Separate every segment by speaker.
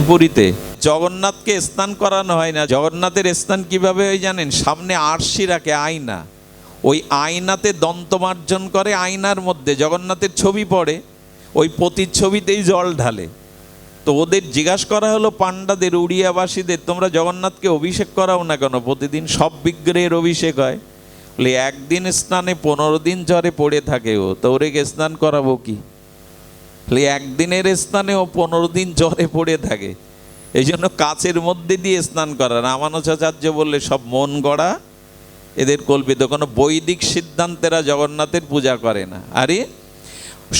Speaker 1: পুরীতে জগন্নাথকে স্নান করানো হয় না। জগন্নাথের স্নান কিভাবে হয় জানেন? সামনে আরশি রাখে, আয়না, ওই আয়নাতে দন্তমার্জন করে, আয়নার মধ্যে জগন্নাথের ছবি পড়ে, ওই প্রতিচ্ছবিতেই জল ঢালে। তো ওদের জিজ্ঞাসা করা হলো পাণ্ডাদের, উড়িয়াবাসীদের, তোমরা জগন্নাথকে অভিষেক করাও না কেন? প্রতিদিন সব বিগ্রহের অভিষেক হয়। বলে একদিন স্নানে 15 দিন জ্বরে পড়ে থাকে ও, তো ওরেকে স্নান করাবো কি? একদিনের স্নানে ও 15 দিন জ্বরে পড়ে থাকে, এই জন্য কাচের মধ্যে দিয়ে স্নান করা। রামানুজাচার্য বললে সব মন গড়া, এদের কল্পিত, কোনো বৈদিক সিদ্ধান্তেরা জগন্নাথের পূজা করে না। আরে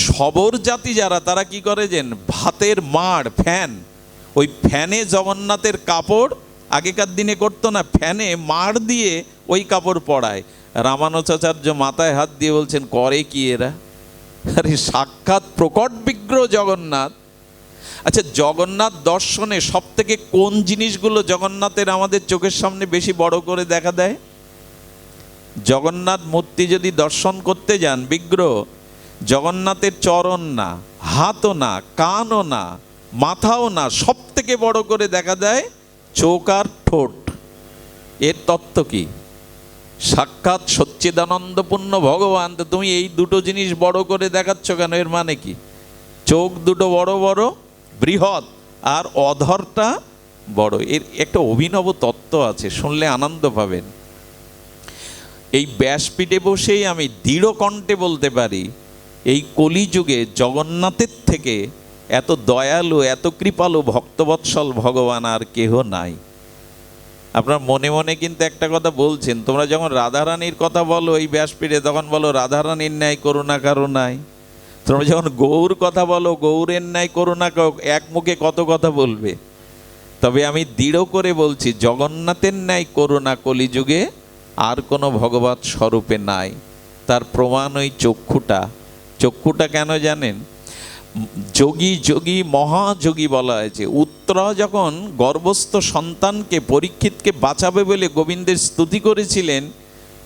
Speaker 1: শবর জাতি যারা, তারা কি করে যেন ভাতের মাড়, ফ্যান, ওই ফ্যানে জগন্নাথের কাপড় আগেকার দিনে করতো না, ফ্যানে মাড় দিয়ে ওই কাপড় পরায়। রামানুজাচার্য মাথায় হাত দিয়ে বলছেন, করে কি এরা? আরে সাক্ষাৎ প্রকট বিগ্রহ জগন্নাথ। আচ্ছা, জগন্নাথ দর্শনে সব থেকে কোন জিনিসগুলো জগন্নাথের আমাদের চোখের সামনে বেশি বড় করে দেখা দেয়? জগন্নাথ মূর্তি যদি দর্শন করতে যান, বিগ্রহ, জগন্নাথের চরণ না, হাতও না, কানও না, মাথাও না, সব থেকে বড় করে দেখা দেয় চোখ আর ঠোঁট। এর তত্ত্ব কি? সাক্ষাৎ সচ্চিদানন্দপূর্ণ ভগবান, তো তুমি এই দুটো জিনিস বড় করে দেখাচ্ছ কেন? এর মানে কি? চোখ দুটো বড় বড়, বৃহৎ, আর অধরটা বড়। এর একটা অভিনব তত্ত্ব আছে, শুনলে আনন্দ পাবেন। এই ব্যাসপীঠে বসেই আমি দৃঢ় কণ্ঠে বলতে পারি, এই কলিযুগে জগন্নাথের থেকে এত দয়ালু, এত কৃপালু, ভক্তবৎসল ভগবান আর কেহ নাই। আপনার মনে মনে কিন্তু একটা কথা বলছেন, তোমরা যখন রাধারানীর কথা বলো এই ব্যাসপীঠে, তখন বলো রাধারানীর ন্যায় করুণা কারো নাই। তোমরা যখন গৌর কথা বলো, গৌরের ন্যায় করুণা, এক মুখে কত কথা বলবে। তবে আমি দৃঢ় করে বলছি, জগন্নাথের ন্যায় করুণা কলিযুগে আর কোনো ভগবৎ স্বরূপে নাই। তার প্রমাণ ওই চক্ষুটা। চক্ষুটা কেন জানেন? যোগী যোগী মহাযোগী বলা হয়েছে। উত্তরা যখন গর্ভস্থ সন্তানকে, পরীক্ষিতকে বাঁচাবে বলে গোবিন্দের স্তুতি করেছিলেন,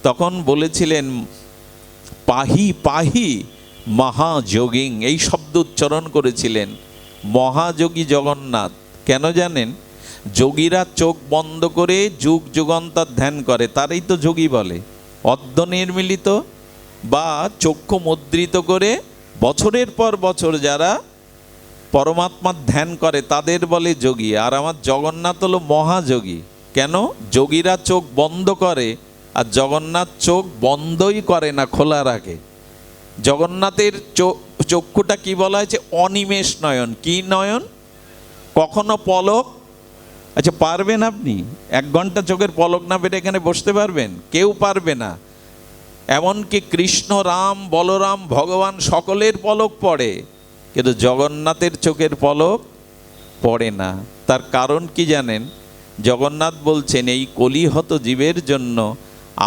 Speaker 1: তখন বলেছিলেন পাহি পাহি মহাযোগিং, এই শব্দ উচ্চারণ করেছিলেন। মহাযোগী জগন্নাথ কেন জানেন? যোগীরা চোখ বন্ধ করে যুগ যুগান্তর ধ্যান করে, তারই তো যোগী বলে। অর্ধ নির্মিলিত বা চক্ষু মুদ্রিত করে বছরের পর বছর যারা পরমাত্মার ধ্যান করে, তাদের বলে যোগী। আর আমার জগন্নাথ হলো মহাযোগী। কেন? যোগীরা চোখ বন্ধ করে, আর জগন্নাথ চোখ বন্ধই করে না, খোলা রাখে। জগন্নাথের চক্ষুটা কি বলা হয়েছে? অনিমেষ নয়ন। কি নয়ন? কখনো পলক, আচ্ছা পারবেন আপনি 1 ঘন্টা চোখের পলক না পেটে এখানে বসতে পারবেন? কেউ পারবে না। এমনকি কৃষ্ণ, রাম, বলরাম, ভগবান সকলের পলক পড়ে, কিন্তু জগন্নাথের চোখের পলক পড়ে না। তার কারণ কি জানেন? জগন্নাথ বলছেন, এই কলিহত জীবের জন্য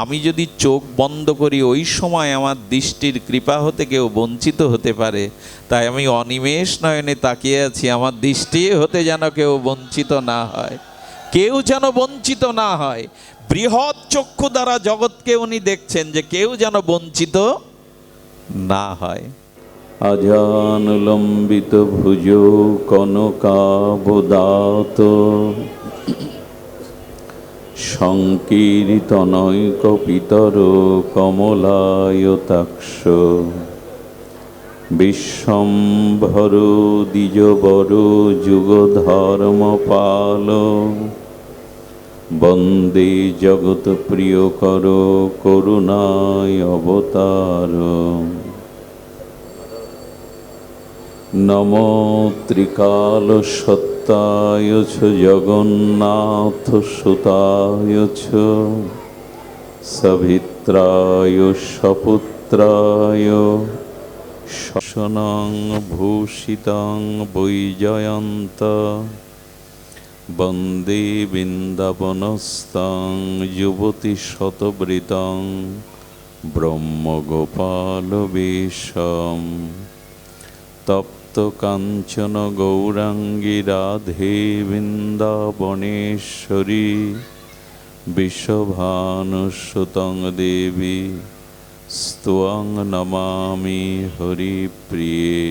Speaker 1: আমি যদি চোখ বন্ধ করি, ওই সময় আমার দৃষ্টির কৃপা হতে কেউ বঞ্চিত হতে পারে। তাই আমি অনিমেষ নয়নে তাকিয়ে আছি, আমার দৃষ্টি হতে যেন কেউ বঞ্চিত না হয়, কেউ যেন বঞ্চিত না হয়। বৃহৎ চক্ষু দ্বারা জগৎকে উনি দেখছেন, যে কেউ যেন বঞ্চিত না হয়।
Speaker 2: আজানুলম্বিত ভুজ কনকাবদাত সংকীর্তনৈক পিতর কমলায়তাক্ষ বিশ্বম্ভর দ্বিজবর যুগধর্মপাল বন্দে জগৎ প্রিয় কর করুণায় অবতার। নমো ত্রিকাল সত্তায় ছ জগন্নাথ সুতায় ছ সভিত্রায় সপুত্রায় শশনং ভূষিতং বৈজয়ন্ত বন্দে বৃন্দাবনস্তং যুবতী শতবৃতং ব্রহ্মগোপাল বেশম তপ্ত কাঞ্চন গৌরাঙ্গী রাধে বৃন্দাবনেশ্বরী বিশ্বভানুসুতং দেবী স্ত্বং নমামি হরিপ্রিয়ে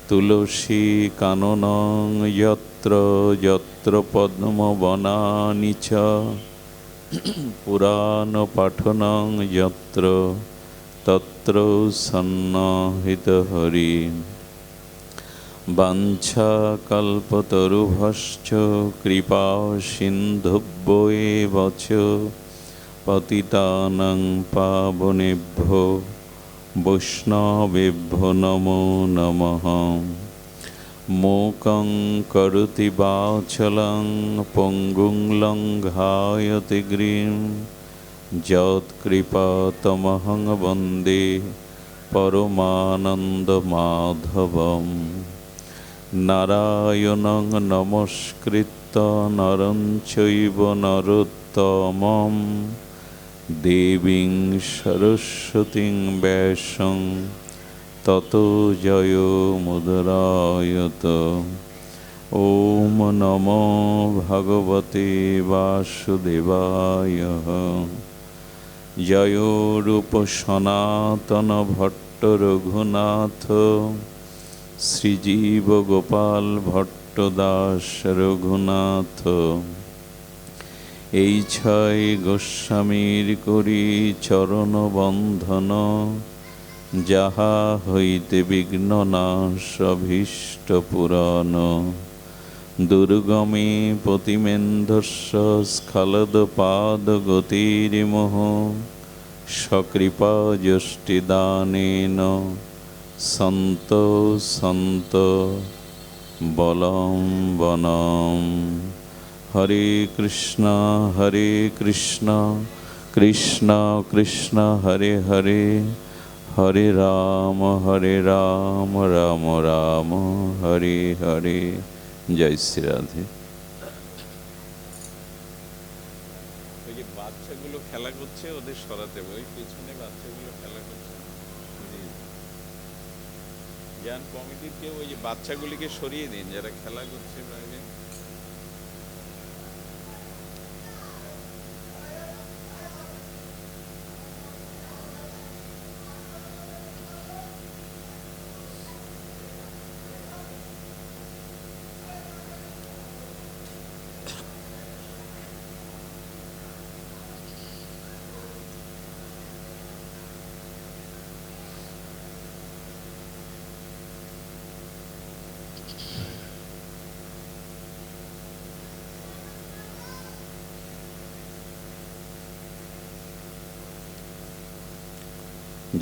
Speaker 2: তুলসী কাননং যত্র যত্র যত্র পদ্মবনানি চ পুরাণ পাঠনং যত্র তত্র সন্নিহিত হরি। বাঞ্ছা কল্পতরুভশ্চ কৃপা সিন্ধুভ্য এব চ পতিতানাং পাবনেভ্যো বৈষ্ণবেভ্যো নমো নমঃ। মূকং করোতি বাচালং পঙ্গুং লঙ্ঘায়তে গিরিম যৎকৃপাতমহং বন্দে পরমানন্দমাধবম। নারায়ণং নমস্কৃত্য নরং চৈব নরোত্তমং দেবীং সরস্বতীং ব্যাসং ততো জয়মুদরায়ত। ওম নমো ভগবতে বাসুদেবায়। জয় রূপ সনাতন ভট্ট রঘুনাথ শ্রীজীব গোপাল ভট্ট দাস রঘুনাথ। এই ছয় গোস্বামীর করি চরণ বন্ধন, যাহা হইতে বিঘ্ন নাশ অভীষ্ট পুরাণ। দুর্গমে পতিমেন্ধস্য স্খলদ পাদ গতিরিমোহ সকৃপা যষ্টিদানেন সন্ত সন্ত বলম বনম। হরে কৃষ্ণ কৃষ্ণ কৃষ্ণ হরে হরে, হরে রাম রাম রাম হরে হরে। জয় শ্রী রাধে। ওই যে বাচ্চাগুলো খেলা করছে, ওদের সরাতে হবে। ওই পেছনে বাচ্চাগুলো খেলা করছে, জ্ঞান কমিটির কেউ ওই যে বাচ্চাগুলিকে সরিয়ে দিন যারা খেলা করছে বাইরে।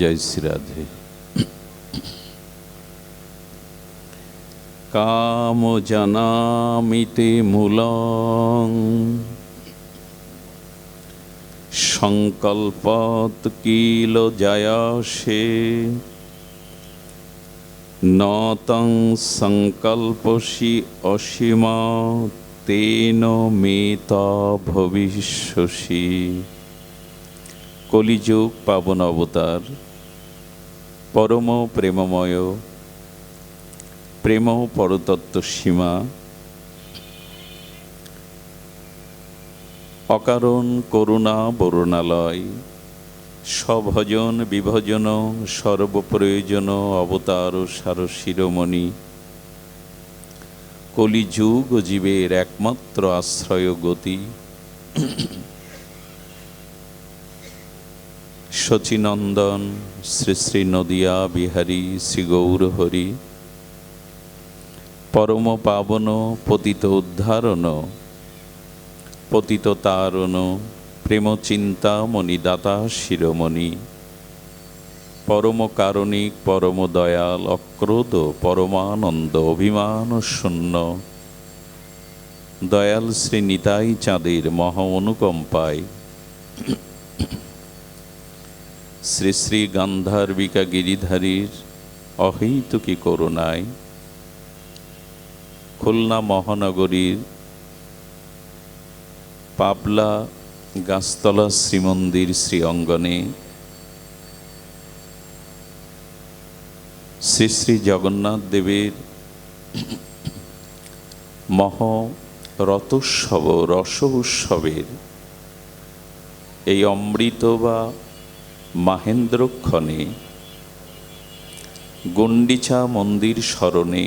Speaker 2: জয় শ্রী রাধে। কাম জানামিতে মূলং সংকল্পত কিল জায়াসে নতং সংকল্পসি অসীমা তেন মেতা ভবিষ্যসি। কলিযুগ পাবন অবতার, পরম প্রেমময়, প্রেম পরতত্ত্ব সীমা, অকারণ করুণা বরুণালয়, স্বভজন বিভজন সর্বপ্রয়োজন অবতার সার শিরোমণি। কলিযুগ জীবের একমাত্র আশ্রয় গতি। শচীনন্দন শ্রী শ্রী নদিয়া বিহারী শ্রী গৌরহরি, পরম পাবন পতিত উদ্ধারণ, পতিত তারণ, প্রেম চিন্তামণি দাতা শিরোমণি, পরম কারণিক পরম দয়াল অক্রোধ পরমানন্দ অভিমান শূন্য দয়াল শ্রী নিতাই চাঁদের মহা অনুকম্পায় শ্রী শ্রী গান্ধার্বিকা গিরিধারীর অহৈতুকী করুণায় খুলনা মহানগরীর পাবলা গাছতলা শ্রীমন্দির শ্রী অঙ্গনে শ্রী শ্রী জগন্নাথ দেবের রথোৎসব রস উৎসবের এই অমৃত বা মাহেন্দ্রক্ষণে গুন্ডিচা মন্দির স্মরণে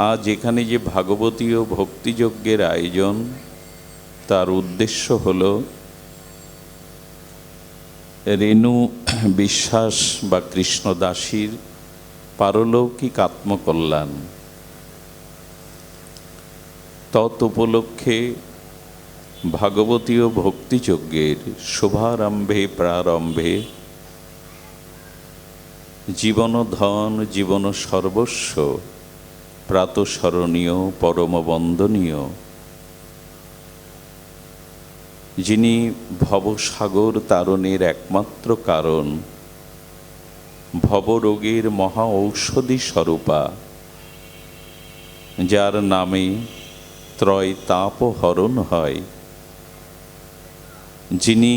Speaker 2: আজ এখানে যে ভাগবতীয় ভক্তিযজ্ঞের আয়োজন, তার উদ্দেশ্য হল রেণু বিশ্বাস বা কৃষ্ণদাসীর পারলৌকিক আত্মকল্যাণ। তৎ উপলক্ষে ভাগবতীয় ভক্তিযজ্ঞের শুভারম্ভে প্রারম্ভে জীবন ধন জীবন সর্বস্ব প্রাতঃস্মরণীয় পরম বন্দনীয় যিনি ভবসাগর তারণের একমাত্র কারণ, ভবরোগের মহা ঔষধি স্বরূপা, যার নামে ত্রয় তাপ হরণ হয়, যিনি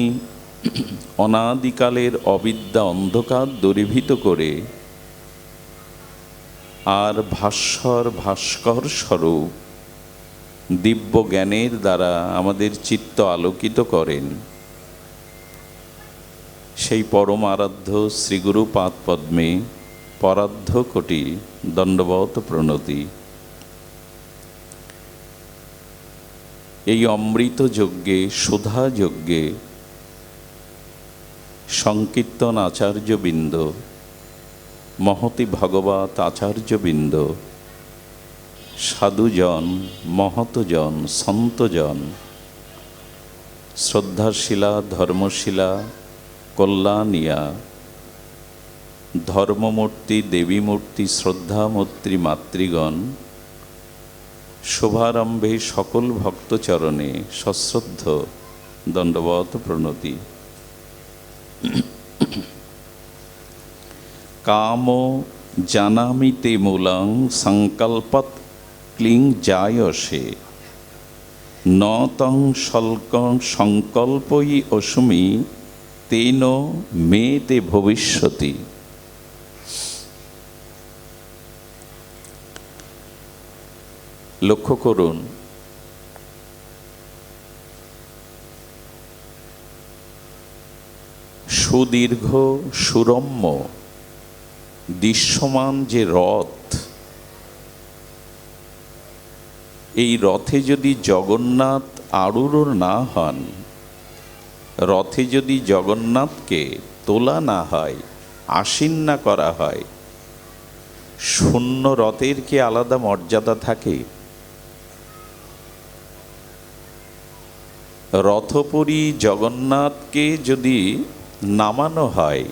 Speaker 2: অনাদিকালের অবিদ্যা অন্ধকার দূরীভূত করে আর ভাস্কর স্বরূপ দিব্য জ্ঞানের দ্বারা আমাদের চিত্ত আলোকিত করেন, সেই পরম আরাধ্য শ্রীগুরু পাদপদ্মে পরার্ধ কোটি দণ্ডবত প্রণতি। এই অমৃত যজ্ঞে, সুধা যজ্ঞে সংকীর্তন আচার্যবৃন্দ, মহতি ভগবত আচার্যবৃন্দ, সাধুজন, মহতজন, সন্তজন, শ্রদ্ধাশীলা, ধর্মশীলা, কল্যাণিয়া, ধর্মমূর্তি, দেবীমূর্তি, শ্রদ্ধামূর্তি মাতৃগণ, শুভারম্ভে সকল ভক্তচরণে সশ্রদ্ধ দণ্ডবত প্রণতি। কাম জানামি তে মূলং সংকল্পত ক্লিং জায়সে ন তং সংকল্পই অস্মি তেন মে তে ভবিষ্যতি। লক্ষ্য করুন, সুদীর্ঘ সুরম্য দৃশ্যমান যে রথ, এই রথে যদি জগন্নাথ আরূঢ় না হন, রথে যদি জগন্নাথকে তোলা না হয়, আসীন না করা হয়, শূন্য রথের কি আলাদা মর্যাদা থাকে? রথপুরী জগন্নাথকে যদি নামানো হয়,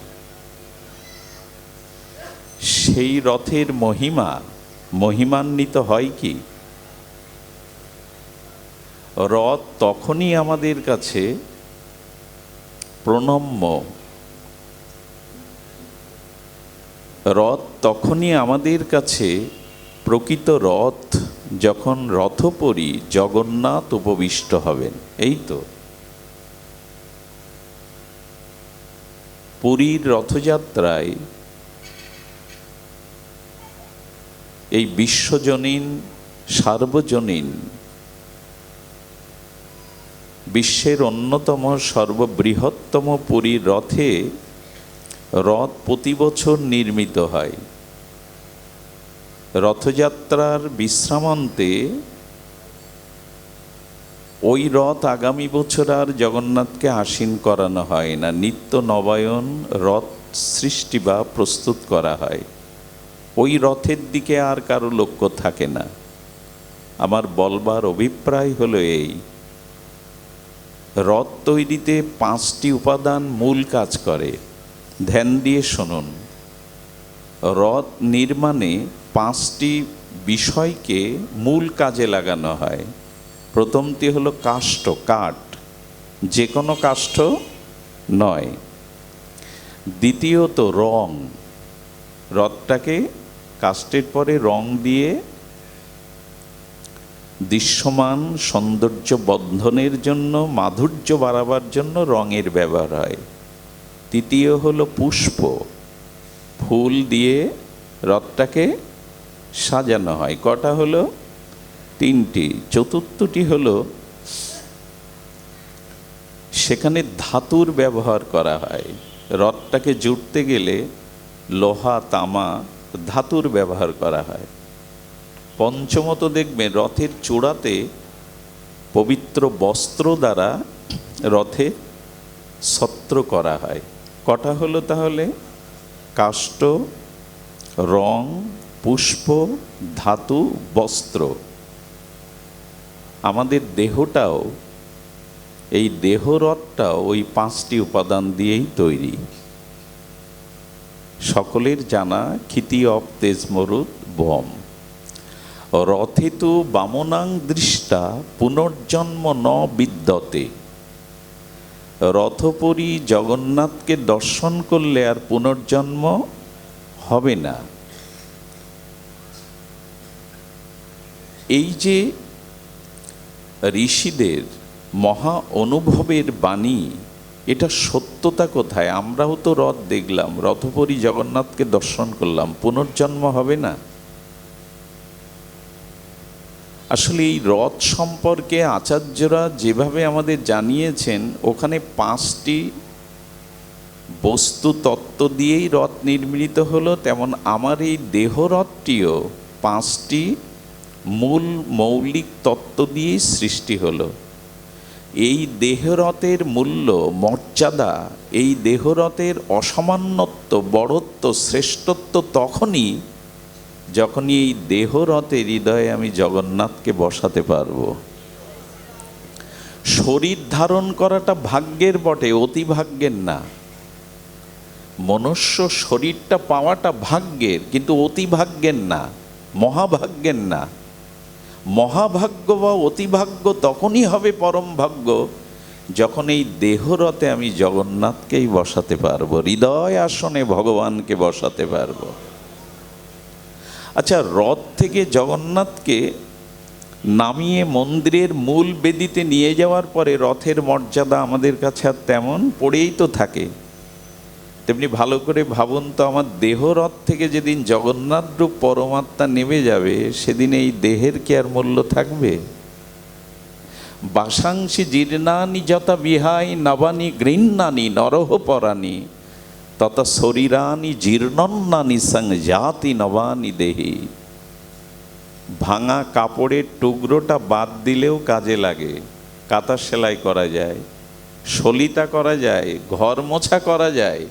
Speaker 2: সেই রথের মহিমান্বিত হয় কি? রথ তখনই আমাদের কাছে প্রণম্য, রথ তখনই আমাদের কাছে প্রকৃত রথ, যখন রথপরি জগন্নাথ উপবিষ্ট হবেন। এই তো পুরীর রথযাত্রায় এই বিশ্বজনীন, সার্বজনীন, বিশ্বের অন্যতম সর্ববৃহত্তম পুরীর রথে রথ প্রতি বছর নির্মিত হয়। রথযাত্রার বিশ্রামান্তে ওই রথ আগামী বছর আর জগন্নাথকে আসীন করানো হয় না, নিত্য নবায়ন রথ সৃষ্টি বা প্রস্তুত করা হয়। ওই রথের দিকে আর কারো লক্ষ্য থাকে না। আমার বলবার অভিপ্রায় হলো এই, রথ তৈরিতে 5টি উপাদান মূল কাজ করে। ধ্যান দিয়ে শুনুন, রথ নির্মাণে 5টি বিষয়কে মূল কাজে লাগানো হয়। প্রথমটি হলো কাষ্ঠ, কাঠ, যে কোনো কাষ্ঠ নয়। দ্বিতীয়ত রং, রথটাকে কাষ্ঠের পরে রং দিয়ে দৃশ্যমান সৌন্দর্য বর্ধনের জন্য, মাধুর্য বাড়াবার জন্য রঙের ব্যবহার হয়। তৃতীয় হলো পুষ্প, ফুল দিয়ে রথটাকে সাজানো হয়। কটা হলো? 3টি। চতুর্থটি হলো সেখানে ধাতুর ব্যবহার করা হয়। রথটাকে জুড়তে গেলে লোহা, তামা, ধাতুর ব্যবহার করা হয়। পঞ্চমত দেখবেন রথের চূড়াতে পবিত্র বস্ত্র দ্বারা রথে ছত্র করা হয়। কটা হলো তাহলে? কাষ্ঠ, রং, পুষ্প, ধাতু, বস্ত্র। আমাদের দেহটাও, এই দেহরথটাও ওই 5টি উপাদান দিয়েই তৈরি। সকলের জানা ক্ষিতি অব তেজ মরুদ বম। রথে তো বামনাং দৃষ্টা পুনর্জন্ম ন বিদ্যতে। রথপরি জগন্নাথকে দর্শন করলে আর পুনর্জন্ম হবে না। এই যে ঋষিদের মহা অনুভবের বাণী, এটা সত্যতা কোথায়? আমরাও তো রথ দেখলাম, রথপরি জগন্নাথকে দর্শন করলাম, পুনর্জন্ম হবে না? আসলে এই রথ সম্পর্কে আচার্যরা যেভাবে আমাদের জানিয়েছেন, ওখানে 5টি বস্তু তত্ত্ব দিয়েই রথ নির্মিত হলো, তেমন আমার এই দেহরথটিও 5টি মূল মৌলিক তত্ত্ব দিয়েই সৃষ্টি হলো। এই দেহরথের মূল্য, মর্যাদা, এই দেহরথের অসামান্যত্ব, বড়ত্ব, শ্রেষ্ঠত্ব তখনই যখনই এই দেহরথে হৃদয়ে আমি জগন্নাথকে বসাতে পারবো। শরীর ধারণ করাটা ভাগ্যের বটে, অতি ভাগ্যের না। মনুষ্য শরীরটা পাওয়াটা ভাগ্যের, কিন্তু অতি ভাগ্যের না, মহাভাগ্যের না। মহাভাগ্য বা অতিভাগ্য তখনই হবে পরম ভাগ্য যখন এই দেহরথে আমি জগন্নাথকেই বসাতে পারবো, হৃদয় আসনে ভগবানকে বসাতে পারবো। আচ্ছা, রথ থেকে জগন্নাথকে নামিয়ে মন্দিরের মূল বেদিতে নিয়ে যাওয়ার পরে রথের মর্যাদা আমাদের কাছে আর তেমন পড়েই তো থাকে। তেমনি ভালো করে ভাবুন তো, আমার দেহরথ থেকে যেদিন জগন্নাথ রূপ পরমাত্মা নেমে যাবে, সেদিন এই দেহের কি আর মূল্য থাকবে? বাসাংশি জীর্ণানি যথা বিহাই নবানি গৃহ্ণানি নরহ পরানি তথা শরীরানি জীর্ণন্নানি সংজাতি নবানি দেহি। ভাঙা কাপড়ের টুকরোটা বাদ দিলেও কাজে লাগে, কাঁথা সেলাই করা যায়, সলিতা করা যায়, ঘর মোছা করা যায়।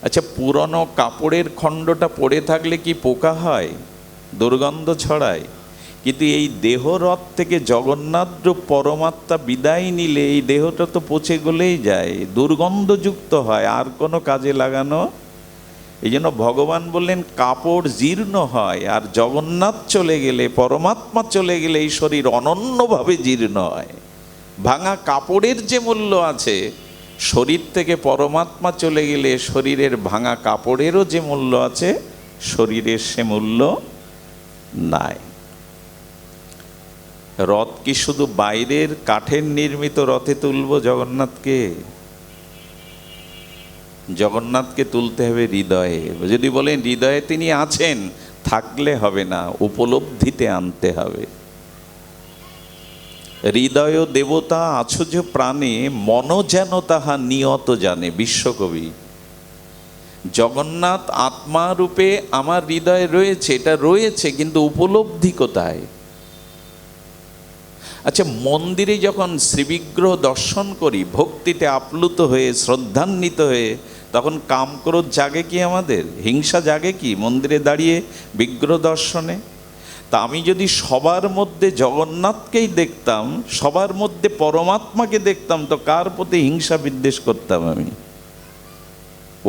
Speaker 2: আচ্ছা, পুরনো কাপড়ের খণ্ডটা পড়ে থাকলে কি পোকা হয়, দুর্গন্ধ ছড়ায়? কিন্তু এই দেহরথ থেকে জগন্নাথ রূপ পরমাত্মা বিদায় নিলে এই দেহটা তো পচে গলেই যায়, দুর্গন্ধযুক্ত হয়, আর কোনো কাজে লাগানো। এই জন্য ভগবান বললেন কাপড় জীর্ণ হয়, আর জগন্নাথ চলে গেলে, পরমাত্মা চলে গেলে এই শরীর অনন্যভাবে জীর্ণ হয়। ভাঙা কাপড়ের যে মূল্য আছে, শরীর থেকে পরমাত্মা চলে গেলে শরীরের ভাঙা কাপড়েরও যে মূল্য আছে, শরীরের সে মূল্য নাই। রথ কি শুধু বাইরের কাঠের নির্মিত রথে তুলবো জগন্নাথকে? জগন্নাথকে তুলতে হবে হৃদয়ে। যদি বলেন হৃদয়ে তিনি আছেন, থাকলে হবে না, উপলব্ধিতে আনতে হবে। হৃদয় দেবতা আছো যে প্রাণে, মন যেন তাহা নিয়ত জানে। বিশ্বকবি। জগন্নাথ আত্মা রূপে আমার হৃদয়ে রয়েছে, এটা রয়েছে, কিন্তু উপলব্ধি কোথায়? আচ্ছা, মন্দিরে যখন শ্রীবিগ্রহ দর্শন করি, ভক্তিতে আপ্লুত হয়ে, শ্রদ্ধান্বিত হয়ে, তখন কামক্রোধ জাগে কি আমাদের? হিংসা জাগে কি মন্দিরে দাঁড়িয়ে বিগ্রহ দর্শনে? তা আমি যদি সবার মধ্যে জগন্নাথকেই দেখতাম, সবার মধ্যে পরমাত্মাকে দেখতাম, তো কার প্রতি হিংসা বিদ্বেষ করতাম আমি?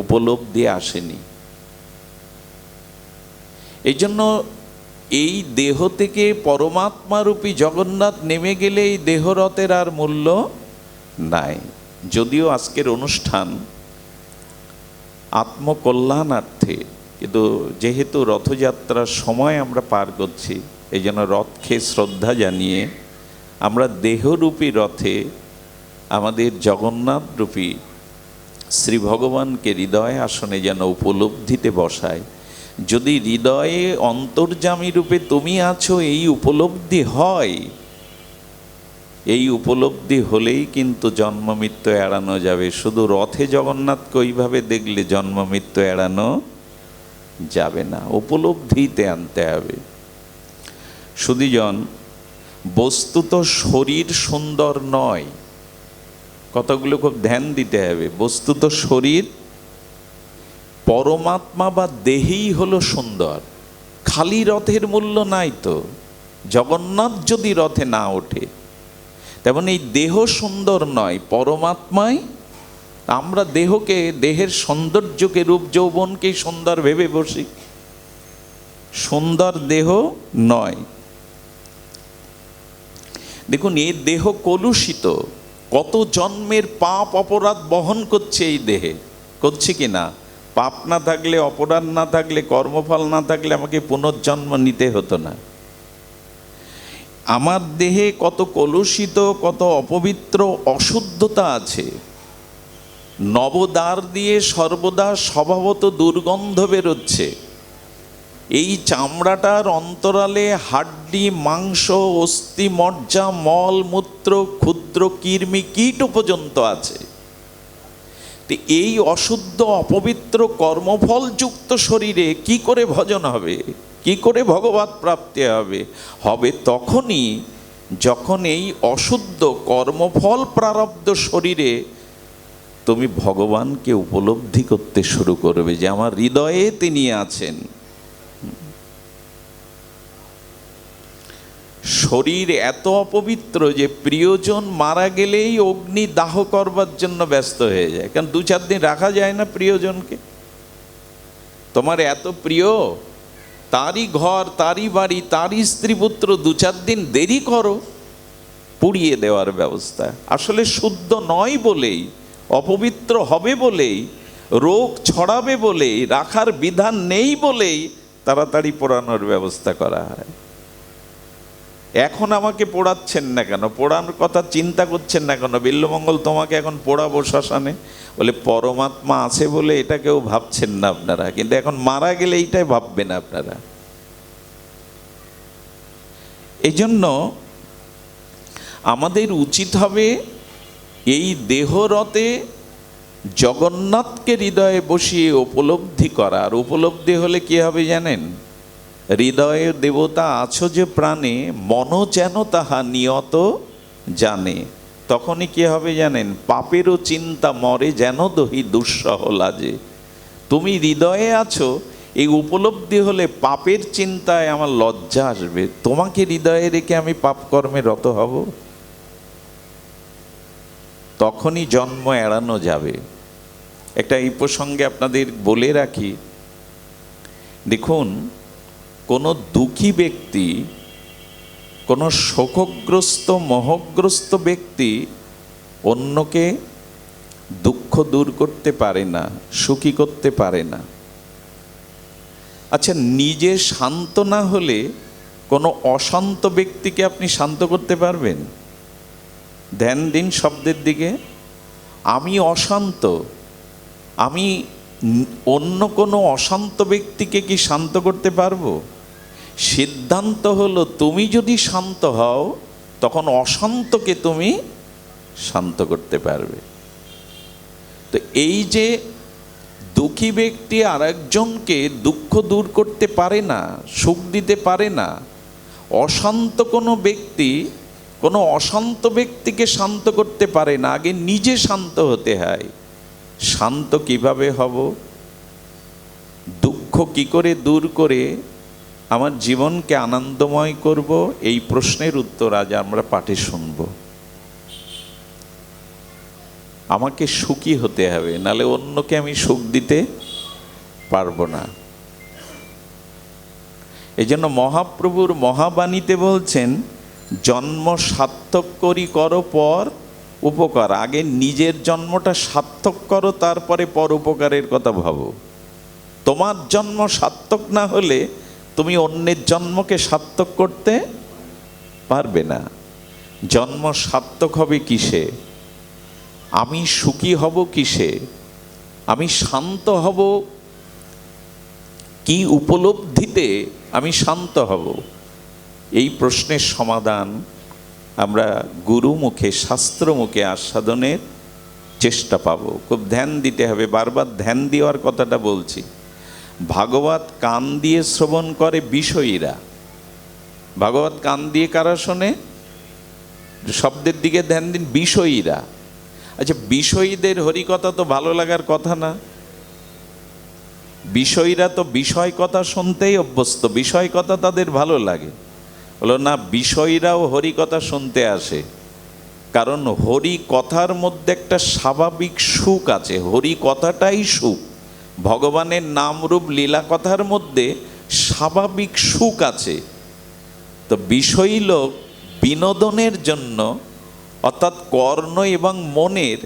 Speaker 2: উপলব্ধি আসেনি। এই জন্য এই দেহ থেকে পরমাত্মারূপী জগন্নাথ নেমে গেলে এই দেহরথের আর মূল্য নাই। যদিও আজকের অনুষ্ঠান আত্মকল্যাণার্থে, কিন্তু যেহেতু রথযাত্রার সময় আমরা পার করছি, এই জন্য রথকে শ্রদ্ধা জানিয়ে আমরা দেহরূপী রথে আমাদের জগন্নাথ রূপী শ্রী ভগবানকে হৃদয় আসনে যেন উপলব্ধিতে বসায়। যদি হৃদয়ে অন্তর্যামী রূপে তুমি আছো এই উপলব্ধি হয়, এই উপলব্ধি হলেই কিন্তু জন্ম মৃত্যু এড়ানো যাবে। শুধু রথে জগন্নাথকে ওইভাবে দেখলে জন্ম মৃত্যু এড়ানো যাবে না, উপলব্ধিতে আনতে হবে। সুধীজন, বস্তুত শরীর সুন্দর নয়, কতগুলো খুব ধ্যান দিতে হবে। বস্তুত শরীর, পরমাত্মা বা দেহেই হলো সুন্দর। খালি রথের মূল্য নাই তো। জগন্নাথ যদি রথে না ওঠে, তেমন এই দেহ সুন্দর নয়, পরমাত্মাই। আমরা দেহকে, দেহের সৌন্দর্যকে, রূপ যৌবনকে সুন্দর ভেবে বসি, সুন্দর দেহ নয়। দেখুন, এই দেহ কলুষিত, কত জন্মের পাপ অপরাধ বহন করছে এই দেহে, করছে কি না? পাপ না থাকলে, অপরাধ না থাকলে, কর্মফল না থাকলে আমাকে পুনর্জন্ম নিতে হতো না। আমার দেহে কত কলুষিত, কত অপবিত্র অশুদ্ধতা আছে। নবদ্বার দিয়ে সর্বদা স্বভাবত দুর্গন্ধ বেরোচ্ছে। এই চামড়াটার অন্তরালে হাড্ডি, মাংস, অস্থি, মজ্জা, মল, মূত্র, ক্ষুদ্র কৃমি, কীট পর্যন্ত আছে। তো এই অশুদ্ধ অপবিত্র কর্মফলযুক্ত শরীরে কি করে ভজন হবে, কি করে ভগবৎ প্রাপ্তি হবে? হবে তখনই যখন এই অশুদ্ধ কর্মফল প্রারব্ধ শরীরে তুমি ভগবানকে উপলব্ধি করতে শুরু করবে যে আমার হৃদয়ে তিনি আছেন। শরীর এত অপবিত্র যে প্রিয়জন মারা গেলেই অগ্নি দাহ করবার জন্য ব্যস্ত হয়ে যায়। কারণ 2-4 দিন রাখা যায় না প্রিয়জনকে। তোমার এত প্রিয়, তারই ঘর, তারই বাড়ি, তারই স্ত্রী পুত্র, 2-4 দিন দেরি করো পুড়িয়ে দেওয়ার ব্যবস্থা। আসলে শুদ্ধ নয় বলেই, অপবিত্র হবে বলেই, রোগ ছড়াবে বলেই, রাখার বিধান নেই বলেই তাড়াতাড়ি পোড়ানোর ব্যবস্থা করা হয়। এখন আমাকে পোড়াচ্ছেন না কেন, পোড়ানোর কথা চিন্তা করছেন না কেন? বিল্বমঙ্গল, তোমাকে এখন পোড়াবো শ্মশানে। বলে পরমাত্মা আছে বলে এটা কেউ ভাবছেন না আপনারা, কিন্তু এখন মারা গেলে এইটাই ভাববেন আপনারা। এই জন্য আমাদের উচিত হবে এই দেহরতে জগন্নাথকে হৃদয়ে বসিয়ে উপলব্ধি করা। আর উপলব্ধি হলে কি হবে জানেন? হৃদয়ে দেবতা আছো যে প্রাণে, মন যেন তাহা নিয়ত জানে। তখনই কি হবে জানেন? পাপেরও চিন্তা মরে যেন দহি দুঃসহ লাজে। তুমি হৃদয়ে আছো, এই উপলব্ধি হলে পাপের চিন্তায় আমার লজ্জা আসবে। তোমাকে হৃদয়ে রেখে আমি পাপ কর্মে রত হব? তখনই জন্ম এড়ানো যাবে। একটা এই প্রসঙ্গে আপনাদের বলে রাখি, দেখুন, কোনো দুঃখী ব্যক্তি, কোনো শোকগ্রস্ত মোহগ্রস্ত ব্যক্তি অন্যকে দুঃখ দূর করতে পারে না, সুখী করতে পারে না। আচ্ছা, নিজে শান্ত না হলে কোনো অশান্ত ব্যক্তিকে আপনি শান্ত করতে পারবেন? ধ্যান দিন শব্দের দিকে। আমি অশান্ত, আমি অন্য কোনো অশান্ত ব্যক্তিকে কি শান্ত করতে পারবো? সিদ্ধান্ত হলো তুমি যদি শান্ত হও তখন অশান্তকে তুমি শান্ত করতে পারবে। তো এই যে দুঃখী ব্যক্তি আর একজনকে দুঃখ দূর করতে পারে না, সুখ দিতে পারে না, অশান্ত কোনো ব্যক্তি কোনো অশান্ত ব্যক্তিকে শান্ত করতে পারে না। আগে নিজে শান্ত হতে হয়। শান্ত কিভাবে হব? দুঃখ কি করে দূর করে আমার জীবনকে আনন্দময় করব? এই প্রশ্নের উত্তর আজ আমরা পাঠে শুনব। আমাকে সুখী হতে হবে, নালে অন্যকে আমি সুখ দিতে পারবো না। এই জন্য মহাপ্রভুর মহাবাণীতে বলছেন, জন্ম সার্থক করি করো পর উপকার। আগে নিজের জন্মটা সার্থক করো, তারপরে পর উপকারের কথা ভাবো। তোমার জন্ম সার্থক না হলে তুমি অন্যের জন্মকে সার্থক করতে পারবে না। জন্ম সার্থক হবে কিসে? আমি সুখী হব কিসে? আমি শান্ত হব কি উপলব্ধিতে আমি শান্ত হব? এই প্রশ্নের সমাধান আমরা গুরু মুখে, শাস্ত্র মুখে আস্বাদনের চেষ্টা পাবো। খুব ধ্যান দিতে হবে, বারবার ধ্যান দেওয়ার কথাটা বলছি। ভাগবত কান দিয়ে শ্রবণ করে বিষয়ীরা, ভাগবত কান দিয়ে কারা শোনে? শব্দের দিকে ধ্যান দিন, বিষয়ীরা। আচ্ছা, বিষয়ীদের হরিকথা তো ভালো লাগার কথা না। বিষয়ীরা তো বিষয় কথা শুনতেই অভ্যস্ত, বিষয় কথা তাদের ভালো লাগে। বলো না, বিষয়ীরাও হরিকথা শুনতে আসে, কারণ হরি কথার মধ্যে একটা স্বাভাবিক সুখ আছে। হরি কথাটাই সুখ। ভগবানের নামরূপ লীলা কথার মধ্যে স্বাভাবিক সুখ আছে। তো বিষয়ী লোক বিনোদনের জন্য, অর্থাৎ কর্ণ এবং মনের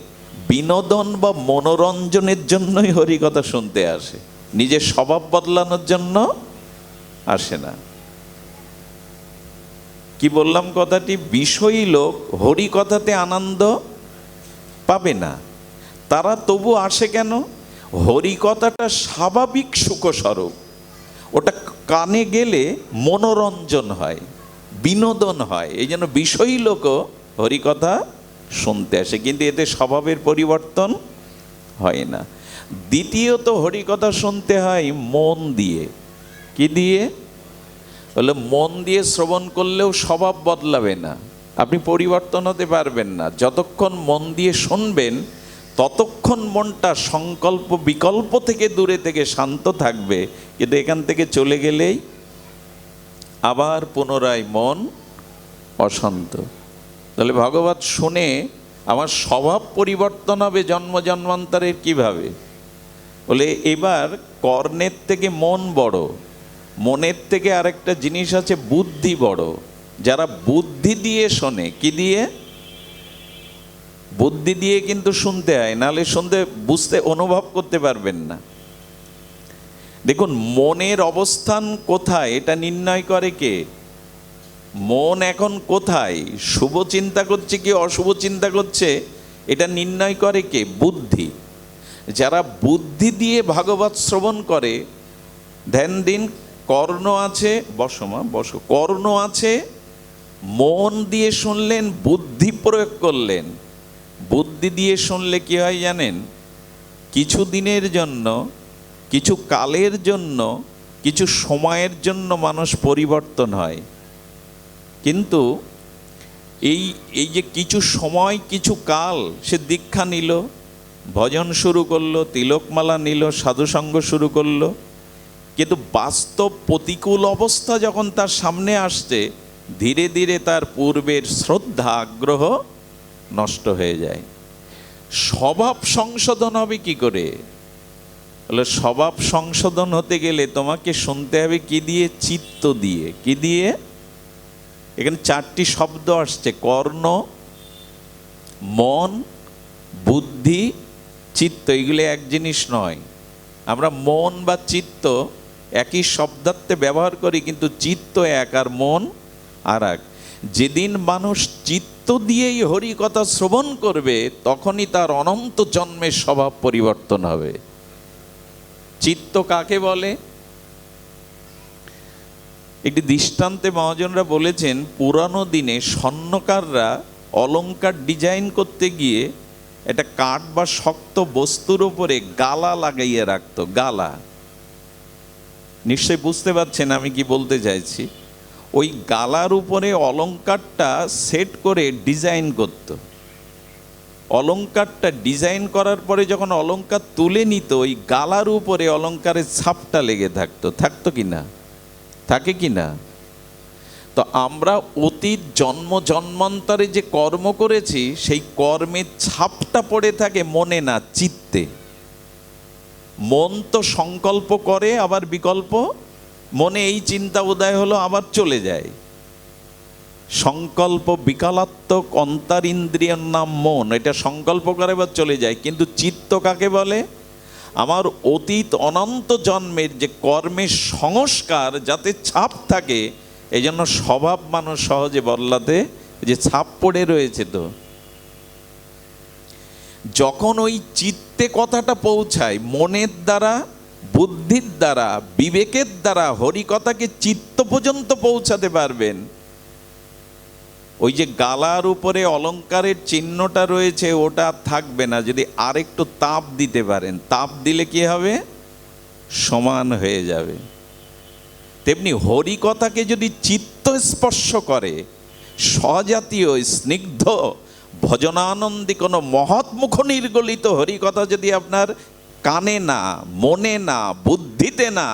Speaker 2: বিনোদন বা মনোরঞ্জনের জন্যই হরিকথা শুনতে আসে, নিজের স্বভাব বদলানোর জন্য আসে না। কি বললাম কথাটি? বিষয়ী লোক হরিকথাতে আনন্দ পাবে না। তারা তবু আসে কেন? হরিকথাটা স্বাভাবিক সুখস্বরূপ, ওটা কানে গেলে মনোরঞ্জন হয়, বিনোদন হয়, এই জন্য বিষয়ী লোকও হরিকথা শুনতে আসে, কিন্তু এতে স্বভাবের পরিবর্তন হয় না। দ্বিতীয়ত হরিকথা শুনতে হয় মন দিয়ে। কি দিয়ে? বলে মন দিয়ে শ্রবণ করলেও স্বভাব বদলাবে না, আপনি পরিবর্তন হতে পারবেন না। যতক্ষণ মন দিয়ে শুনবেন ততক্ষণ মনটা সংকল্প বিকল্প থেকে দূরে থেকে শান্ত থাকবে, কিন্তু এখান থেকে চলে গেলেই আবার পুনরায় মন অশান্ত। তাহলে ভগবত শুনে আমার স্বভাব পরিবর্তন হবে জন্ম জন্মান্তরের কিভাবে? বলে এবার কর্ণের থেকে মন বড়, মনের থেকে আরেকটা জিনিস আছে বুদ্ধি বড়। যারা বুদ্ধি দিয়ে শোনে, কি দিয়ে? বুদ্ধি দিয়ে কিন্তু শুনতে হয়, নাহলে শুনতে বুঝতে অনুভব করতে পারবেন না। দেখুন, মনের অবস্থান কোথায় এটা নির্ণয় করে কে? মন এখন কোথায়, শুভ চিন্তা করছে কি অশুভ চিন্তা করছে, এটা নির্ণয় করে কে? বুদ্ধি। যারা বুদ্ধি দিয়ে ভাগবত শ্রবণ করে, ধ্যান দিন, কর্ণ আছে, বসমা বস, কর্ণ আছে, মন দিয়ে শুনলেন, বুদ্ধি প্রয়োগ করলেন। বুদ্ধি দিয়ে শুনলে কি হয় জানেন? কিছু দিনের জন্য, কিছু কালের জন্য, কিছু সময়ের জন্য মানুষ পরিবর্তন হয়, কিন্তু এই যে কিছু সময় কিছু কাল সে দীক্ষা নিল, ভজন শুরু করলো, তিলকমালা নিল, সাধুসঙ্গ শুরু করলো, কিন্তু বাস্তব প্রতিকূল অবস্থা যখন তার সামনে আসছে, ধীরে ধীরে তার পূর্বের শ্রদ্ধা আগ্রহ নষ্ট হয়ে যায়। স্বভাব সংশোধন হবে কি করে? বলে স্বভাব সংশোধন হতে গেলে তোমাকে শুনতে হবে কি দিয়ে? চিত্ত দিয়ে। কি দিয়ে? এখানে চারটি শব্দ আসছে, কর্ণ, মন, বুদ্ধি, চিত্ত। এগুলো এক জিনিস নয়। আমরা মন বা চিত্ত একই শব্দার্থে ব্যবহার করি, কিন্তু চিত্ত এক আর মন আর এক। যেদিন মানুষ চিত্ত দিয়েই হরি কথা শ্রবণ করবে, তখনই তার অনন্ত জন্মের স্বভাব পরিবর্তন হবে। চিত্ত কাকে বলে? একটি দৃষ্টান্তে মহাজনরা বলেছেন, পুরানো দিনে স্বর্ণকাররা অলংকার ডিজাইন করতে গিয়ে একটা কাঠ বা শক্ত বস্তুর উপরে গালা লাগাইয়ে রাখতো। গালা, নিশ্চয়ই বুঝতে পারছেন আমি কি বলতে চাইছি। ওই গালার উপরে অলংকারটা সেট করে ডিজাইন করত। অলংকারটা ডিজাইন করার পরে যখন অলংকার তুলে নিত, ওই গালার উপরে অলংকারের ছাপটা লেগে থাকতো। থাকতো কি না? থাকে কি না? তো আমরা অতীত জন্ম জন্মান্তরে যে কর্ম করেছি, সেই কর্মের ছাপটা পড়ে থাকে মনে না, চিত্তে। মন তো সংকল্প করে, আবার বিকল্প, মনে এই চিন্তা উদয় হলো, আবার চলে যায়। সংকল্প বিকলাত্মক অন্তরিন্দ্রিয়ের নাম মন, এটা সংকল্প করে আবার চলে যায়। কিন্তু চিত্ত কাকে বলে? আমার অতীত অনন্ত জন্মের যে কর্মের সংস্কার যাতে ছাপ থাকে, এই জন্য স্বভাব মানুষ সহজে বদলাতে, যে ছাপ পড়ে রয়েছে। তো যখন ওই চিত্তে কথাটা পৌঁছায়, মনের দ্বারা, বুদ্ধির দ্বারা, বিবেকের দ্বারা হরিকথাকে চিত্ত পর্যন্ত পৌঁছাতে পারবেন, ওই যে গালার উপরে অলংকারের চিহ্নটা রয়েছে ওটা থাকবে না। যদি আরেকটু তাপ দিতে পারেন, তাপ দিলে কি হবে? সমান হয়ে যাবে। তেমনি হরিকথাকে যদি চিত্ত
Speaker 1: স্পর্শ করে, স্বজাতীয় স্নিগ্ধ ভজনানন্দী কোনো মহৎ মুখ নির্গলিত হরিকথা যদি আপনার কানে না, মনে না, বুদ্ধিতে না,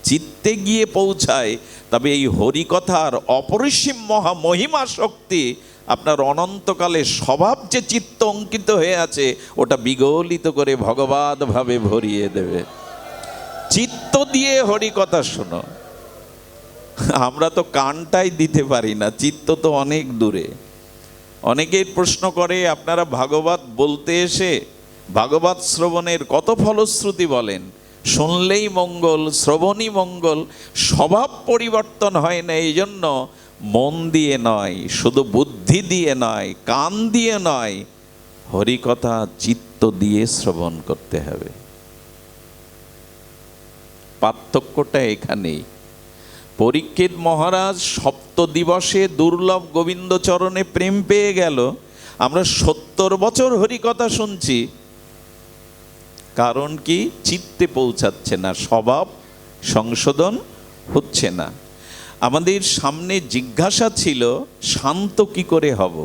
Speaker 1: চিত্তে গিয়ে পৌঁছায়, তবে এই হরিকথার অপরিসীম মহা মহিমা শক্তি আপনার অনন্তকালে স্বভাব যে চিত্ত অঙ্কিত হয়ে আছে ওটা বিগলিত করে ভগবৎ ভাবে ভরিয়ে দেবে। চিত্ত দিয়ে হরিকথা শোনো। আমরা তো কানটাই দিতে পারি না, চিত্ত তো অনেক দূরে। অনেকেই প্রশ্ন করে, আপনারা ভাগবত বলতে এসে ভাগবত শ্রবণের কত ফলশ্রুতি বলেন, শুনলেই মঙ্গল, শ্রবণই মঙ্গল, স্বভাব পরিবর্তন হয় না। এই জন্য মন দিয়ে নয়, শুধু বুদ্ধি দিয়ে নয়, কান দিয়ে নয়, হরিকথা চিত্ত দিয়ে শ্রবণ করতে হবে। পার্থক্যটা এখানেই। পরীক্ষিত মহারাজ সপ্ত দিবসে দুর্লভ গোবিন্দ চরণে প্রেম পেয়ে গেল। আমরা 70 বছর হরিকথা শুনছি, কারণ কি? চিত্তে পৌঁছাচ্ছে না, স্বভাব সংশোধন হচ্ছে না। আমাদের সামনে জিজ্ঞাসা ছিল, শান্ত কি করে হব,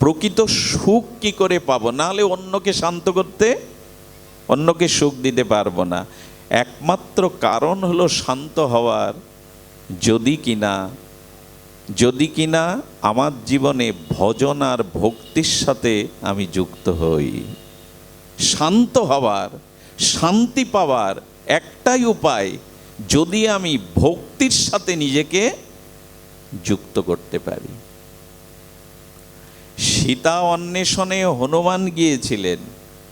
Speaker 1: প্রকৃত সুখ কি করে পাবো, নাহলে অন্যকে শান্ত করতে, অন্যকে সুখ দিতে পারবো না। একমাত্র কারণ হলো শান্ত হওয়ার, যদি কিনা আমার জীবনে ভজন আর ভক্তির সাথে আমি যুক্ত হই। শান্ত হওয়ার, শান্তি পাওয়ার একটাই উপায়, যদি আমি ভক্তির সাথে নিজেকে যুক্ত করতে পারি। সীতা অন্বেষণে হনুমান গিয়েছিলেন,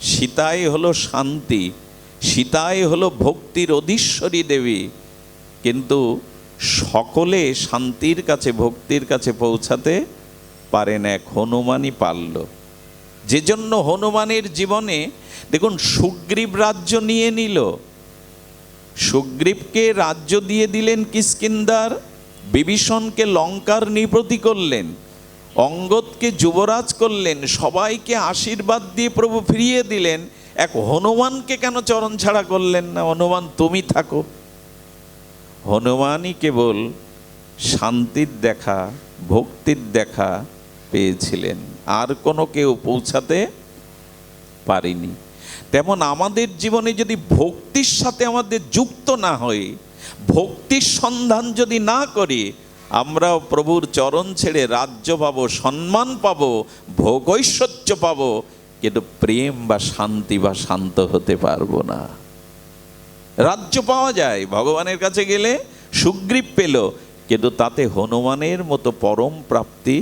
Speaker 1: সীতাই হলো শান্তি, সীতাই হলো ভক্তির অধীশ্বরী দেবী, কিন্তু সকলে শান্তির কাছে, ভক্তির কাছে পৌঁছাতে পারেন, এক হনুমানই পারল। যে জন্য হনুমানের জীবনে দেখুন, সুগ্রীব রাজ্য নিয়ে নিল, সুগ্রীবকে রাজ্য দিয়ে দিলেন কিষ্কিন্ধার, বিভীষণকে লঙ্কার নৃপতি করলেন, অঙ্গদকে যুবরাজ করলেন, সবাইকে আশীর্বাদ দিয়ে প্রভু ফিরিয়ে দিলেন। এক হনুমানকে কেন চরণ ছাড়া করলেন না? হনুমান তুমি থাকো। হনুমানই কেবল শান্তির দেখা, ভক্তির দেখা পেয়েছিলেন, আর কোনো কেউ পৌঁছাতে পারেনি। তেমন আমাদের জীবনে যদি ভক্তির সাথে আমাদের যুক্ত না হই, ভক্তির সন্ধান যদি না করি, আমরাও প্রভুর চরণ ছেড়ে রাজ্য পাবো, সম্মান পাবো, ভোগৈশ্বর্য পাবো, কিন্তু প্রেম বা শান্তি বা শান্ত হতে পারবো না। রাজ্য পাওয়া যায়, ভগবানের কাছে গেলে সুগ্রীব পেল, কিন্তু তাতে হনুমানের মতো পরম প্রাপ্তি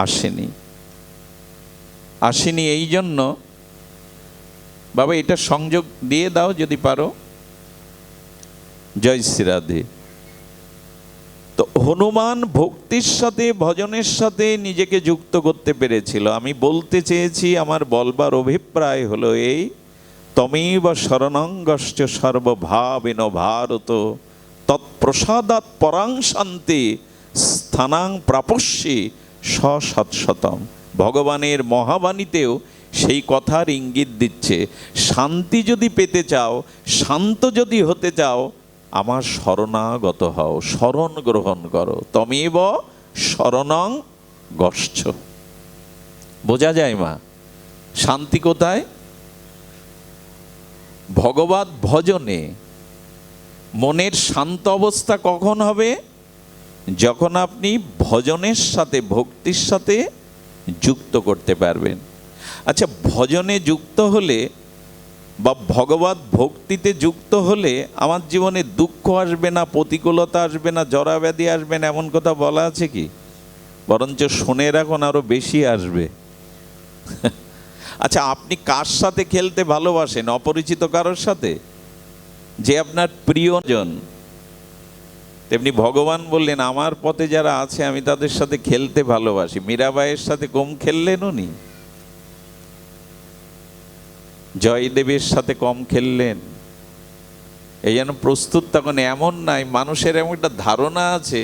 Speaker 1: আসেনি। এই জন্য বাবা এটা সংযোগ দিয়ে দাও যদি পারো। জয় শ্রী রাধে। তো হনুমান ভক্তির সাথে, ভজনের সাথে নিজেকে যুক্ত করতে পেরেছিল। আমি বলতে চেয়েছি, আমার বলবার অভিপ্রায় হলো এই, তমেব শরণাঙ্গশ্চ সর্বভাবেন ভারত তৎপ্রসাদাৎ পরাং শান্তি স্থানাং প্রাপস্যি সৎশতম। ভগবানের মহাবাণীতেও সেই কথার ইঙ্গিত দিচ্ছে, শান্তি যদি পেতে চাও, শান্ত যদি হতে চাও, আমার শরণাগত হও, শরণ গ্রহণ করো। তমেব শরণং গচ্ছ। বোঝা যায় মা, শান্তি কোথায়? ভগবৎ ভজনে। মনের শান্ত অবস্থা কখন হবে? যখন আপনি ভজনের সাথে, ভক্তির সাথে যুক্ত করতে পারবেন। আচ্ছা, ভজনে যুক্ত হলে বা ভগবৎ ভক্তিতে যুক্ত হলে আমার জীবনে দুঃখ আসবে না, প্রতিকূলতা আসবে না, জরাব্যাধি আসবে না, এমন কথা বলা আছে কি? বরঞ্চ শুনে রাখুন, আরো বেশি আসবে। আচ্ছা, আপনি কার সাথে খেলতে ভালোবাসেন? অপরিচিত কারোর সাথে, যে আপনার প্রিয়জন। তেমনি ভগবান বললেন, আমার পথে যারা আছে আমি তাদের সাথে খেলতে ভালোবাসি। মীরাবাইয়ের সাথে কম খেললেন উনি? জয়দেবের সাথে কম খেললেন? এই যেন প্রস্তুত তখন এমন নাই। মানুষের এমন একটা ধারণা আছে,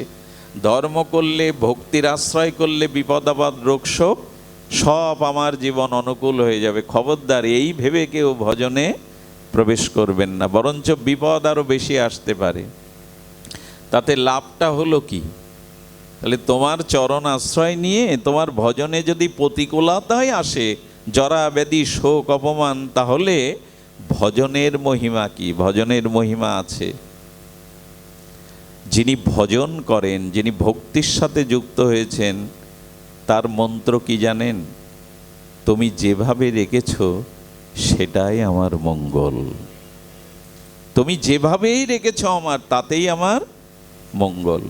Speaker 1: ধর্ম করলে, ভক্তির আশ্রয় করলে বিপদ আপদ রোগ শোক সব আমার জীবন অনুকূল হয়ে যাবে। খবরদার, এই ভেবে কেউ ভজনে প্রবেশ করবেন না, বরঞ্চ বিপদ আরো বেশি আসতে পারে। তাতে লাভটা হলো কি? তাহলে তোমার চরণ আশ্রয় নিয়ে তোমার ভজনে যদি প্রতিকূলতায় আসে, জরা ব্যাধি শোক অপমান, তাহলে ভজনের মহিমা কি? ভজনের মহিমা আছে। যিনি ভজন করেন, যিনি ভক্তির সাথে যুক্ত হয়েছেন, তার মন্ত্র কি জানেন? তুমি যেভাবে রেখেছ সেটাই আমার মঙ্গল। তুমি যেভাবেই রেখেছ আমার, তাতেই আমার মঙ্গল।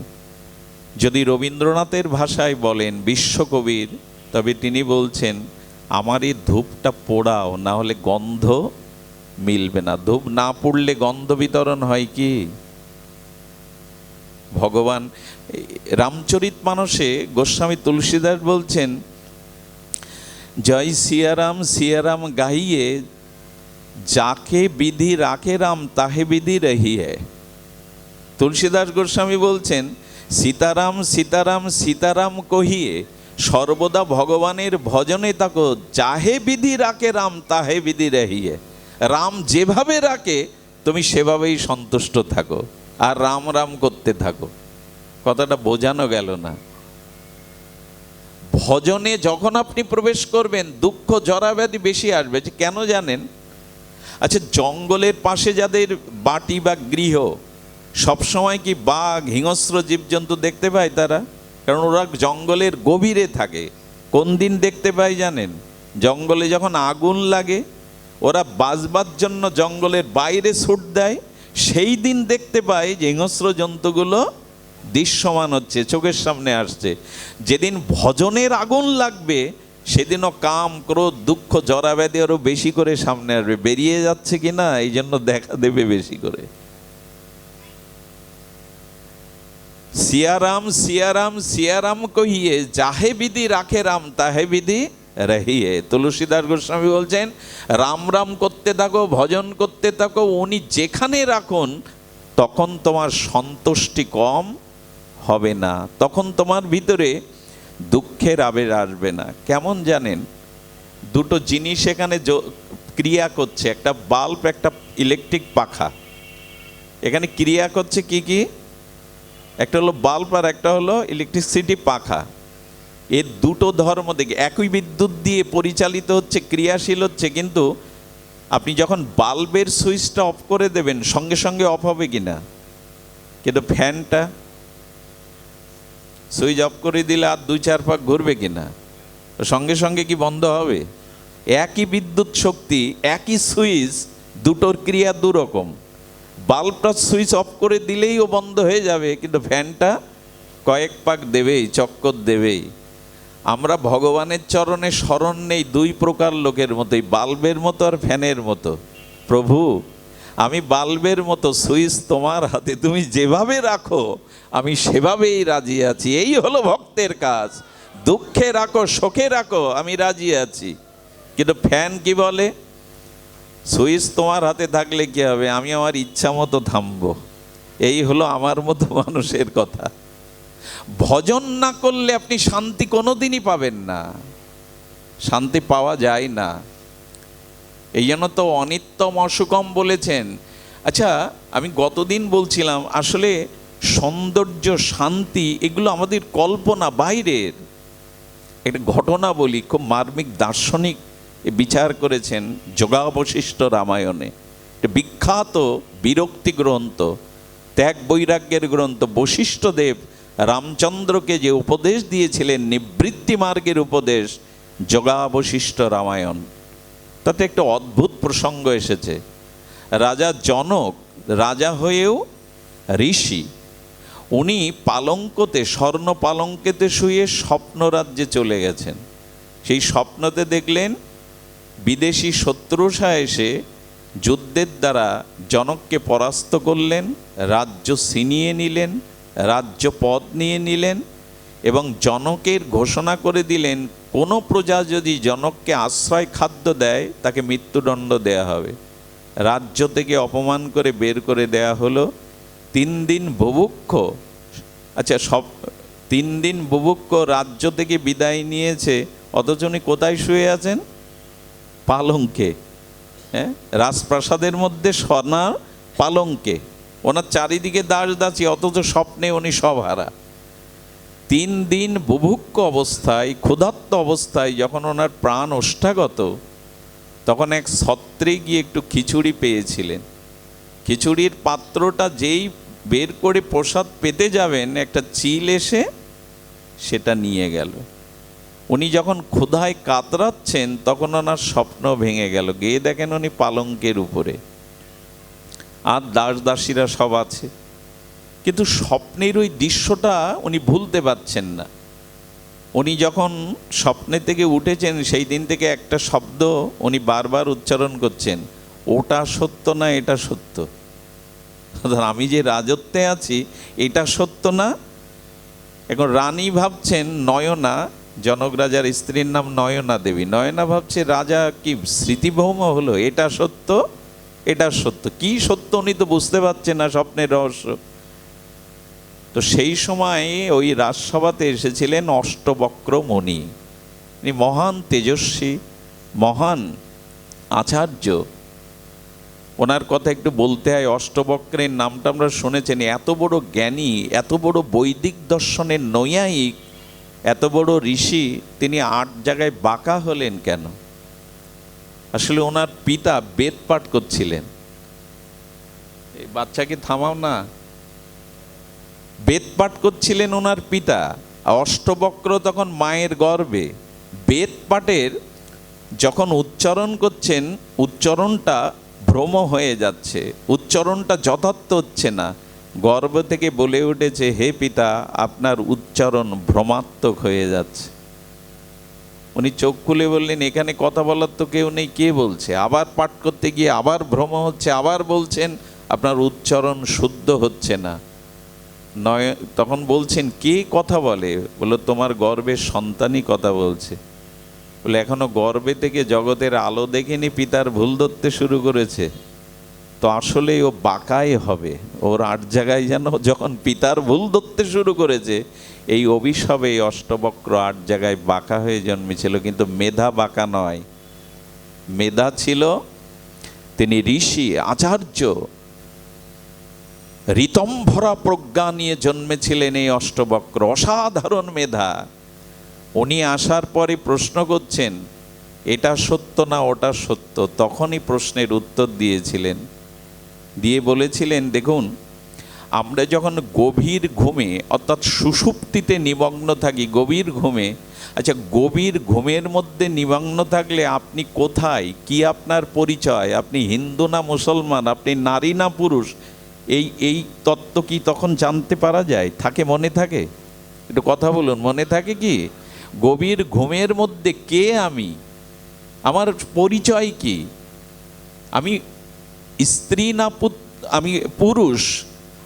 Speaker 1: যদি রবীন্দ্রনাথের ভাষায় বলেন, বিশ্বকবির, তবে তিনি বলছেন, আমার এই ধূপটা পোড়াও, না হলে গন্ধ মিলবে না। ধূপ না পুড়লে গন্ধ বিতরণ হয় কি? ভগবান রামচরিতমানসে গোস্বামী তুলসীদাস বলছেন, জয় সিয়ারাম সিয়ারাম গাইয়ে, যাকে বিধি রাখে রাম তাহে বিধি রহিয়ে। তুলসীদাস গোস্বামী বলছেন, সীতারাম সীতারাম সীতারাম কহিয়ে সর্বদা ভগবানের ভজনে থাকো, যাহে বিধি রাখে রাম তাহে বিধি রহিয়ে। রাম যেভাবে রাখে তুমি সেভাবেই সন্তুষ্ট থাকো, আর রাম রাম করতে থাকো। কথাটা বোঝানো গেল না? ভজনে যখন আপনি প্রবেশ করবেন, দুঃখ জরাব্যাধি বেশি আসবে। কেন জানেন? আচ্ছা, জঙ্গলের পাশে যাদের বাটি বা গৃহ, সবসময় কি বাঘ হিংস্র জীবজন্তু দেখতে পায় তারা? কারণ ওরা জঙ্গলের গভীরে থাকে। কোন দিন দেখতে পায় জানেন? জঙ্গলে যখন আগুন লাগে, ওরা বাঁচবার জন্য জঙ্গলের বাইরে ছুট দেয়, সেই দিন দেখতে পায় যে হিংস্র জন্তুগুলো দৃশ্যমান হচ্ছে, চোখের সামনে আসছে। যেদিন ভজনের আগুন লাগবে, সেদিনও কাম ক্রোধ দুঃখ জরাব্যাধি আরো বেশি করে সামনে আসবে। বেরিয়ে যাচ্ছে কিনা এই জন্য দেখা দেবে বেশি করে। সিয়ারাম সিয়ারাম সিয়ারাম কহিয়ে, যাহে বিধি রাখে রাম তাহে বিধি রহিয়ে। তুলসীদাস গোস্বামী বলছেন, রাম রাম করতে থাকো, ভজন করতে থাকো, উনি যেখানে রাখুন তখন তোমার সন্তুষ্টি কম হবে না, তখন তোমার ভিতরে দুঃখের আবেগ আসবে না। কেমন জানেন? দুটো জিনিস এখানে ক্রিয়া করছে, একটা বাল্ব, একটা ইলেকট্রিক পাখা। এখানে ক্রিয়া করছে কি কি? একটা হলো বাল্ব আর একটা হলো ইলেকট্রিসিটি পাখা। এর দুটো ধর্ম দেখে একই বিদ্যুৎ দিয়ে পরিচালিত হচ্ছে, ক্রিয়াশীল হচ্ছে, কিন্তু আপনি যখন বাল্বের সুইচটা অফ করে দেবেন সঙ্গে সঙ্গে অফ হবে কিনা? কিন্তু ফ্যানটা সুইচ অফ করে দিলে আর 2-4 পাক ঘুরবে কিনা? সঙ্গে সঙ্গে কি বন্ধ হবে? একই বিদ্যুৎ শক্তি, একই সুইচ, দুটোর ক্রিয়া দুরকম। বাল্বটা সুইচ অফ করে দিলেই ও বন্ধ হয়ে যাবে, কিন্তু ফ্যানটা কয়েক পাক দেবেই, চক্কর দেবেই। আমরা ভগবানের চরণে শরণ নেই দুই প্রকার লোকের মতোই, বাল্বের মতো আর ফ্যানের মতো। প্রভু, আমি বাল্বের মতো, সুইচ তোমার হাতে, তুমি যেভাবে রাখো আমি সেভাবেই রাজি আছি। এই হলো ভক্তের কাজ। দুঃখে রাখো, সুখে রাখো, আমি রাজি আছি। কিন্তু ফ্যান কি বলে? সুইচ তোমার হাতে থাকলে কি হবে, আমি আমার ইচ্ছা মতো থামবো। এই হলো আমার মতো মানুষের কথা। ভজন না করলে আপনি শান্তি কোনোদিনই পাবেন না, শান্তি পাওয়া যায় না। এই জন্য তো অনিত্যম অসুখম বলেছেন। আচ্ছা, আমি গতদিন বলছিলাম, আসলে সৌন্দর্য, শান্তি এগুলো আমাদের কল্পনা বাইরের। একটা ঘটনা বলি, খুব মার্মিক দার্শনিক বিচার করেছেন যোগাবশিষ্ট রামায়ণে। বিখ্যাত বিরক্তি গ্রন্থ, ত্যাগ বৈরাগ্যের গ্রন্থ। বশিষ্ঠদেব রামচন্দ্রকে যে উপদেশ দিয়েছিলেন, নিবৃত্তি মার্গের উপদেশ, যোগাবশিষ্ট রামায়ণ, তাতে একটা অদ্ভুত প্রসঙ্গ এসেছে। রাজা জনক, রাজা হয়েও ঋষি, উনি পালঙ্কতে, স্বর্ণ পালঙ্কেতে শুয়ে স্বপ্ন রাজ্যে চলে গেছেন। সেই স্বপ্নতে দেখলেন বিদেশি শত্রুসা এসে যুদ্ধের দ্বারা জনককে পরাস্ত করলেন, রাজ্য ছিনিয়ে নিলেন, রাজ্য পদ নিয়ে নিলেন, এবং জনকের ঘোষণা করে দিলেন কোনো প্রজা যদি জনককে আশ্রয় খাদ্য দেয় তাকে মৃত্যুদণ্ড দেয়া হবে। রাজ্য থেকে অপমান করে বের করে দেয়া হলো। 3 দিন বুভুক্ষ, আচ্ছা 3 দিন বুভুক্ষ রাজ্য থেকে বিদায় নিয়েছে, অথচ উনি কোথায় শুয়ে আছেন? পালঙ্কে। হ্যাঁ, রাজপ্রাসাদের মধ্যে সোনার পালঙ্কে, ওনার চারিদিকে দাস দাসী, অথচ স্বপ্নে উনি সব হারা। 3 দিন বুভুক্ষ অবস্থায়, ক্ষুধার্ত অবস্থায় যখন ওনার প্রাণ ওষ্ঠাগত, তখন এক ছত্রে গিয়ে একটু খিচুড়ি পেয়েছিলেন। খিচুড়ির পাত্রটা যেই বের করে প্রসাদ পেতে যাবেন, একটা চিল এসে সেটা নিয়ে গেল। উনি যখন ক্ষুধায় কাতরাচ্ছেন, তখন ওনার স্বপ্ন ভেঙে গেল। গিয়ে দেখেন উনি পালঙ্কের উপরে, আর দাস দাসীরা সব আছে, কিন্তু স্বপ্নের ওই দৃশ্যটা উনি ভুলতে পারছেন না। উনি যখন স্বপ্নে থেকে উঠেছেন, সেই দিন থেকে একটা শব্দ উনি বারবার উচ্চারণ করছেন, ওটা সত্য না এটা সত্য। আমি যে রাজত্বে আছি এটা সত্য না। এখন রানী ভাবছেন নয়না, জনক রাজার স্ত্রীর নাম নয়না দেবী, নয়না ভাবছে রাজা কি স্মৃতিভৌম হলো, এটা সত্য এটা সত্য, কি সত্য উনি তো বুঝতে পারছেন না স্বপ্নের রহস্য। তো সেই সময় ওই রাজসভাতে এসেছিলেন অষ্টবক্র মুনি, উনি মহান তেজস্বী, মহান আচার্য। ওনার কথা একটু বলতে হয়। অষ্টবক্রের নামটা আমরা শুনেছেন। এত বড় জ্ঞানী, এত বড় বৈদিক দর্শনের নৈয়ায়িক, এত বড় ঋষি, তিনি 8 জায়গায় বাঁকা হলেন কেন? আসলে ওনার পিতা বেদ পাঠ করছিলেন। এই বাচ্চাকে থামাও না। বেদ পাঠ করছিলেন ওনার পিতা, অষ্টবক্র তখন মায়ের গর্ভে। বেদ পাঠের যখন উচ্চারণ করছেন, উচ্চারণটা ভ্রম হয়ে যাচ্ছে, উচ্চারণটা যথার্থ হচ্ছে না। গর্ভ থেকে বলে উঠেছে, হে পিতা, আপনার উচ্চারণ ভ্রমাত্মক হয়ে যাচ্ছে। উনি চোখ খুলে বললেন, এখানে কথা বলার তো কেউ নেই, কে বলছে? আবার পাঠ করতে গিয়ে আবার ভ্রম হচ্ছে, আবার বলছেন আপনার উচ্চারণ শুদ্ধ হচ্ছে না। নয়, তখন বলছেন কে কথা বলে? বললো তোমার গর্ভের সন্তানই কথা বলছে। বলে এখনো গর্ভে থেকে জগতের আলো দেখেনি, পিতার ভুল ধরতে শুরু করেছে। তো আসলেই ও বাঁকাই হবে। ওর 8 জায়গায় যেন যখন পিতার ভুল ধরতে শুরু করেছে, এই অভিশাপে অষ্টবক্র 8 জায়গায় বাঁকা হয়ে জন্মেছিল। কিন্তু মেধা বাঁকা নয়, মেধা ছিল, তিনি ঋষি, আচার্য, ঋতম্ভরা প্রজ্ঞা নিয়ে জন্মেছিলেন এই অষ্টবক্র, অসাধারণ মেধা। উনি আসার পরে প্রশ্ন করছেন, এটা সত্য না ওটা সত্য? তখনই প্রশ্নের উত্তর দিয়েছিলেন, দিয়ে বলেছিলেন, দেখুন আমরা যখন গভীর ঘুমে অর্থাৎ সুষুপ্তিতে নিমগ্ন থাকি, গভীর ঘুমে, আচ্ছা গভীর ঘুমের মধ্যে নিমগ্ন থাকলে আপনি কোথায়, কি আপনার পরিচয়, আপনি হিন্দু না মুসলমান, আপনি নারী না পুরুষ, এই তত্ত্ব কি তখন জানতে পারা যায়? থাকে, মনে থাকে? একটু কথা বলুন, মনে থাকে কি? গভীর ঘুমের মধ্যে কে আমি, আমার পরিচয় কি, আমি স্ত্রী না আমি পুরুষ,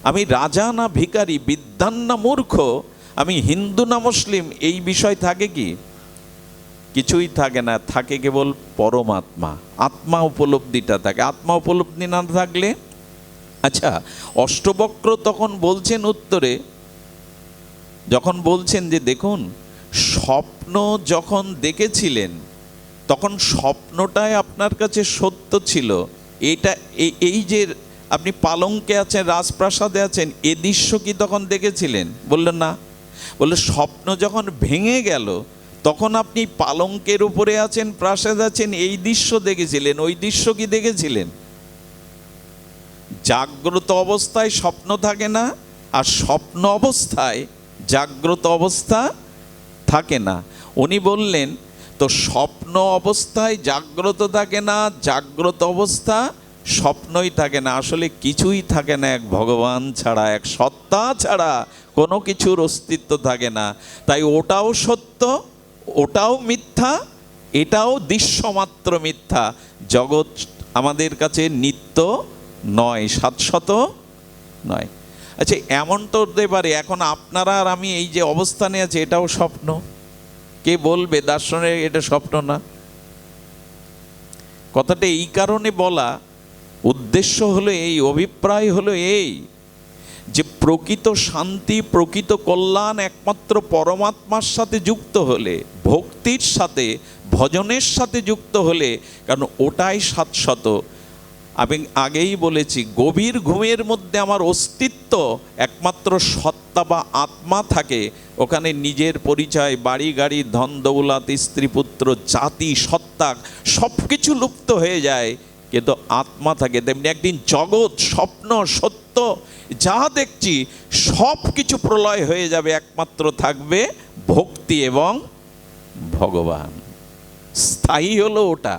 Speaker 1: আমি রাজা না ভিখারি, বিদ্বান না মূর্খ, আমি হিন্দু না মুসলিম, এই বিষয় থাকে কি? কিছুই থাকে না। থাকে কেবল পরমাত্মা, আত্মা উপলব্ধিটা থাকে। আত্মা উপলব্ধি না থাকলে, আচ্ছা অষ্টবক্র তখন বলছেন উত্তরে, যখন বলছেন যে দেখুন স্বপ্ন যখন দেখেছিলেন তখন স্বপ্নটাই আপনার কাছে সত্য ছিল। এটা এই যে আপনি পালঙ্কে আছেন, রাজপ্রাসাদে আছেন, এ দৃশ্য কি তখন দেখেছিলেন? বললেন না। বললে স্বপ্ন যখন ভেঙে গেল তখন আপনি পালঙ্কের উপরে আছেন, প্রাসাদে আছেন, এই দৃশ্য দেখেছিলেন, ওই দৃশ্য কি দেখেছিলেন? জাগ্রত অবস্থায় স্বপ্ন থাকে না, আর স্বপ্ন অবস্থায় জাগ্রত অবস্থা থাকে না। উনি বললেন তো স্বপ্ন অবস্থায় জাগ্রত থাকে না, জাগ্রত অবস্থা স্বপ্নই থাকে না। আসলে কিছুই থাকে না, এক ভগবান ছাড়া, এক সত্তা ছাড়া কোনো কিছুর অস্তিত্ব থাকে না। তাই ওটাও সত্য, ওটাও মিথ্যা, এটাও দৃশ্যমাত্র মিথ্যা। জগৎ আমাদের কাছে নিত্য নয়, শাশ্বত নয়। আচ্ছা এমন তো হতে পারে এখন আপনারা আর আমি এই যে অবস্থানে আছে এটাও স্বপ্ন। কে বলবে দার্শনে এটা স্বপ্ন না? কথাটা এই কারণে বলা, উদ্দেশ্য হলো এই, অভিপ্রায় হলো এই, যে প্রকৃত শান্তি, প্রকৃত কল্যাণ একমাত্র পরমাত্মার সাথে যুক্ত হলে, ভক্তির সাথে, ভজনের সাথে যুক্ত হলে, কারণ ওটাই শাশ্বত। আমি আগেই বলেছি, গভীর ঘুমের মধ্যে আমার অস্তিত্ব একমাত্র সত্তা বা আত্মা থাকে। ওখানে নিজের পরিচয়, বাড়ি গাড়ি, ধন দৌলত, স্ত্রী পুত্র, জাতি, সত্তা সব কিছু লুপ্ত হয়ে যায়, কিন্তু আত্মা থাকে। তেমনি একদিন জগৎ, স্বপ্ন, সত্য যা দেখছি সব কিছু প্রলয় হয়ে যাবে, একমাত্র থাকবে ভক্তি এবং ভগবান। স্থায়ী হলো ওটা।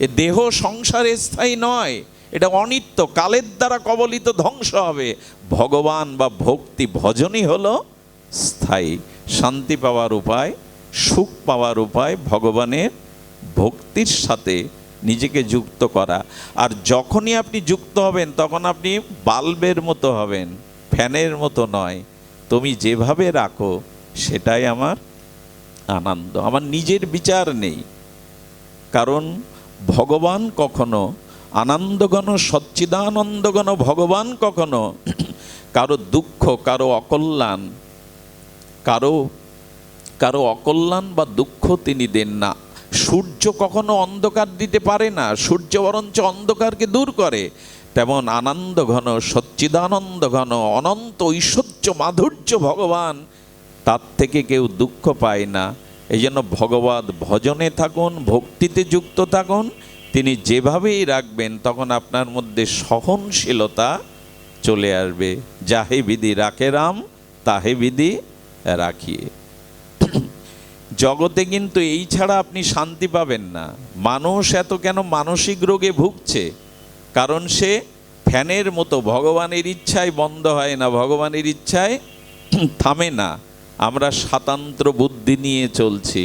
Speaker 1: এ দেহ সংসারে স্থায়ী নয়, এটা অনিত্য, কালের দ্বারা কবলিত, ধ্বংস হবে। ভগবান বা ভক্তি ভজনই হলো স্থায়ী। শান্তি পাওয়ার উপায়, সুখ পাওয়ার উপায় ভগবানের ভক্তির সাথে নিজেকে যুক্ত করা। আর যখনই আপনি যুক্ত হবেন তখন আপনি বাল্বের মতো হবেন, ফ্যানের মতো নয়। তুমি যেভাবে রাখো সেটাই আমার আনন্দ, আমার নিজের বিচার নেই। কারণ ভগবান কখনো আনন্দঘন, সচ্চিদানন্দঘন ভগবান কখনো কারো দুঃখ, কারো অকল্যাণ, কারো অকল্যাণ বা দুঃখ তিনি দেন না। সূর্য কখনো অন্ধকার দিতে পারে না, সূর্য বরঞ্চ অন্ধকারকে দূর করে। তেমন আনন্দ ঘন, সচ্চিদানন্দ ঘন, অনন্ত ঐশ্বর্য মাধুর্য ভগবান, তার থেকে কেউ দুঃখ পায় না। এই জন্য ভগবত ভজনে থাকুন, ভক্তিতে যুক্ত থাকুন। তিনি যেভাবেই রাখবেন তখন আপনার মধ্যে সহনশীলতা চলে আসবে। যাহে বিধি রাখে রাম, তাহে বিধি রাখিয়ে। জগতে কিন্তু এই ছাড়া আপনি শান্তি পাবেন না। মানুষ এত কেন মানসিক রোগে ভুগছে? কারণ সে ফ্যানের মতো, ভগবানের ইচ্ছায় বন্ধ হয় না, ভগবানের ইচ্ছায় থামে না। আমরা স্বাতন্ত্র বুদ্ধি নিয়ে চলছি।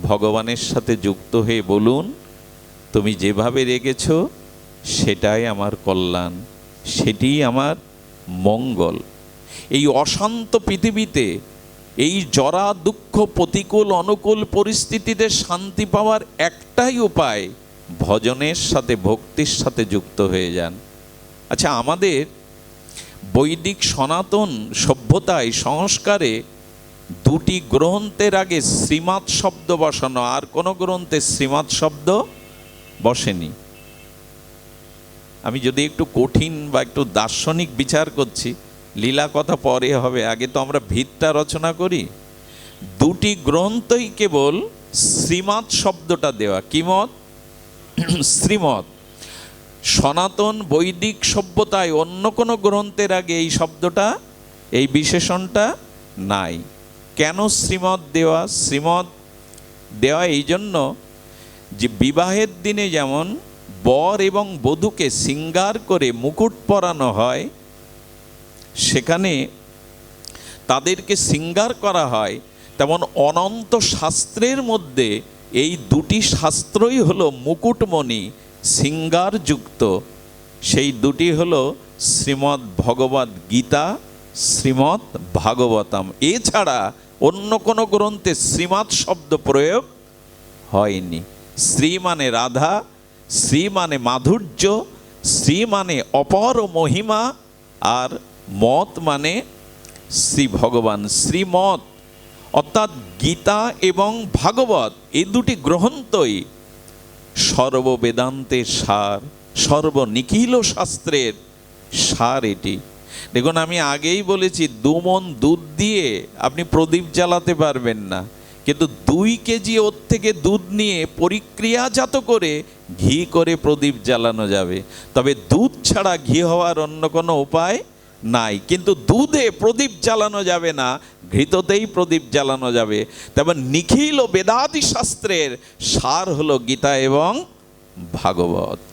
Speaker 1: ভগবানের সাথে যুক্ত হয়ে বলুন, তুমি যেভাবে রেখেছ সেটাই আমার কল্যাণ, সেটিই আমার মঙ্গল। এই অশান্ত পৃথিবীতে, এই জরা দুঃখ, প্রতিকূল অনুকূল পরিস্থিতিতে শান্তি পাওয়ার একটাই উপায়, ভজনের সাথে, ভক্তির সাথে যুক্ত হয়ে যান। আচ্ছা, আমাদের বৈদিক সনাতন সভ্যতায়, সংস্কারে দুটি গ্রন্থের আগে শ্রীমৎ শব্দ বসানো, আর কোনো গ্রন্থে শ্রীমৎ শব্দ বসেনি। আমি যদি একটু কঠিন বা একটু দার্শনিক বিচার করছি, লীলা কথা পরে হবে, আগে তো আমরা ভিতটা রচনা করি। দুটি গ্রন্থই কেবল শ্রীমৎ শব্দটা দেওয়া। কি মত? শ্রীমৎ। সনাতন বৈদিক সভ্যতায় অন্য কোনো গ্রন্থের আগে এই শব্দটা, এই বিশেষণটা নাই। কেন শ্রীমৎ দেওয়া? শ্রীমৎ দেওয়া এই জন্য যে বিবাহের দিনে যেমন বর এবং বধূকে শৃঙ্গার করে মুকুট পরানো হয়, সেখানে তাদেরকে শৃঙ্গার করা হয়, তেমন অনন্ত শাস্ত্রের মধ্যে এই দুটি শাস্ত্রই হলো মুকুটমণি, শৃঙ্গারযুক্ত। সেই দুটি হলো শ্রীমদ্ ভগবদ্ গীতা, শ্রীমদ্ ভাগবতম। এছাড়া অন্য কোনো গ্রন্থে শ্রীমৎ শব্দ প্রয়োগ হয়নি। শ্রী মানে রাধা, শ্রী মানে মাধুর্য, শ্রী মানে অপর মহিমা, আর মত মানে শ্রী ভগবান। শ্রীমৎ অর্থাৎ গীতা এবং ভাগবত, এই দুটি গ্রন্থই সর্ববেদান্তের সার, সর্বনিখিল শাস্ত্রের সার এটি। দেখুন, আমি আগেই বলেছি, 2 মণ দুধ দিয়ে আপনি প্রদীপ জ্বালাতে পারবেন না, কিন্তু 2 কেজি ওর থেকে দুধ নিয়ে পরিক্রিয়াজাত করে ঘি করে প্রদীপ জ্বালানো যাবে। তবে দুধ ছাড়া ঘি হওয়ার অন্য কোনো উপায় নাই। কিন্তু দুধে প্রদীপ জ্বালানো যাবে না, ঘৃততেই প্রদীপ জ্বালানো যাবে। তেমন নিখিল বেদাদি শাস্ত্রের সার হলো গীতা এবং ভাগবত।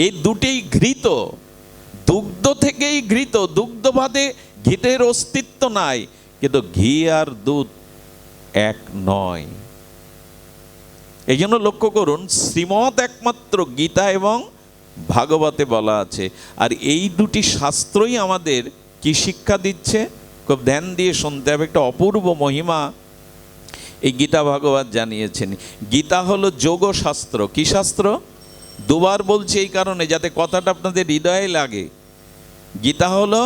Speaker 1: এই দুটেই ঘৃত, দুগ্ধ থেকেই ঘৃত। দুগ্ধ বাদে ঘৃতের অস্তিত্ব নাই, কিন্তু ঘি আর দুধ এক নয়। এই জন্য লক্ষ্য করুন, শ্রীমৎ একমাত্র গীতা এবং ভাগবতে বলা আছে। আর এই দুটি শাস্ত্রই আমাদের কি শিক্ষা দিচ্ছে? খুব ধ্যান দিয়ে শুনতে হবে। একটা অপূর্ব মহিমা এই গীতা ভাগবত জানিয়েছেন। গীতা হলো যোগ শাস্ত্র। কি শাস্ত্র? 2 বার বলছি এই কারণে, যাতে কথাটা আপনাদের হৃদয়ে লাগে। গীতা হলো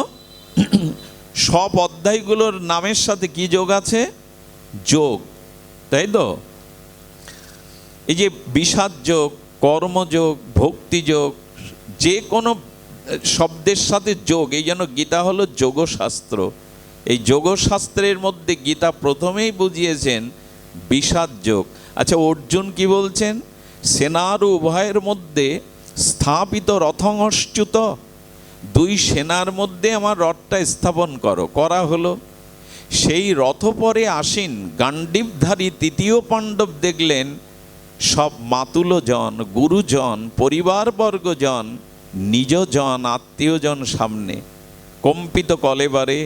Speaker 1: সব অধ্যায়গুলোর নামের সাথে কি যোগ আছে? যোগ, তাই তো? এই যে বিষাদ যোগ, কর্মযোগ, ভক্তিযোগ, যে কোনো শব্দের সাথে যোগ, এই জন্য গীতা হলো যোগশাস্ত্র। এই যোগশাস্ত্রের মধ্যে গীতা প্রথমেই বুঝিয়েছেন বিষাদ যোগ। আচ্ছা, অর্জুন কি বলছেন? সেনার উভয়ের মধ্যে স্থাপিত রথংশ্চ্যুত, দুই সেনার মধ্যে আমার রথটা স্থাপন করো। করা হলো। সেই রথ পরে আসীন গান্ডীবধারী তৃতীয় পাণ্ডব দেখলেন সব মাতুলজন, গুরুজন, পরিবারবর্গজন, নিজজন, আত্মীয়জন সামনে, কম্পিত কলেবারে,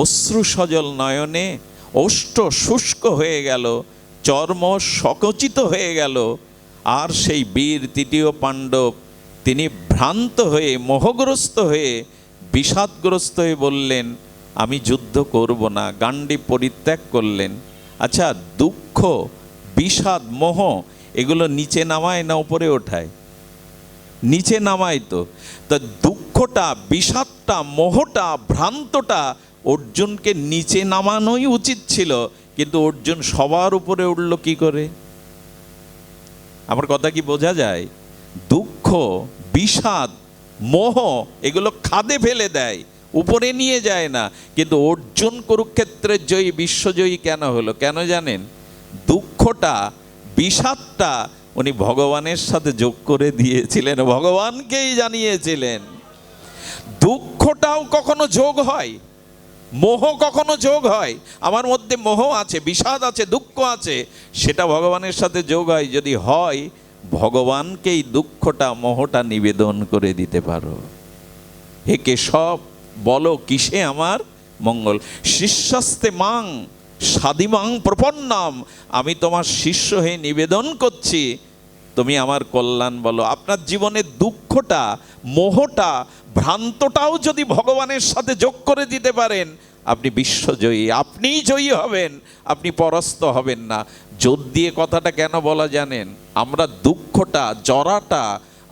Speaker 1: অশ্রু সজল নয়নে, ওষ্ঠ শুষ্ক হয়ে গেল, চর্ম সকচিত হয়ে গেল। আর সেই বীর তৃতীয় পাণ্ডব তিনি ভ্রান্ত হয়ে, মোহগ্রস্ত হয়ে, বিষাদগ্রস্ত হয়ে বললেন আমি যুদ্ধ করব না, গান্ডীব পরিত্যাগ করলেন। আচ্ছা, দুঃখ, বিষাদ, মোহ এগুলো নিচে নামায় না উপরে ওঠায়? নিচে নামায় তো। তা দুঃখটা, বিষাদটা, মোহটা, ভ্রান্তটা অর্জুনকে নিচে নামানোই উচিত ছিল, কিন্তু অর্জুন সবার উপরে উঠল কি করে? আমার কথা কি বোঝা যায়? দুঃখ, বিষাদ, মোহ এগুলো খাদে ফেলে দেয়, উপরে নিয়ে যায় না। কিন্তু অর্জুন কুরুক্ষেত্রের জয়ী, বিশ্বজয়ী কেন হলো? কেন জানেন? দুঃখটা, বিষাদটা উনি ভগবানের সাথে যোগ করে দিয়েছিলেন, ভগবানকেই জানিয়েছিলেন। দুঃখটাও কখনো যোগ হয়, মোহ কখনো যোগ হয়। আমার মধ্যে মোহ আছে, বিষাদ আছে, দুঃখ আছে, সেটা ভগবানের সাথে যোগ হয়। যদি হয়, ভগবানকেই দুঃখটা, মোহটা নিবেদন করে দিতে পারো। হে কেশব, বলো কিসে আমার মঙ্গল? শিষ্যাস্তে মাং সাদিমাং প্রপন্নাম, আমি তোমার শিষ্য হয়ে নিবেদন করছি, তুমি আমার কল্যাণ বলো। আপনার জীবনের দুঃখটা, মোহটা, ভ্রান্তটাও যদি ভগবানের সাথে যোগ করে দিতে পারেন, আপনি বিশ্বজয়ী, আপনিই জয়ী হবেন, আপনি পরাস্ত হবেন না। জোর দিয়ে কথাটা কেন বলা জানেন? আমরা দুঃখটা, জরাটা,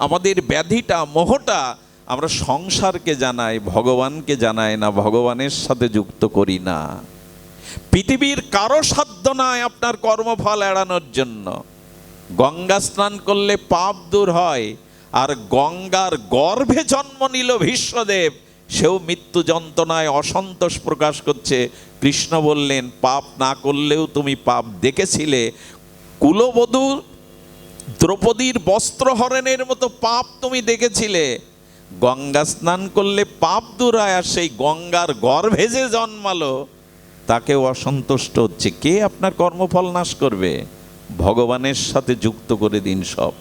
Speaker 1: আমাদের ব্যাধিটা, মোহটা আমরা সংসারকে জানাই, ভগবানকে জানাই না, ভগবানের সাথে যুক্ত করি না। পৃথিবীর কারো সাধ্য নয় আপনার কর্মফল এড়ানোর জন্য। গঙ্গা স্নান করলে পাপ দূর হয়, আর গঙ্গার গর্ভে জন্ম নিল ভীষ্মদেব, সেও মৃত্যু যন্ত্রণায় অসন্তোষ প্রকাশ করছে। কৃষ্ণ বললেন পাপ না করলেও তুমি পাপ দেখেছিলে, কুলবধূ দ্রৌপদীর বস্ত্রহরণের মতো পাপ তুমি দেখেছিলে। গঙ্গা স্নান করলে পাপ দূর হয়, আর সেই গঙ্গার গর্ভে যে জন্মালো তাকেও অসন্তুষ্ট হচ্ছে। কে আপনার কর্মফল নাশ করবে? ভগবানের সাথে যুক্ত করে দিন সব।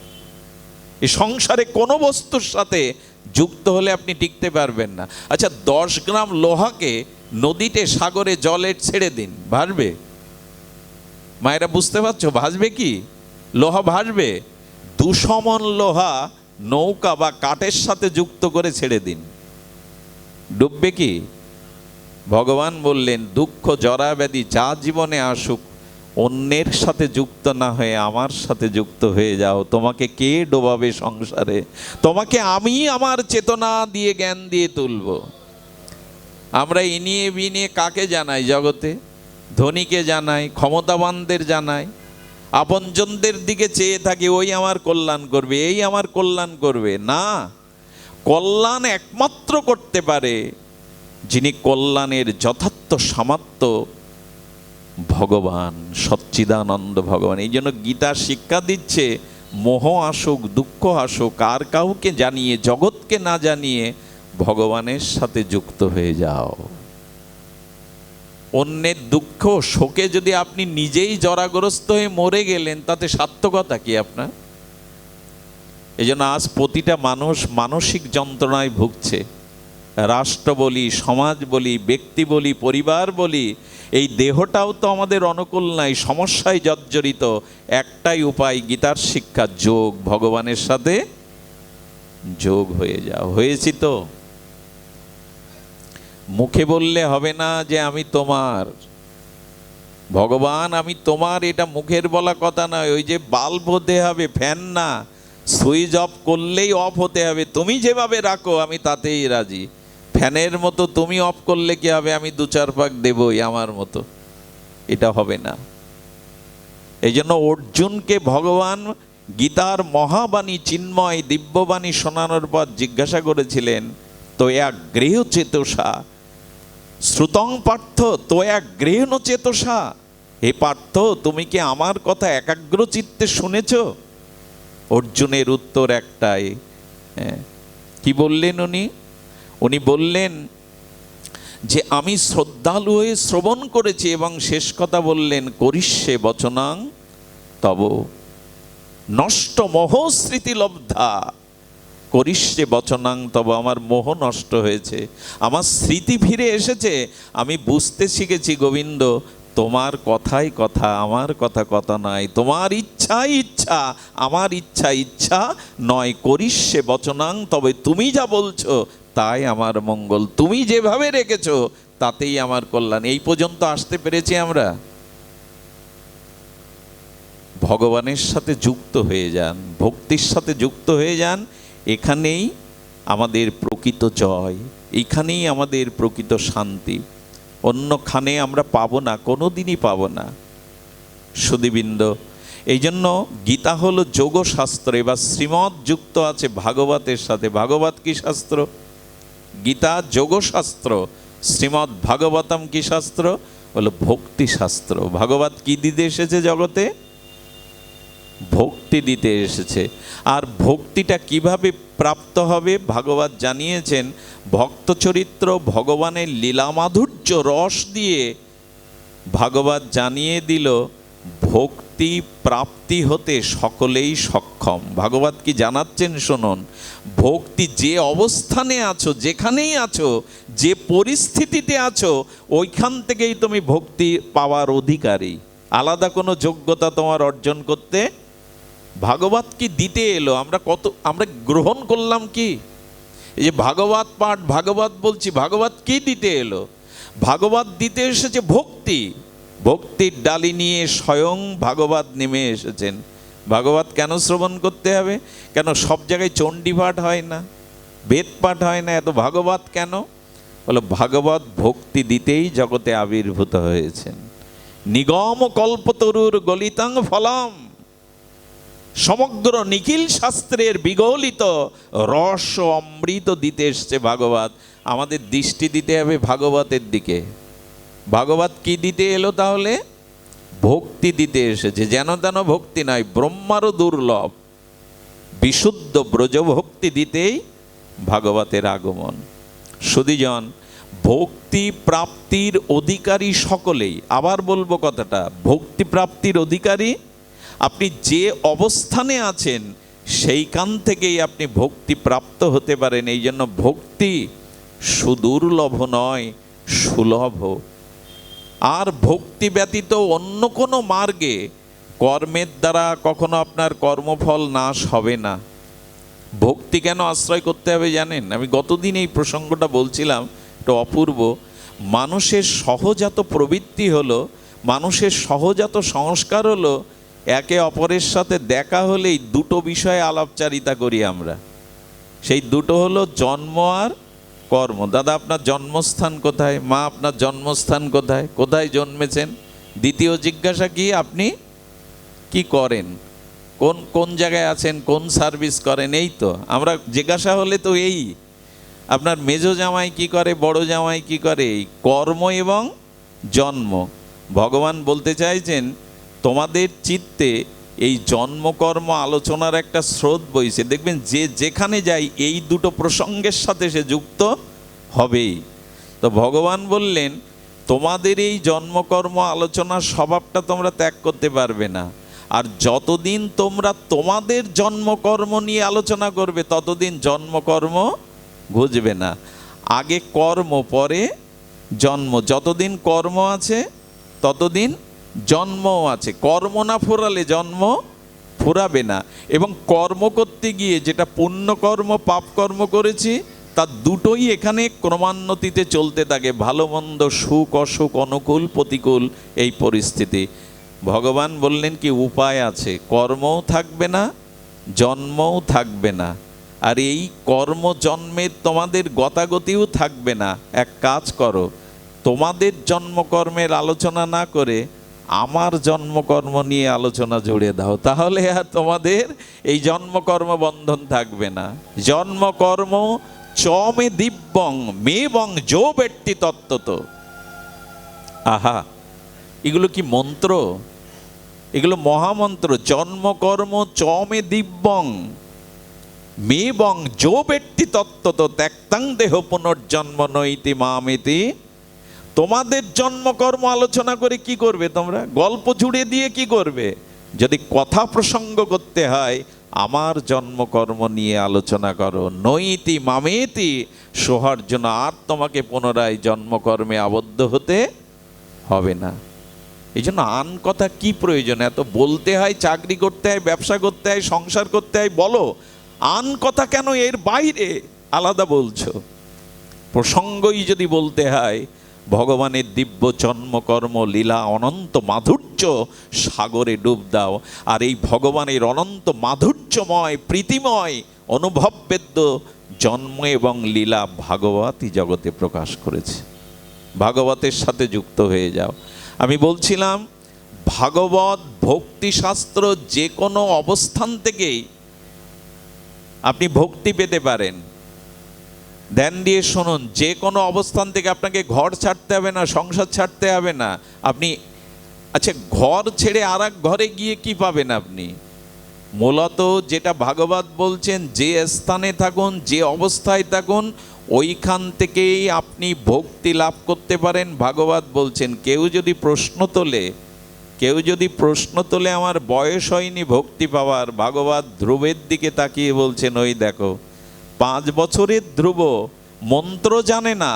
Speaker 1: এই সংসারে কোনো বস্তুর সাথে যুক্ত হলে আপনি টিকতে পারবেন না। আচ্ছা, 10 গ্রাম লোহাকে নদীতে, সাগরে, জলে ছেড়ে দিন, ভাসবে? মায়েরা বুঝতে পারছো? ভাসবে কি? লোহা ভাসবে? 200 মণ লোহা নৌকা বা কাঠের সাথে যুক্ত করে ছেড়ে দিন, ডুববে কি? ভগবান বললেন দুঃখ, জরা, ব্যাধি যা জীবনে আসুক, অন্যের সাথে যুক্ত না হয়ে আমার সাথে যুক্ত হয়ে যাও। তোমাকে কে ডোবাবে সংসারে? তোমাকে আমি আমার চেতনা দিয়ে, জ্ঞান দিয়ে তুলব। আমরা ইনিয়ে বিনিয়ে কাকে জানাই জগতে? ধনীকে জানাই, ক্ষমতাবানদের জানাই, আপনজনদের দিকে চেয়ে থাকি, ওই আমার কল্যাণ করবে, এই আমার কল্যাণ করবে। না, কল্যাণ একমাত্র করতে পারে যিনি কল্যাণের যথার্থ সামর্থ্য, ভগবান, সচ্চিদানন্দ ভগবান। এই জন্য গীতা শিক্ষা দিচ্ছে, মোহ আসুক, দুঃখ আসুক, আর কাউকে জানিয়ে, জগৎকে না জানিয়ে ভগবানের সাথে যুক্ত হয়ে যাও। অন্যের দুঃখ, শোকে যদি আপনি নিজেই জরাগ্রস্ত হয়ে মরে গেলেন, তাতে সার্থকতা কি আপনার? এই জন্য আজ প্রতিটা মানুষ মানসিক যন্ত্রণায় ভুগছে। রাষ্ট্র বলি, সমাজ বলি, ব্যক্তি বলি, পরিবার বলি, এই দেহটাও তো আমাদের অনুকূল নাই, সমস্যায় জর্জরিত। একটাই উপায়, গীতার শিক্ষা, যোগ, ভগবানের সাথে যোগ হয়ে যাও। হয়েছি তো? মুখে বললে হবে না যে আমি তোমার, ভগবান আমি তোমার, এটা মুখের বলা কথা নয়। ওই যে বাল্ব হতে হবে, ফ্যান না, সুইচ অফ করলেই অফ হতে হবে। তুমি যেভাবে রাখো আমি তাতেই রাজি। ফ্যানের মতো তুমি অফ করলে কি হবে? আমি 2-4 পাক দেবই আমার মতো, এটা হবে না। এই জন্য অর্জুনকে ভগবান গীতার মহাবাণী চিন্ময় দিব্যবাণী শোনানোর পর জিজ্ঞাসা করেছিলেন, তোয়া গৃহ চেতসা শ্রুতং পার্থ, তোয়া গৃহণ চেতসা, হে পার্থ তুমি কি আমার কথা একাগ্র চিত্তে শুনেছ? অর্জুনের উত্তর একটাই, কি বললেন উনি বললেন যে আমি শ্রদ্ধালু হয়ে শ্রবণ করেছি, এবং শেষ কথা বললেন করিষ্যে বচনাং তব নষ্ট মোহ স্মৃতি লব্ধা, করিষ্যে বচনাং তব, আমার মোহ নষ্ট হয়েছে, আমার স্মৃতি ফিরে এসেছে, আমি বুঝতে শিখেছি গোবিন্দ তোমার কথাই কথা, আমার কথা কথা নয়, তোমার ইচ্ছাই ইচ্ছা, আমার ইচ্ছা ইচ্ছা নয়, করিষ্যে বচনাং তবে, তুমি যা বলছো তাই আমার মঙ্গল, তুমি যেভাবে রেখেছো তাতেই আমার কল্যাণ। এই পর্যন্ত আসতে পেরেছি আমরা। ভগবানের সাথে যুক্ত হয়ে যান, ভক্তির সাথে যুক্ত হয়ে যান, এখানেই আমাদের প্রকৃত জয়, এখানেই আমাদের প্রকৃত শান্তি, অন্যখানে আমরা পাবো না, কোনো দিনই পাবো না। সুধীবৃন্দ, এই জন্য গীতা হলো যোগশাস্ত্র, এবার শ্রীমৎ যুক্ত আছে ভাগবতের সাথে। ভাগবত কি শাস্ত্র? গীতা যোগশাস্ত্র, শ্রীমৎ ভাগবতম কি শাস্ত্র? হলো ভক্তি শাস্ত্র। ভাগবত কি দিতে এসেছে জগতে? ভক্তি দিতে এসেছে। আর ভক্তিটা কিভাবে প্রাপ্ত হবে ভাগবত জানিয়েছেন, ভক্ত চরিত্র ভগবানের লীলা মাধুর্য রস দিয়ে ভাগবত জানিয়ে দিল ভক্তি প্রাপ্তি হতে সকলেই সক্ষম। ভাগবত কি জানাচ্ছেন শুনুন, ভক্তি যে অবস্থানে আছো, যেখানেই আছো, যে পরিস্থিতিতে আছো, ওইখান থেকেই তুমি ভক্তি পাওয়ার অধিকারী। আলাদা কোনো যোগ্যতা তোমার অর্জন করতে ভাগবত কি দিতে এলো, আমরা গ্রহণ করলাম কি? এই যে ভাগবত পাঠ, ভাগবত বলছি, ভাগবত কি দিতে এলো? ভাগবত দিতে এসেছে ভক্তি। ভক্তির ডালি নিয়ে স্বয়ং ভাগবত নেমে এসেছেন। ভাগবত কেন শ্রবণ করতে হবে? কেন সব জায়গায় চণ্ডী পাঠ হয় না, বেদ পাঠ হয় না, এত ভাগবত কেন? বলো ভাগবত ভক্তি দিতেই জগতে আবির্ভূত হয়েছেন। নিগম কল্পতরুর গলিতাং ফলম, সমগ্র নিখিল শাস্ত্রের বিগলিত রস অমৃত দিতে এসছে ভাগবত। আমাদের দৃষ্টি দিতে হবে ভাগবতের দিকে। ভাগবত কি দিতে এলো তাহলে? ভক্তি দিতে এসেছে। যেন তেন ভক্তি নয়, ব্রহ্মারও দুর্লভ বিশুদ্ধ ব্রজভক্তি দিতেই ভাগবতের আগমন। সুধীজন, ভক্তি প্রাপ্তির অধিকারী সকলেই, আবার বলবো কথাটা, ভক্তি প্রাপ্তির অধিকারী আপনি যে অবস্থানে আছেন সেইখান থেকেই আপনি ভক্তি প্রাপ্ত হতে পারেন। এই জন্য ভক্তি সুদুর্লভ নয়, সুলভ। আর ভক্তি ব্যতীত অন্য কোনো মার্গে কর্মের দ্বারা কখনো আপনার কর্মফল নাশ হবে না। ভক্তি কেন আশ্রয় করতে হবে জানেন? আমি গতদিন এই প্রসঙ্গটা বলছিলাম, এটা অপূর্ব। মানুষের সহজাত প্রবৃত্তি হলো, মানুষের সহজাত সংস্কার হলো, একে অপরের সাথে দেখা হলেই দুটো বিষয়ে আলাপচারিতা করি আমরা। সেই দুটো হলো জন্ম আর কর্ম। দাদা আপনার জন্মস্থান কোথায়? মা আপনার জন্মস্থান কোথায়? কোথায় জন্মেছেন? দ্বিতীয় জিজ্ঞাসা কি, আপনি কি করেন, কোন কোন জায়গায় আছেন, কোন সার্ভিস করেন? এই তো আমরা জিজ্ঞাসা হলে তো এই, আপনার মেজো জামাই কি করে, বড় জামাই কি করে, এই কর্ম এবং জন্ম। ভগবান বলতে চাইছেন তোমাদের চিত্তে এই জন্মকর্ম আলোচনার একটা স্রোত বইছে, দেখবেন যে যেখানে যাই এই দুটো প্রসঙ্গের সাথে সে যুক্ত হবেই। তো ভগবান বললেন তোমাদের এই জন্মকর্ম আলোচনার স্বভাবটা তোমরা ত্যাগ করতে পারবে না। আর যতদিন তোমরা তোমাদের জন্মকর্ম নিয়ে আলোচনা করবে ততদিন জন্মকর্ম ঘুচবে না। আগে কর্ম, পরে জন্ম। যতদিন কর্ম আছে ততদিন জন্মও আছে। কর্ম না ফুরালে জন্ম ফুরাবে না। এবং কর্ম করতে গিয়ে যেটা পুণ্য কর্ম, পাপ কর্ম করেছি, তার দুটোই এখানে ক্রমান্বতিতে চলতে থাকে। ভালো মন্দ, সুখ অসুখ, অনুকূল প্রতিকূল এই পরিস্থিতি। ভগবান বললেন কি উপায় আছে, কর্মও থাকবে না, জন্মও থাকবে না। আর এই কর্ম জন্মের তোমাদের গতাগতিও থাকবে না। এক কাজ করো, তোমাদের জন্মকর্মের আলোচনা না করে আমার জন্মকর্ম নিয়ে আলোচনা জুড়ে দাও, তাহলে আর তোমাদের এই জন্মকর্ম বন্ধন থাকবে না। জন্মকর্ম চমে দিব্যং মেবং যো ব্যক্তি তত্ত্বত। আহা, এগুলো কি মন্ত্র? এগুলো মহামন্ত্র। জন্মকর্ম চমে দিব্যং মেবং যো ব্যক্তি তত্ত্বত ত্যক্তাং দেহ পুনর্জন্ম নৈতি মামেতি। তোমাদের জন্মকর্ম আলোচনা করে কি করবে তোমরা? গল্প জুড়ে দিয়ে কি করবে? যদি কথা প্রসঙ্গ করতে হয়, আমার জন্মকর্ম নিয়ে আলোচনা করো। নৈতি মামেতি সোহার জন্য আর তোমাকে পুনরায় জন্মকর্মে আবদ্ধ হতে হবে না। এই জন্য আন কথা কি প্রয়োজন? এত বলতে হয়, চাকরি করতে হয়, ব্যবসা করতে হয়, সংসার করতে হয়, বলো। আন কথা কেন এর বাইরে আলাদা বলছো? প্রসঙ্গই যদি বলতে হয়, ভগবানের দিব্য জন্মকর্ম লীলা অনন্ত মাধুর্য সাগরে ডুব দাও। আর এই ভগবানের অনন্ত মাধুর্যময় প্রীতিময় অনুভববেদ্য জন্ম এবং লীলা ভাগবতই জগতে প্রকাশ করেছে। ভাগবতের সাথে যুক্ত হয়ে যাও। আমি বলছিলাম, ভাগবত ভক্তিশাস্ত্র যে কোনো অবস্থান থেকেই আপনি ভক্তি পেতে পারেন। ধ্যান দিয়ে শুনুন, যে কোনো অবস্থান থেকে আপনাকে ঘর ছাড়তে হবে না, সংসার ছাড়তে হবে না। আপনি আচ্ছা, ঘর ছেড়ে আর এক ঘরে গিয়ে কি পাবেন আপনি? মূলত যেটা ভাগবত বলছেন, যে স্থানে থাকুন, যে অবস্থায় থাকুন, ওইখান থেকেই আপনি ভক্তি লাভ করতে পারেন। ভাগবত বলছেন, কেউ যদি প্রশ্ন তোলে আমার বয়স হয়নি ভক্তি পাওয়ার, ভাগবত ধ্রুবের দিকে তাকিয়ে বলছেন, ওই দেখো 5 বছরের ধ্রুব মন্ত্র জানে না,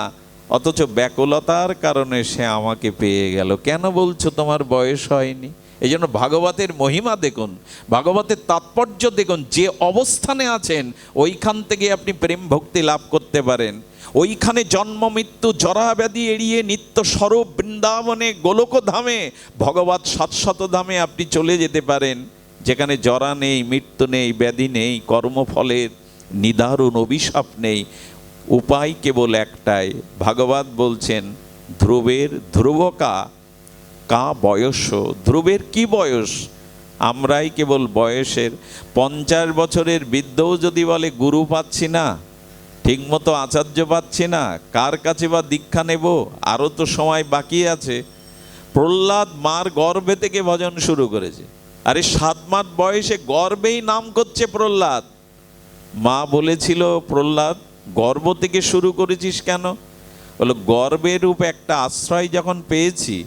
Speaker 1: অথচ ব্যাকুলতার কারণে সে আমাকে পেয়ে গেল। কেন বলছো তোমার বয়স হয়নি? এই জন্য ভাগবতের মহিমা দেখুন, ভাগবতের তাৎপর্য দেখুন। যে অবস্থানে আছেন ওইখান থেকে আপনি প্রেম ভক্তি লাভ করতে পারেন। ওইখানে জন্ম মৃত্যু জরা ব্যাধি এড়িয়ে নিত্য স্বরূপ বৃন্দাবনে গোলকধামে ভগবত শাশ্বত ধামে আপনি চলে যেতে পারেন, যেখানে জরা নেই, মৃত্যু নেই, ব্যাধি নেই, কর্মফলের নিদারুণ অভিশাপ নেই। উপায় কেবল একটাই। ভাগবত বলছেন, ধ্রুবের ধ্রুবকা কা বয়স। ধ্রুবের কি বয়স? আমরাই কেবল বয়সের। 50 বছরের বৃদ্ধও যদি বলে গুরু পাচ্ছি না, ঠিকমতো আচার্য পাচ্ছি না, কার কাছে বা দীক্ষা নেব, আরও তো সময় বাকি আছে। প্রহ্লাদ মার গর্ভে থেকে ভজন শুরু করেছে। আরে 7 মাস বয়সে গর্ভেই নাম করছে প্রহ্লাদ। মা বলেছিল, প্রহ্লাদ গর্ভ থেকে শুরু করেছিস কেন? বলো, গর্ভের রূপ একটা আশ্রয় যখন পেয়েছি,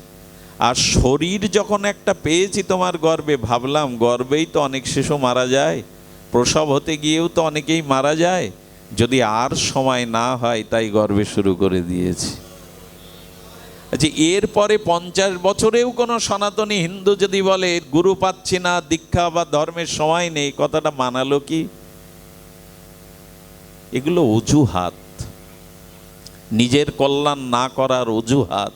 Speaker 1: আর শরীর যখন একটা পেয়েছি তোমার গর্ভে, ভাবলাম গর্ভেই তো অনেক শিশু মারা যায়, প্রসব হতে গিয়েও তো অনেকেই মারা যায়, যদি আর সময় না হয় তাই গর্ভে শুরু করে দিয়েছি। আচ্ছা, এরপরে 50 বছরেও কোনো সনাতনী হিন্দু যদি বলে গুরু পাচ্ছি না, দীক্ষা বা ধর্মের সময় নেই, কথাটা মানালো কি? এগুলো অজুহাত, নিজের কল্যাণ না করার অজুহাত।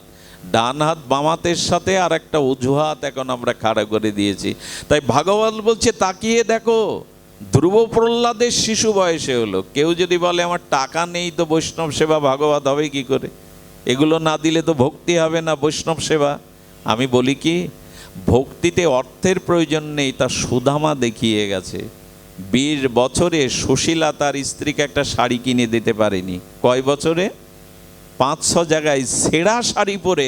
Speaker 1: ডান হাত বাম হাতের সাথে আর একটা অজুহাত এখন আমরা খাড়া করে দিয়েছি। তাই ভাগবত বলছে, তাকিয়ে দেখো, ধ্রুব প্রহ্লাদের শিশু বয়সে হলো। কেউ যদি বলে আমার টাকা নেই, তো বৈষ্ণব সেবা ভাগবত হবে কি করে? এগুলো না দিলে তো ভক্তি হবে না, বৈষ্ণব সেবা। আমি বলি কি, ভক্তিতে অর্থের প্রয়োজন নেই, তা সুদামা দেখিয়ে গেছে। 20 বছরে সুশীলা তার স্ত্রীকে একটা শাড়ি কিনে দিতে পারেনি। কয় বছরে? 500 জায়গায় ছেঁড়া শাড়ি পরে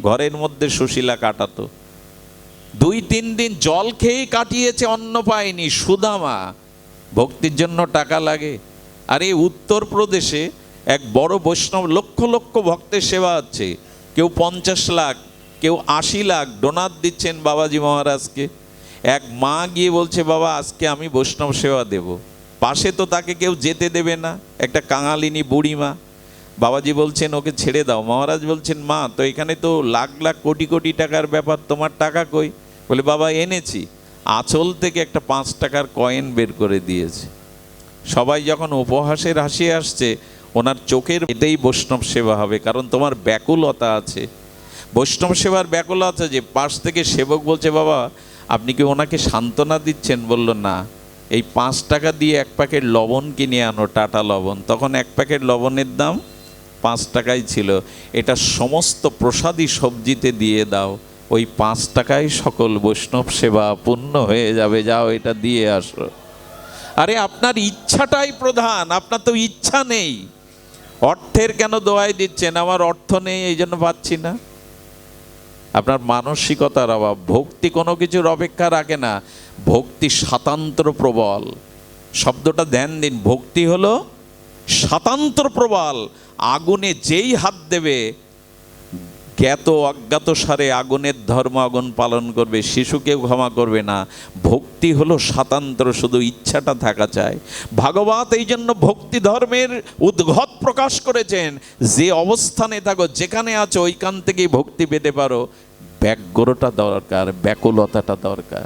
Speaker 1: ঘরের মধ্যে সুশীলা কাটাতো। 2-3 দিন জল খেয়েই কাটিয়েছে, অন্ন পায়নি সুদামা। ভক্তির জন্য টাকা লাগে। আর এই উত্তরপ্রদেশে এক বড় বৈষ্ণব, লক্ষ লক্ষ ভক্তের সেবা হচ্ছে। কেউ 50 লাখ, কেউ 80 লাখ ডোনার দিচ্ছেন বাবাজি মহারাজকে। এক মা গিয়ে বলছে, বাবা আজকে আমি বৈষ্ণব সেবা দেব। পাশে তো তাকে কেউ যেতে দেবে না, একটা কাঙালিনী বুড়ি মা। বাবাজি বলছেন, ওকে ছেড়ে দাও। মহারাজ বলছেন, মা তো এখানে তো লাখ লাখ কোটি কোটি টাকার ব্যাপার, তোমার টাকা কই? বলে, বাবা এনেছি। আঁচল থেকে একটা 5 টাকার কয়েন বের করে দিয়েছে। সবাই যখন উপহাসের হাসি আসছে, ওনার চোখের এটাই বৈষ্ণব সেবা হবে, কারণ তোমার ব্যাকুলতা আছে। বৈষ্ণব সেবার ব্যাকুলতা আছে। যে পাশ থেকে সেবক বলছে, বাবা আপনি কি ওনাকে সান্ত্বনা দিচ্ছেন? বলল, না, এই 5 টাকা দিয়ে 1 প্যাকেট লবণ কিনে আনো, টাটা লবণ। তখন 1 প্যাকেট লবণের দাম 5 টাকাই ছিল। এটা সমস্ত প্রসাদী সবজিতে দিয়ে দাও, ওই 5 টাকায় সকল বৈষ্ণব সেবা পূর্ণ হয়ে যাবে, যাও এটা দিয়ে আসো। আরে আপনার ইচ্ছাটাই প্রধান, আপনার তো ইচ্ছা নেই। অর্থের কেন দোয়াই দিচ্ছেন? আমার অর্থ নেই এই জন্য পাচ্ছি না। আপনার মানসিকতার অভাব। ভক্তি কোনো কিছুর অপেক্ষা রাখে না, ভক্তি স্বাতন্ত্র প্রবল। শব্দটা ধ্যান দিন, ভক্তি হলো স্বাতন্ত্র প্রবল। আগুনে যেই হাত দেবে, জ্ঞাত অজ্ঞাত সারে আগুনের ধর্ম আগুন পালন করবে, শিশুকেও ক্ষমা করবে না। ভক্তি হলো স্বাতন্ত্র, শুধু ইচ্ছাটা থাকা চাই। ভাগবত এই জন্য ভক্তি ধর্মের উদ্ঘট প্রকাশ করেছেন, যে অবস্থানে থাকো, যেখানে আছো ওইখান থেকেই ভক্তি পেতে পারো। ব্যগ্রতা দরকার, ব্যাকুলতাটা দরকার।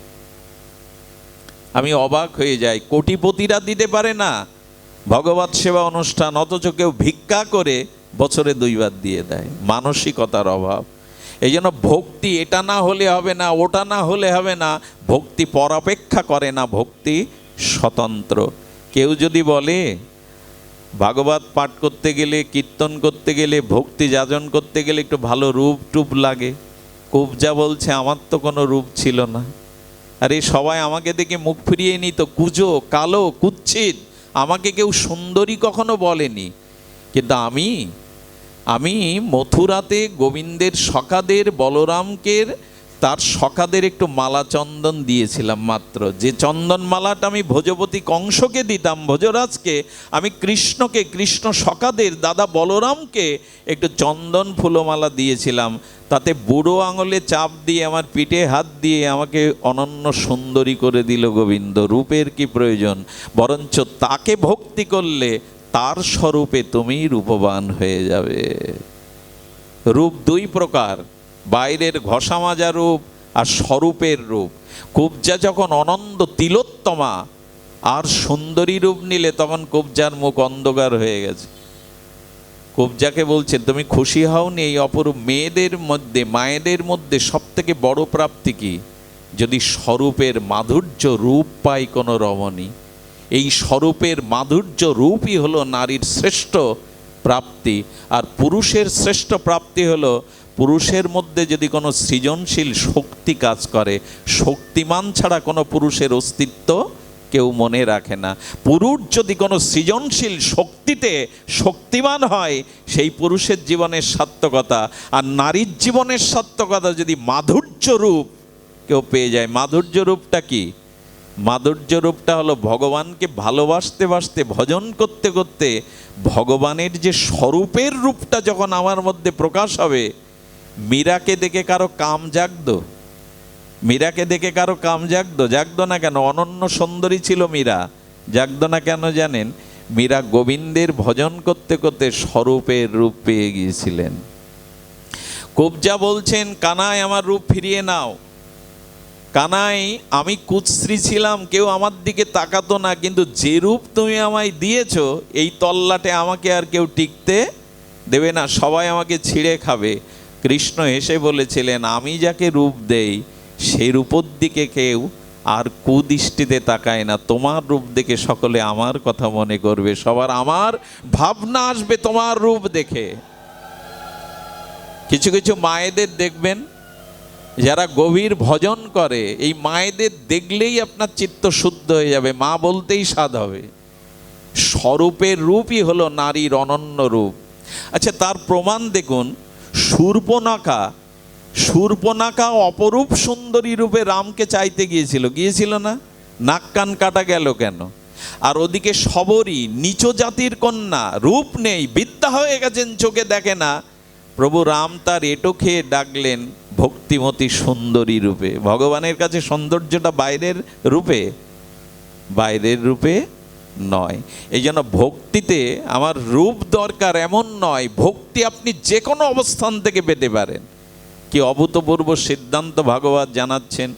Speaker 1: আমি অবাক হয়ে যাই, কোটিপতিরা দিতে পারে না ভগবত সেবা অনুষ্ঠান, অথচ কেউ ভিক্ষা করে বছরে 2 বার দিয়ে দেয়। মানসিকতার অভাব। এই জন্য ভক্তি এটা না হলে হবে না, ওটা না হলে হবে না। ভক্তি পরাপেক্ষা করে না, ভক্তি স্বতন্ত্র। কেউ যদি বলে ভাগবত পাঠ করতে গেলে, কীর্তন করতে গেলে, ভক্তি যাজন করতে গেলে একটু ভালো রূপ টুপ লাগে, কুবজা বলছে আমার তো কোনো রূপ ছিল না। আরে সবাই আমাকে দেখে মুখ ফিরিয়ে নিত, কুজো, কালো, কুৎসিত। আমাকে কেউ সুন্দরী কখনো বলেনি। কিন্তু আমি মথুরাতে গোবিন্দের সখাদের, বলরামকে তার সখাদের একটু মালা চন্দন দিয়েছিলাম মাত্র। যে চন্দন মালাটা আমি ভোজপতি কংসকে দিতাম, ভোজরাজকে, আমি কৃষ্ণকে, কৃষ্ণ সখাদের দাদা বলরামকে একটু চন্দন ফুলমালা দিয়েছিলাম। তাতে বুড়ো আঙুলে চাপ দিয়ে আমার পিঠে হাত দিয়ে আমাকে অনন্য সুন্দরী করে দিল গোবিন্দ। রূপের কি প্রয়োজন? বরঞ্চ তাকে ভক্তি করলে তার স্বরূপে তুমি রূপবান হয়ে যাবে। রূপ 2 প্রকার, বাইরের ঘষা মাজা রূপ আর স্বরূপের রূপ। কুবজা যখন অনন্ত তিলোত্তমা আর সুন্দরী রূপ নিলে, তখন কুবজার মুখ অন্ধকার হয়ে গেছে। কুবজাকে বলছেন, তুমি খুশি হওনি এই অপরূপ মেয়েদের মধ্যে, মায়েদের মধ্যে সব থেকে বড় প্রাপ্তি কি? যদি স্বরূপের মাধুর্য রূপ পাই কোনো রমণী। এই স্বরূপের মাধুর্য রূপই হলো নারীর শ্রেষ্ঠ প্রাপ্তি। আর পুরুষের শ্রেষ্ঠ প্রাপ্তি হলো পুরুষের মধ্যে যদি কোনো সৃজনশীল শক্তি কাজ করে। শক্তিমান ছাড়া কোনো পুরুষের অস্তিত্ব কেউ মনে রাখে না। পুরুষ যদি কোনো সৃজনশীল শক্তিতে শক্তিমান হয়, সেই পুরুষের জীবনের সার্থকতা। আর নারীর জীবনের সার্থকতা যদি মাধুর্য রূপ কেউ পেয়ে যায়। মাধুর্য রূপটা কি? মাধুর্য রূপটা হলো ভগবানকে ভালোবাসতে বাসতে, ভজন করতে করতে ভগবানের যে স্বরূপের রূপটা যখন আমার মধ্যে প্রকাশ হবে। মীরাকে দেখে কারো কাম জাগতো? মীরাকে দেখে কারো কাম জাগতো? জাগতো না কেন? অনন্য সুন্দরী ছিল মীরা। জাগতো না কেন জানেন? মীরা গোবিন্দের ভজন করতে করতে স্বরূপের রূপ পেয়ে গিয়েছিলেন। কুবজা বলছেন, কানাই আমার রূপ ফিরিয়ে নাও। কানাই, আমি কুৎস্ত্রী ছিলাম, কেউ আমার দিকে তাকাতো না, কিন্তু যে রূপ তুমি আমায় দিয়েছ, এই তল্লাটে আমাকে আর কেউ টিকতে দেবে না, সবাই আমাকে ছিঁড়ে খাবে। কৃষ্ণ হেসে বলেছিলেন, আমি যাকে রূপ দেই সেই রূপের দিকে কেউ আর কুদৃষ্টিতে তাকায় না। তোমার রূপ দেখে সকলে আমার কথা মনে করবে, সবার আমার ভাবনা আসবে তোমার রূপ দেখে। কিছু কিছু মায়েদের দেখবেন যারা গভীর ভজন করে, এই মায়েদের দেখলেই আপনার চিত্ত শুদ্ধ হয়ে যাবে, মা বলতেই স্বাদ হবে। স্বরূপের রূপই হলো নারীর অনন্য রূপ। আচ্ছা, তার প্রমাণ দেখুন, শূর্পণখা অপরূপ সুন্দরী রূপে রামকে চাইতে গিয়েছিল না? নাক কান কাটা গেল কেন? আর ওদিকে শবরী নিচ জাতির কন্যা, রূপ নেই, বিদ্যা হয়ে গেছেন, চোখে দেখে না। প্রভু রাম তার এঁটো খেয়ে ডাকলেন ভক্তিমতী সুন্দরী রূপে। ভগবানের কাছে সৌন্দর্যটা বাইরের রূপে নয়। এই জন্য ভক্তিতে আমার রূপ দরকার এমন নয়, ভক্তি আপনি যে কোনো অবস্থান থেকে পেতে পারেন। কি অভূতপূর্ব সিদ্ধান্ত ভাগবত জানাচ্ছেন।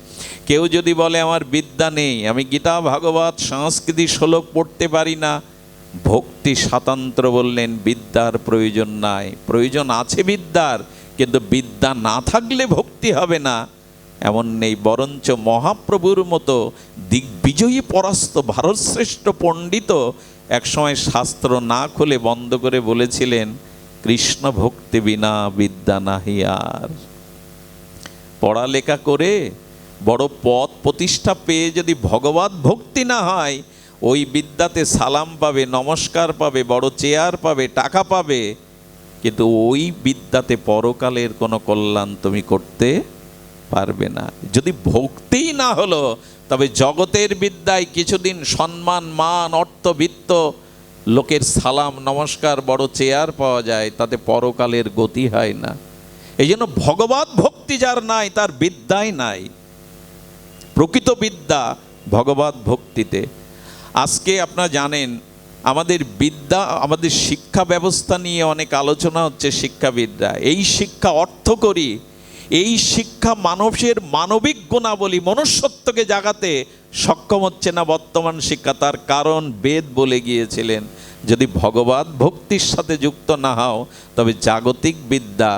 Speaker 1: কেউ যদি বলে আমার বিদ্যা নেই, আমি গীতা ভাগবত সংস্কৃতি শ্লোক পড়তে পারি না, ভক্তি স্বাতন্ত্র বললেন, বিদ্যার প্রয়োজন নাই। প্রয়োজন আছে বিদ্যার, কিন্তু বিদ্যা না থাকলে ভক্তি হবে না এমন নেই। বরঞ্চ মহাপ্রভুর মতো দিগ্বিজয়ী পরাস্ত ভারতশ্রেষ্ঠ পণ্ডিত একসময় শাস্ত্র না খুলে বন্ধ করে বলেছিলেন, কৃষ্ণ ভক্তি বিনা বিদ্যা নাহি আর। পড়ালেখা করে বড় পদ প্রতিষ্ঠা পেয়ে যদি ভগবত ভক্তি না হয়, ওই বিদ্যাতে সালাম পাবে, নমস্কার পাবে, বড় চেয়ার পাবে, টাকা পাবে, কিন্তু ওই বিদ্যাতে পরকালের কোনো কল্যাণ তুমি করতে পারবে না। যদি ভক্তিই না হলো, তবে জগতের বিদ্যায় কিছুদিন সম্মান, মান, অর্থ, বিত্ত, লোকের সালাম নমস্কার, বড় চেয়ার পাওয়া যায়, তাতে পরকালের গতি হয় না। এই জন্য ভগবত ভক্তি যার নাই, তার বিদ্যাই নাই। প্রকৃত বিদ্যা ভগবত ভক্তিতে। আজকে আপনারা জানেন আমাদের বিদ্যা, আমাদের শিক্ষা ব্যবস্থা নিয়ে অনেক আলোচনা হচ্ছে। শিক্ষাবিদরা এই শিক্ষা অর্থ করি, এই শিক্ষা মানুষের মানবিক গুণাবলী, মনুষ্যত্বকে জাগাতে সক্ষম হচ্ছে না বর্তমান শিক্ষা। তার কারণ বেদ বলে গিয়েছিলেন, যদি ভগবত ভক্তির সাথে যুক্ত না হও, তবে জাগতিক বিদ্যা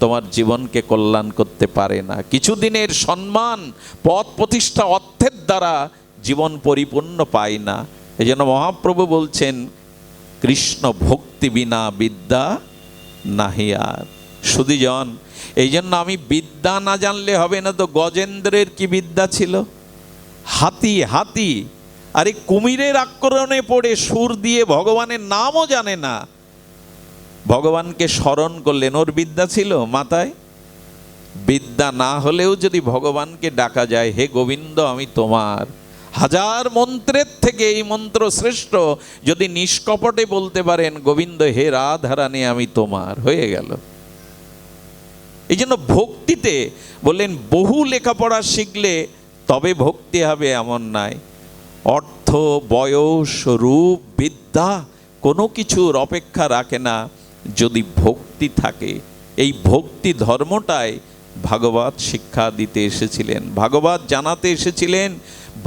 Speaker 1: তোমার জীবনকে কল্যাণ করতে পারে না। কিছুদিনের সম্মান, পদ প্রতিষ্ঠা, অর্থের দ্বারা জীবন পরিপূর্ণ পায় না। এই জন্য মহাপ্রভু বলছেন, কৃষ্ণ ভক্তি বিনা বিদ্যা নাহি আর। সুধীজন, এই জন্য আমি বিদ্যা না জানলে হবে না। তো গজেন্দ্রের কি বিদ্যা ছিল? হাতি। আরে কুমিরের আক্রমণে পড়ে সুর দিয়ে ভগবানের নামও জানে না, ভগবানকে স্মরণ করলেন, ওর বিদ্যা ছিল মাথায়? বিদ্যা না হলেও যদি ভগবানকে ডাকা যায়, হে গোবিন্দ আমি তোমার, হাজার মন্ত্রের থেকে এই মন্ত্র শ্রেষ্ঠ। যদি নিষ্কপটে বলতে পারেন, গোবিন্দ হে রাধারানী আমি তোমার, হয়ে গেল। এই জন্য ভক্তিতে বললেন, বহু লেখাপড়া শিখলে তবে ভক্তি হবে এমন নাই। অর্থ, বয়স, রূপ, বিদ্যা কোনো কিছুর অপেক্ষা রাখে না যদি ভক্তি থাকে। এই ভক্তি ধর্মটাই ভাগবত শিক্ষা দিতে এসেছিলেন, ভাগবত জানাতে এসেছিলেন।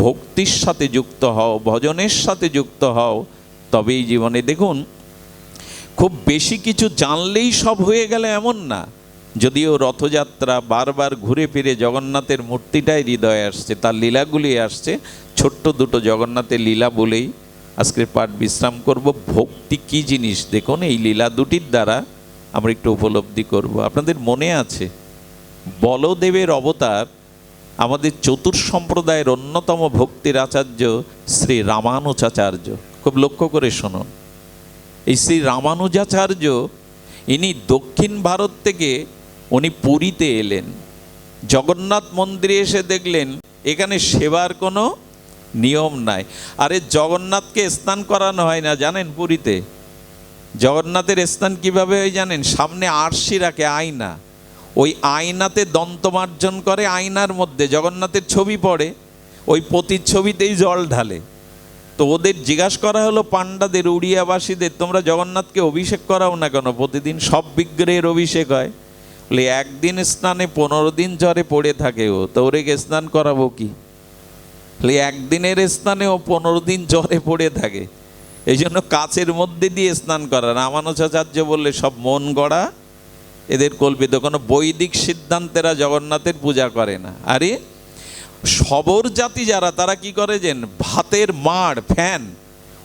Speaker 1: ভক্তির সাথে যুক্ত হও, ভজনের সাথে যুক্ত হও, তবেই জীবনে। দেখুন, খুব বেশি কিছু জানলেই সব হয়ে গেল এমন না। যদিও রথযাত্রা বারবার ঘুরে ফিরে জগন্নাথের মূর্তিটাই হৃদয়ে আসছে, তার লীলাগুলি আসছে। ছোট্ট দুটো জগন্নাথের লীলা বলেই আজকের পাঠ বিশ্রাম করব। ভক্তি কি জিনিস দেখুন, এই লীলা দুটির দ্বারা আমরা একটু উপলব্ধি করব। আপনাদের মনে আছে বলদেবের অবতার আমাদের চতুর্থ সম্প্রদায়ের অন্যতম ভক্তির আচার্য শ্রী রামানুজাচার্য। খুব লক্ষ্য করে শুনুন, এই শ্রী রামানুজাচার্য ইনি দক্ষিণ ভারত থেকে উনি পুরীতে এলেন। জগন্নাথ মন্দিরে এসে দেখলেন এখানে সেবার কোনো নিয়ম নাই। আরে জগন্নাথকে স্নান করানো হয় না জানেন? পুরীতে জগন্নাথের স্নান কিভাবে হয় জানেন? সামনে আরশি রাখে, আয়না, ওই আয়নাতে দন্তমার্জন করে, আয়নার মধ্যে জগন্নাথের ছবি পড়ে, ওই প্রতিচ্ছবিতেই জল ঢালে। তো ওদের জিজ্ঞাসা করা হলো পাণ্ডাদের, উড়িয়াবাসীদের, তোমরা জগন্নাথকে অভিষেক করাও না কেন? প্রতিদিন সব বিগ্রহের অভিষেক হয়। বলে একদিন স্নানে 15 দিন জ্বরে পড়ে থাকে ও, তো ওরে স্নান করাবো কি? বলে একদিনের স্নানে ও 15 দিন জ্বরে পড়ে থাকে, এই জন্য কাচের মধ্যে দিয়ে স্নান করা। রামানুজাচার্য বললে সব মন গড়া, এদের কল্পিত, কোনো বৈদিক সিদ্ধান্তেরা জগন্নাথের পূজা করে না। আরে শবর জাতি যারা, তারা কি করে যেন ভাতের মাড়, ফ্যান,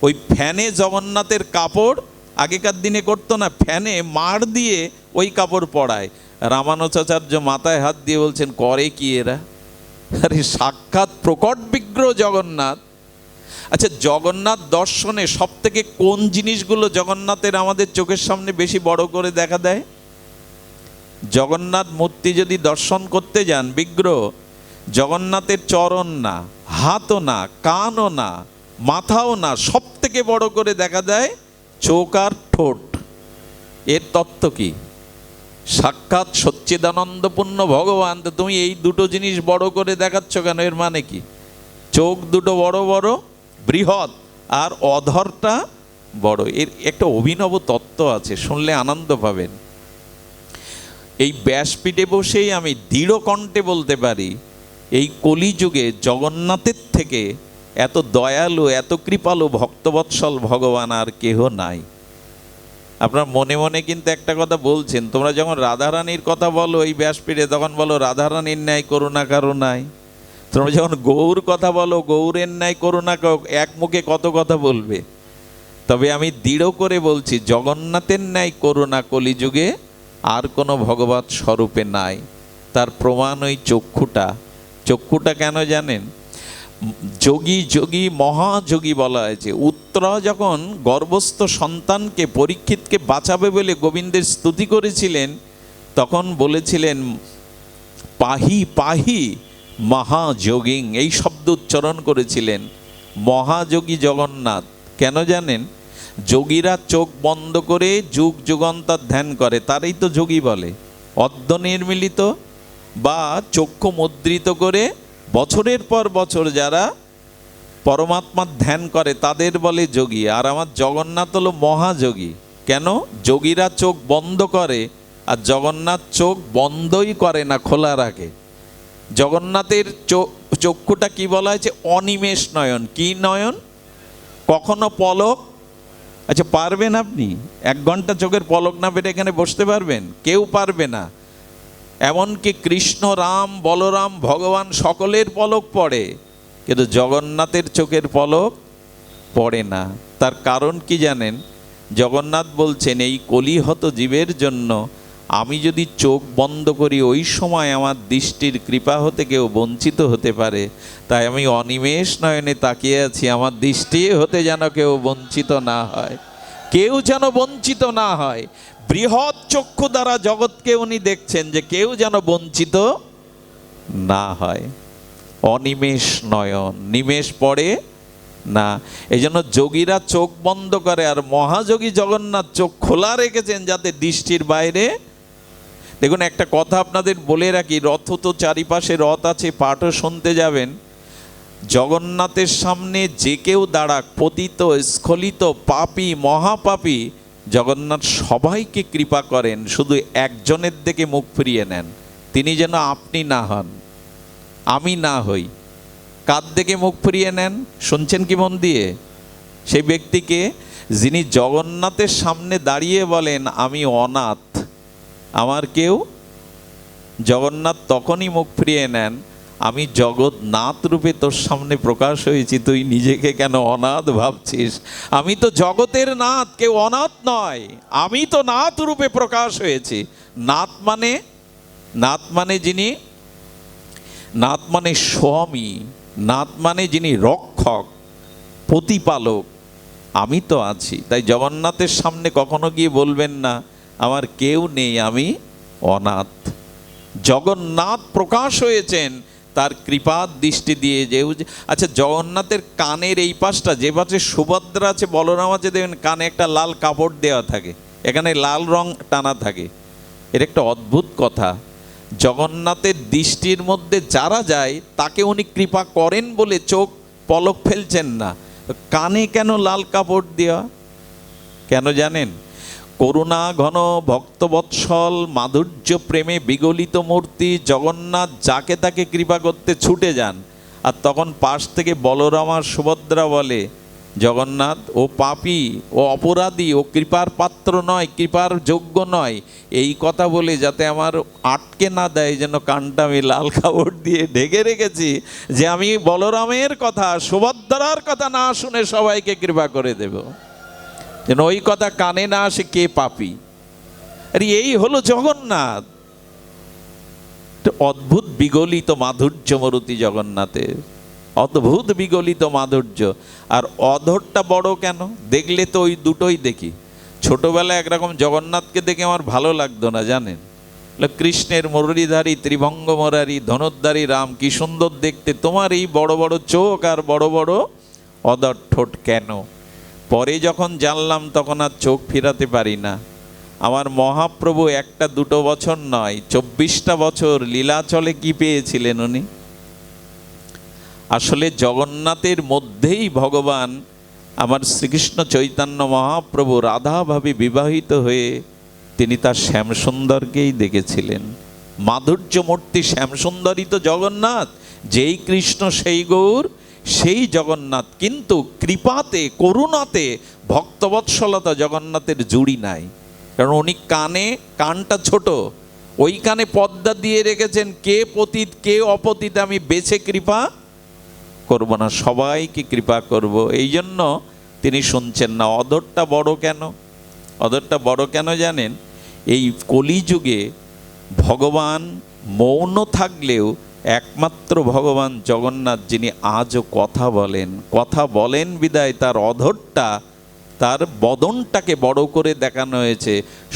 Speaker 1: ওই ফ্যানে জগন্নাথের কাপড় আগেকার দিনে করতো না, ফ্যানে মাড় দিয়ে ওই কাপড় পরায়। রামানুজাচার্য মাথায় হাত দিয়ে বলছেন, করে কি এরা? আরে সাক্ষাৎ প্রকট বিগ্রহ জগন্নাথ। আচ্ছা, জগন্নাথ দর্শনে সব থেকে কোন জিনিসগুলো জগন্নাথের আমাদের চোখের সামনে বেশি বড় করে দেখা দেয়? জগন্নাথ মূর্তি যদি দর্শন করতে যান, বিগ্রহ, জগন্নাথের চরণ না, হাতও না, কানও না, মাথাও না, সব থেকে বড় করে দেখা দেয় চোখ আর ঠোঁট। এর তত্ত্ব কি? সাক্ষাৎ সচ্চিদানন্দপূর্ণ ভগবান, তো তুমি এই দুটো জিনিস বড় করে দেখাচ্ছ কেন? এর মানে কি? চোখ দুটো বড় বড়, বৃহৎ, আর অধরটা বড়। এর একটা অভিনব তত্ত্ব আছে, শুনলে আনন্দ পাবেন। এই ব্যাসপীঠে বসেই আমি দৃঢ় কণ্ঠে বলতে পারি, এই কলিযুগে জগন্নাথের থেকে এত দয়ালু, এত কৃপালু, ভক্তবৎসল ভগবান আর কেহ নাই। আপনার মনে মনে কিন্তু একটা কথা বলছেন, তোমরা যখন রাধারানীর কথা বলো এই ব্যাসপীঠে, তখন বলো রাধারানীর ন্যায় করুণা কারো নাই। তোমরা যখন গৌর কথা বলো, গৌরের ন্যায় করুণা, এক মুখে কত কথা বলবে। তবে আমি দৃঢ় করে বলছি, জগন্নাথের ন্যায় করুণা কলিযুগে আর কোনো ভগবৎ স্বরূপে নাই। তার প্রমাণ ওই চক্ষুটা। চক্ষুটা কেন জানেন? যোগী যোগী মহাযোগী বলা হয়েছে। উত্তরা যখন গর্ভস্থ সন্তানকে পরীক্ষিতকে বাঁচাবে বলে গোবিন্দের স্তুতি করেছিলেন, তখন বলেছিলেন পাহি পাহি মহাযোগিং, এই শব্দ উচ্চারণ করেছিলেন। মহাযোগী জগন্নাথ কেন জানেন? যোগীরা চোখ বন্ধ করে যুগ যুগান্তর ধ্যান করে, তারই তো যোগী বলে। অর্ধ নির্মিলিত বা চক্ষু মুদ্রিত করে বছরের পর বছর যারা পরমাত্মার ধ্যান করে তাদের বলে যোগী। আর আমার জগন্নাথ হলো মহাযোগী। কেন? যোগীরা চোখ বন্ধ করে, আর জগন্নাথ চোখ বন্ধই করে না, খোলা রাখে। জগন্নাথের চক্ষুটা কি বলা হয়েছে? অনিমেষ নয়ন। কি নয়ন? কখনো পলক, আচ্ছা পারবেন আপনি 1 ঘন্টা চোখের পলক না পেরে এখানে বসতে পারবেন? কেউ পারবে না। এমনকি কৃষ্ণ, রাম, বলরাম, ভগবান সকলের পলক পড়ে, কিন্তু জগন্নাথের চোখের পলক পড়ে না। তার কারণ কি জানেন? জগন্নাথ বলছেন এই কলিহত জীবের জন্য আমি যদি চোখ বন্ধ করি ওই সময় আমার দৃষ্টির কৃপা হতে কেউ বঞ্চিত হতে পারে, তাই আমি অনিমেষ নয়নে তাকিয়ে আছি, আমার দৃষ্টি হতে যেন কেউ বঞ্চিত না হয়, কেউ যেন বঞ্চিত না হয়। বৃহৎ চক্ষু দ্বারা জগৎকে উনি দেখছেন যে কেউ যেন বঞ্চিত না হয়। অনিমেষ নয়ন, নিমেষ পড়ে না। এই জন্য যোগীরা চোখ বন্ধ করে, আর মহাযোগী জগন্নাথ চোখ খোলা রেখেছেন যাতে দৃষ্টির বাইরে। দেখুন একটা কথা আপনাদের বলে রাখি, রথ তো চারিপাশে রথ আছে, পাঠও শুনতে যাবেন। জগন্নাথের সামনে যে কেউ দাঁড়াক, পতিত, স্খলিত, পাপী, মহাপাপী, জগন্নাথ সবাইকে কৃপা করেন, শুধু একজনের দিকে মুখ ফিরিয়ে নেন, তিনি যেন আপনি না হন, আমি না হই। কার দিকে মুখ ফিরিয়ে নেন শুনছেন কি মন দিয়ে? সেই ব্যক্তিকে যিনি জগন্নাথের সামনে দাঁড়িয়ে বলেন আমি অনাথ, আমার কেউ। জগন্নাথ তখনই মুখ ফিরিয়ে নেন, আমি জগন্নাথ রূপে তোর সামনে প্রকাশ হয়েছি, তুই নিজেকে কেন অনাথ ভাবছিস? আমি তো জগতের নাথ, কেউ অনাথ নয়, আমি তো নাথ রূপে প্রকাশ হয়েছি। নাথ মানে যিনি, নাথ মানে স্বামী, নাথ মানে যিনি রক্ষক, প্রতিপালক, আমি তো আছি। তাই জগন্নাথের সামনে কখনো গিয়ে বলবেন না আমার কেউ নেই, আমি অনাথ। জগন্নাথ প্রকাশ হয়েছেন তার কৃপার দৃষ্টি দিয়ে। যে আচ্ছা জগন্নাথের কানের এই পাশটা, যে পাশে সুভদ্রা আছে, বলরাম আছে, দেখবেন কানে একটা লাল কাপড় দেওয়া থাকে, এখানে লাল রং টানা থাকে। এর একটা অদ্ভুত কথা, জগন্নাথের দৃষ্টির মধ্যে যারা যায় তাকে উনি কৃপা করেন বলে চোখ পলক ফেলছেন না। কানে কেন লাল কাপড় দেওয়া? কেন জানেন? করুণা ঘন ভক্তবৎসল মাধুর্য প্রেমে বিগলিত মূর্তি জগন্নাথ যাকে তাকে কৃপা করতে ছুটে যান, আর তখন পাশ থেকে বলরাম আর সুভদ্রা বলে জগন্নাথ ও পাপী, ও অপরাধী, ও কৃপার পাত্র নয়, কৃপার যোগ্য নয়, এই কথা বলে যাতে আমার আটকে না দেয়, যেন কানটা আমি লাল কাপড় দিয়ে ঢেকে রেখেছি, যে আমি বলরামের কথা, সুভদ্রার কথা না শুনে সবাইকে কৃপা করে দেব, যেন ওই কথা কানে না আসে কে পাপী। আরে এই হলো জগন্নাথ। অদ্ভুত বিগলিত মাধুর্য মূর্তি জগন্নাথের, অদ্ভুত বিগলিত মাধুর্য। আর অধরটা বড় কেন? দেখলে তো ওই দুটোই দেখি। ছোটবেলায় একরকম জগন্নাথকে দেখে আমার ভালো লাগতো না, জানেন? কৃষ্ণের মুরলীধারী, ত্রিভঙ্গ মুরারি, ধনুর্ধারী রাম, কি সুন্দর দেখতে, তোমার এই বড় বড় চোখ আর বড় বড় অধর ঠোঁট কেন? পরে যখন জানলাম তখন আর চোখ ফিরাতে পারি না। আমার মহাপ্রভু 1-2 বছর নয়, 24টা বছর লীলাচলে কি পেয়েছিলেন উনি? আসলে জগন্নাথের মধ্যেই ভগবান আমার শ্রীকৃষ্ণ চৈতন্য মহাপ্রভু রাধাভাবে বিবাহিত হয়ে তিনি তার শ্যামসুন্দরকেই দেখেছিলেন। মাধুর্য মূর্তি শ্যামসুন্দরই তো জগন্নাথ, যেই কৃষ্ণ সেই গৌর, সেই জগন্নাথ। কিন্তু কৃপাতে, করুণাতে, ভক্তবৎসলতা জগন্নাথের জুড়ি নাই। কারণ উনি কানটা ছোট, ওই কানে পর্দা দিয়ে রেখেছেন, কে পতিত কে অপতিত আমি বেছে কৃপা করব না, সবাইকে কৃপা করব। এই জন্য তিনি শুনছেন না। অধরটা বড় কেন? অধরটা বড় কেন জানেন? এই কলিযুগে ভগবান মৌন থাকলেও একমাত্র ভগবান জগন্নাথ যিনি আজও কথা বলেন বিদায় তার অধরটা, তার বদনটাকে বড় করে দেখানো হয়েছে।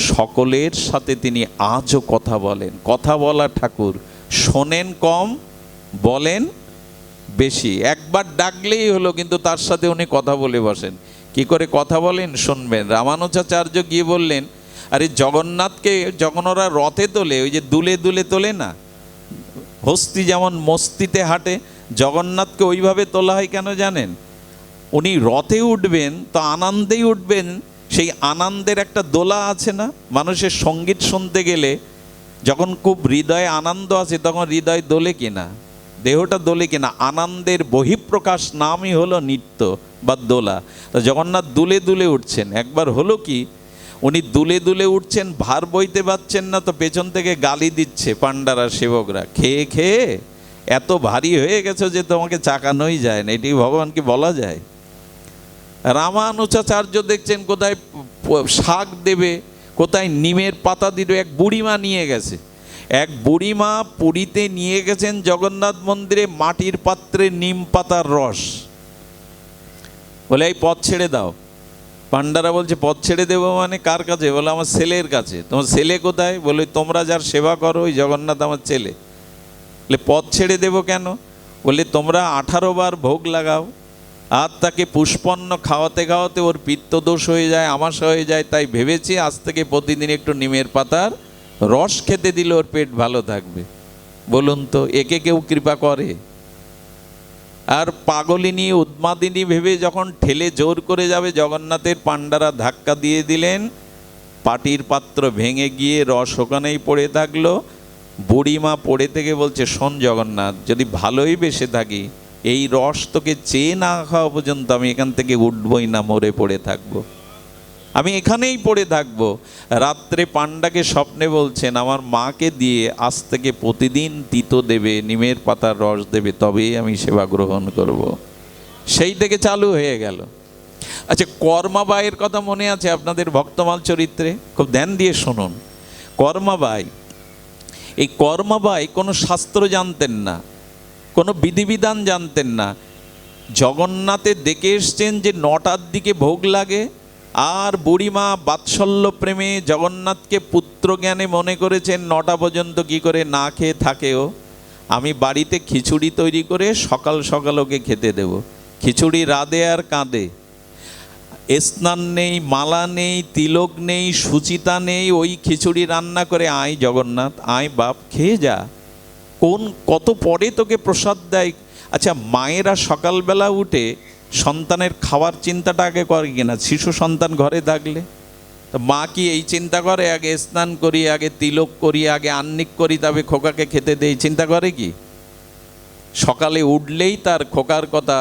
Speaker 1: সকলের সাথে তিনি আজও কথা বলেন। কথা বলা ঠাকুর, শোনেন কম, বলেন বেশি। একবার ডাকলেই হলো, কিন্তু তার সাথে উনি কথা বলে বসেন। কি করে কথা বলেন শুনবেন। রামানুজাচার্য গিয়ে বললেন, আরে জগন্নাথকে যখন ওরা রথে তোলে, ওই যে দুলে দুলে তোলে না, হস্তি যেমন মস্তিতে হাঁটে, জগন্নাথকে ওইভাবে তোলা হয় কেন জানেন? উনি রথে উঠবেন তো আনন্দেই উঠবেন। সেই আনন্দের একটা দোলা আছে না, মানুষের সঙ্গীত শুনতে গেলে যখন খুব হৃদয়ে আনন্দ আছে তখন হৃদয় দোলে কিনা, দেহটা দোলে কিনা, আনন্দের বহিঃপ্রকাশ নামই হলো নৃত্য বা দোলা। তো জগন্নাথ দুলে দুলে উঠছেন। একবার হলো কি, উনি দুলে দুলে উঠছেন, ভার বইতে পারছেন না, তো পেছন থেকে গালি দিচ্ছে পাণ্ডারা সেবকরা, খেয়ে খেয়ে এত ভারী হয়ে গেছে যে তোমাকে চাকানোই যায় না। এটি ভগবানকে বলা যায়? রামানুজাচার্য দেখছেন কোথায় শাক দেবে, কোথায় নিমের পাতা দিল। এক বুড়িমা নিয়ে গেছে, এক বুড়িমা পুরীতে নিয়ে গেছেন জগন্নাথ মন্দিরে মাটির পাত্রে নিম পাতার রস। বলে এই পথ ছেড়ে দাও। পাণ্ডারা বলছে পথ ছেড়ে দেবো মানে কার কাছে? বলে আমার ছেলের কাছে। তোমার ছেলে কোথায়? বলে তোমরা যার সেবা করো ওই জগন্নাথ আমার ছেলে। বলে পথ ছেড়ে দেবো কেন? বলে তোমরা 18 বার ভোগ লাগাও, আর তাকে পুষ্পন্ন খাওয়াতে খাওয়াতে ওর পিত্তদোষ হয়ে যায়, আমাশা হয়ে যায়। তাই ভেবেছি আজ থেকে প্রতিদিন একটু নিমের পাতার রস খেতে দিলে ওর পেট ভালো থাকবে। বলুন তো, একে কেউ কৃপা করে? আর পাগলিনী উন্মাদিনী ভেবে যখন ঠেলে জোর করে যাবে জগন্নাথের, পাণ্ডারা ধাক্কা দিয়ে দিলেন, পাটির পাত্র ভেঙে গিয়ে রস ওখানেই পড়ে থাকলো। বুড়িমা পড়ে থেকে বলছে, শোন জগন্নাথ, যদি ভালোই বেসে থাকি, এই রস তোকে চেয়ে না খাওয়া পর্যন্ত আমি এখান থেকে উঠবই না, মরে পড়ে থাকবো, আমি এখানেই পড়ে থাকবো। রাত্রে পাণ্ডাকে স্বপ্নে বলছেন, আমার মাকে দিয়ে আজ থেকে প্রতিদিন তিতো দেবে, নিমের পাতার রস দেবে, তবেই আমি সেবা গ্রহণ করব। সেই থেকে চালু হয়ে গেল। আচ্ছা, কর্মাবাইয়ের কথা মনে আছে আপনাদের ভক্তমাল চরিত্রে? খুব ধ্যান দিয়ে শুনুন। কর্মাবাই, এই কর্মাবাই কোনো শাস্ত্র জানতেন না, কোনো বিধিবিধান জানতেন না। জগন্নাথে দেখে এসছেন যে 9টার দিকে ভোগ লাগে, আর বুড়িমা বাৎসল্য প্রেমে জগন্নাথকে পুত্র জ্ঞানে মনে করেছেন 9টা পর্যন্ত কি করে না খেয়ে থাকেও। আমি বাড়িতে খিচুড়ি তৈরি করে সকাল সকাল ওকে খেতে দেব। খিচুড়ি রাঁধে আর কাঁদে, স্নান নেই, মালা নেই, তিলক নেই, সুচিতা নেই, ওই খিচুড়ি রান্না করে, আয় জগন্নাথ, আয় বাপ, খেয়ে যা, কত পরে তোকে প্রসাদ দেয়। আচ্ছা, মায়েরা সকালবেলা উঠে সন্তানের খাওয়ার চিন্তাটা আগে করে কিনা? শিশু সন্তান ঘরে থাকলে তো মা কি এই চিন্তা করে, আগে স্নান করি, আগে তিলক করি, আগে আন্নিক করি, তবে খোকাকে খেতে দেই? চিন্তা করে কি? সকালে উঠলেই তার খোকার কথা,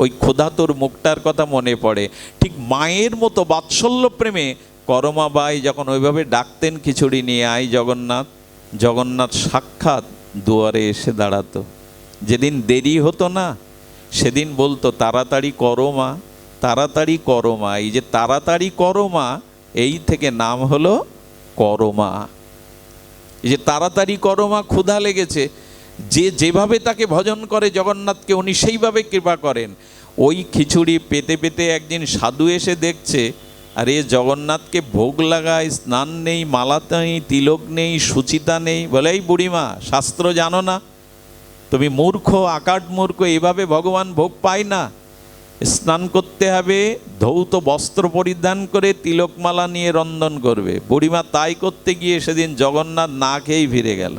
Speaker 1: ওই ক্ষুধাতুর মুখটার কথা মনে পড়ে। ঠিক মায়ের মতো বাৎসল্য প্রেমে করমাবাই যখন ওইভাবে ডাকতেন খিচুড়ি নিয়ে, আয় জগন্নাথ, জগন্নাথ সাক্ষাৎ দুয়ারে এসে দাঁড়াতো। যেদিন দেরি হতো না সেদিন বলতো, তাড়াতাড়ি করো মা, তাড়াতাড়ি করো মা। এই যে তাড়াতাড়ি করো মা, এই থেকে নাম হলো করমা। এই যে তাড়াতাড়ি করো মা, ক্ষুধা লেগেছে, যে যেভাবে তাকে ভজন করে জগন্নাথকে, উনি সেইভাবে কৃপা করেন। ওই খিচুড়ি পেতে পেতে একদিন সাধু এসে দেখছে, আরে জগন্নাথকে ভোগ লাগায়, স্নান নেই, মালা নেই, তিলক নেই, সুচিতা নেই। বলে, এই বুড়িমা, শাস্ত্র জানো না? তুমি মূর্খ, আকাট মূর্খ, এভাবে ভগবান ভোগ পায় না। স্নান করতে হবে, ধৌত বস্ত্র পরিধান করে তিলকমালা নিয়ে রন্ধন করবে। বুড়িমা তাই করতে গিয়ে সেদিন জগন্নাথ না খেয়েই ফিরে গেল।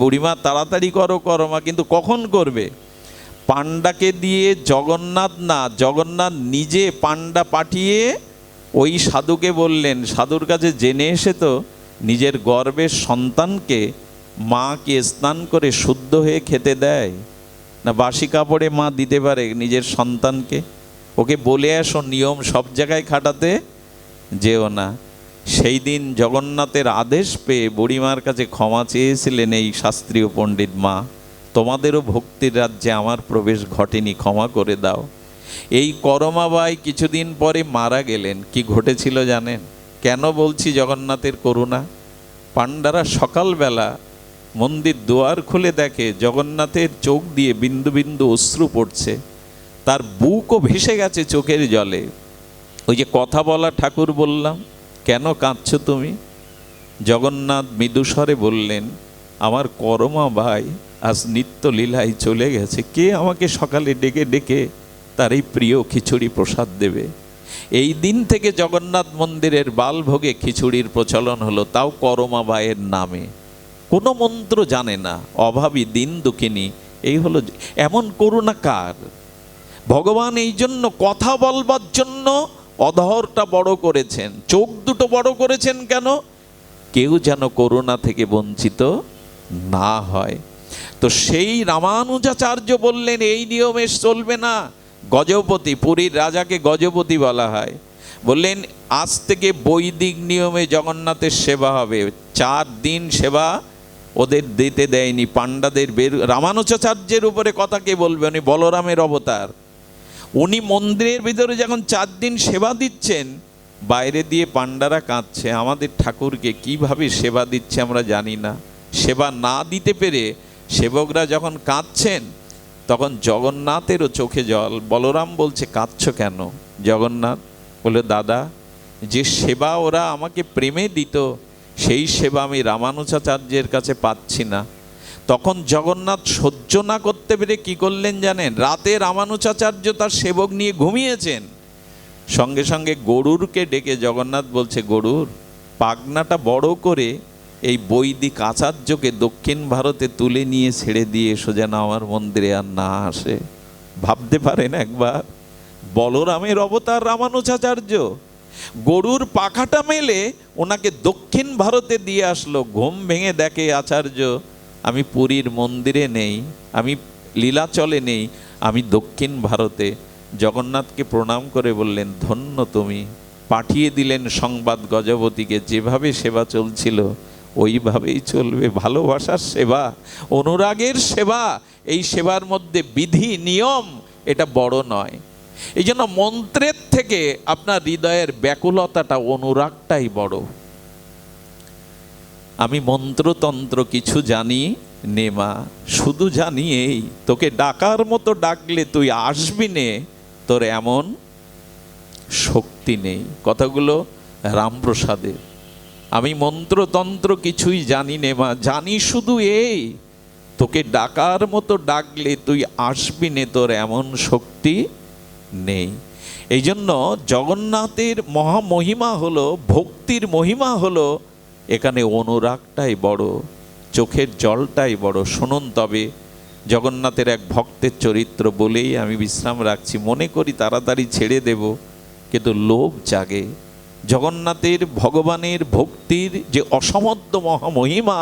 Speaker 1: বুড়িমা তাড়াতাড়ি করো করমা, কিন্তু কখন করবে? পাণ্ডাকে দিয়ে জগন্নাথ না, জগন্নাথ নিজে পাণ্ডা পাঠিয়ে ওই সাধুকে বললেন, সাধুর কাছে জেনে এসে তো নিজের গর্ভের সন্তানকে মা কি স্নান করে শুদ্ধ হয়ে খেতে দেয় না? বাসি কাপড়ে মা দিতে পারে নিজের সন্তানকে? ওকে বলে আসো, নিয়ম সব জায়গায় খাটাতে যেও না। সেই দিন জগন্নাথের আদেশ পেয়ে বুড়িমার কাছে ক্ষমা চেয়েছিলেন এই শাস্ত্রীয় পণ্ডিত, মা তোমাদেরও ভক্তির রাজ্যে আমার প্রবেশ ঘটেনি, ক্ষমা করে দাও। এই করমাবাই কিছুদিন পরে মারা গেলেন। কি ঘটেছিল জানেন? কেন বলছি জগন্নাথের করুণা? পাণ্ডারা সকালবেলা মন্দির দুয়ার খুলে দেখে জগন্নাথের চোখ দিয়ে বিন্দু বিন্দু অশ্রু পড়ছে, তার বুকও ভেসে গেছে চোখের জলে। ওই যে কথা বলা ঠাকুর বললাম, কেন কাঁদছো তুমি? জগন্নাথ মৃদুস্বরে বললেন, আমার করমা ভাই আজ নিত্য লীলায় চলে গেছে, কে আমাকে সকালে ডেকে ডেকে তার এই প্রিয় খিচুড়ি প্রসাদ দেবে? এই দিন থেকে জগন্নাথ মন্দিরের বালভোগে খিচুড়ির প্রচলন হলো, তাও করমা ভাইয়ের নামে। কোনো মন্ত্র জানে না, অভাবী দিন দুঃখিনী, এই হলো এমন করুণা কার? ভগবান এই জন্য কথা বলবার জন্য অধরটা বড় করেছেন, চোখ দুটো বড় করেছেন। কেন? কেউ যেন করুণা থেকে বঞ্চিত না হয়। তো সেই রামানুজাচার্য বললেন এই নিয়মে চলবে না। গজপতি, পুরীর রাজাকে গজপতি বলা হয়, বললেন আজ থেকে বৈদিক নিয়মে জগন্নাথের সেবা হবে। 4 দিন সেবা ওদের দিতে দেয়নি, পাণ্ডাদের বের। রামানুজাচার্যের উপরে কথা কে বলবে? উনি বলরামের অবতার। উনি মন্দিরের ভিতরে যখন 4 দিন সেবা দিচ্ছেন, বাইরে দিয়ে পাণ্ডারা কাঁদছে, আমাদের ঠাকুরকে কিভাবে সেবা দিচ্ছে আমরা জানি না। সেবা না দিতে পেরে সেবকরা যখন কাঁদছেন, তখন জগন্নাথেরও চোখে জল। বলরাম বলছে, কাঁদছো কেন? জগন্নাথ বলে, দাদা, যে সেবা ওরা আমাকে প্রেমে দিত, সেই সেবা আমি রামানুজাচার্যের কাছে পাচ্ছি না। তখন জগন্নাথ সহ্য না করতে পেরে কি করলেন জানেন? রাতে রামানুজাচার্য তার সেবক নিয়ে ঘুমিয়েছেন, সঙ্গে সঙ্গে গরুরকে ডেকে জগন্নাথ বলছে, গরুর পাগনাটা বড় করে এই বৈদিক আচার্যকে দক্ষিণ ভারতে তুলে নিয়ে ছেড়ে দিয়ে এসো, যেন আমার মন্দিরে আর না আসে। ভাবতে পারেন একবার, বলরামের অবতার রামানুজাচার্য গরুর পাখাটা মেলে ওনাকে দক্ষিণ ভারতে দিয়ে আসলো। ঘুম ভেঙে দেখে আচার্য, আমি পুরীর মন্দিরে নেই, আমি লীলাচলে নেই, আমি দক্ষিণ ভারতে। জগন্নাথকে প্রণাম করে বললেন, ধন্য তুমি। পাঠিয়ে দিলেন সংবাদ গজপতিকে, যেভাবে সেবা চলছিল ওইভাবেই চলবে। ভালোবাসার সেবা, অনুরাগের সেবা, এই সেবার মধ্যে বিধি নিয়ম এটা বড় নয়। এই জন্য মন্ত্রের থেকে আপনার হৃদয়ের ব্যাকুলতাটা, অনুরাগটাই বড়। আমি মন্ত্রতন্ত্র কিছু জানি নে মা, শুধু জানি এই, তোকে ডাকার মতো ডাকলে তুই আসবি নে, তোর এমন শক্তি নেই। কথাগুলো রামপ্রসাদের। আমি মন্ত্রতন্ত্র কিছুই জানি নে মা, জানি শুধু এই, তোকে ডাকার মতো ডাকলে তুই আসবি নে, তোর এমন শক্তি নেই। এই জন্য জগন্নাথের মহামহিমা হলো, ভক্তির মহিমা হলো, এখানে অনুরাগটাই বড়, চোখের জলটাই বড়। শুনুন তবে জগন্নাথের এক ভক্তের চরিত্র বলেই আমি বিশ্রাম রাখছি। মনে করি তাড়াতাড়ি ছেড়ে দেব, কিন্তু লোভ জাগে। জগন্নাথের ভগবানের ভক্তির যে অসমধ্য মহামহিমা,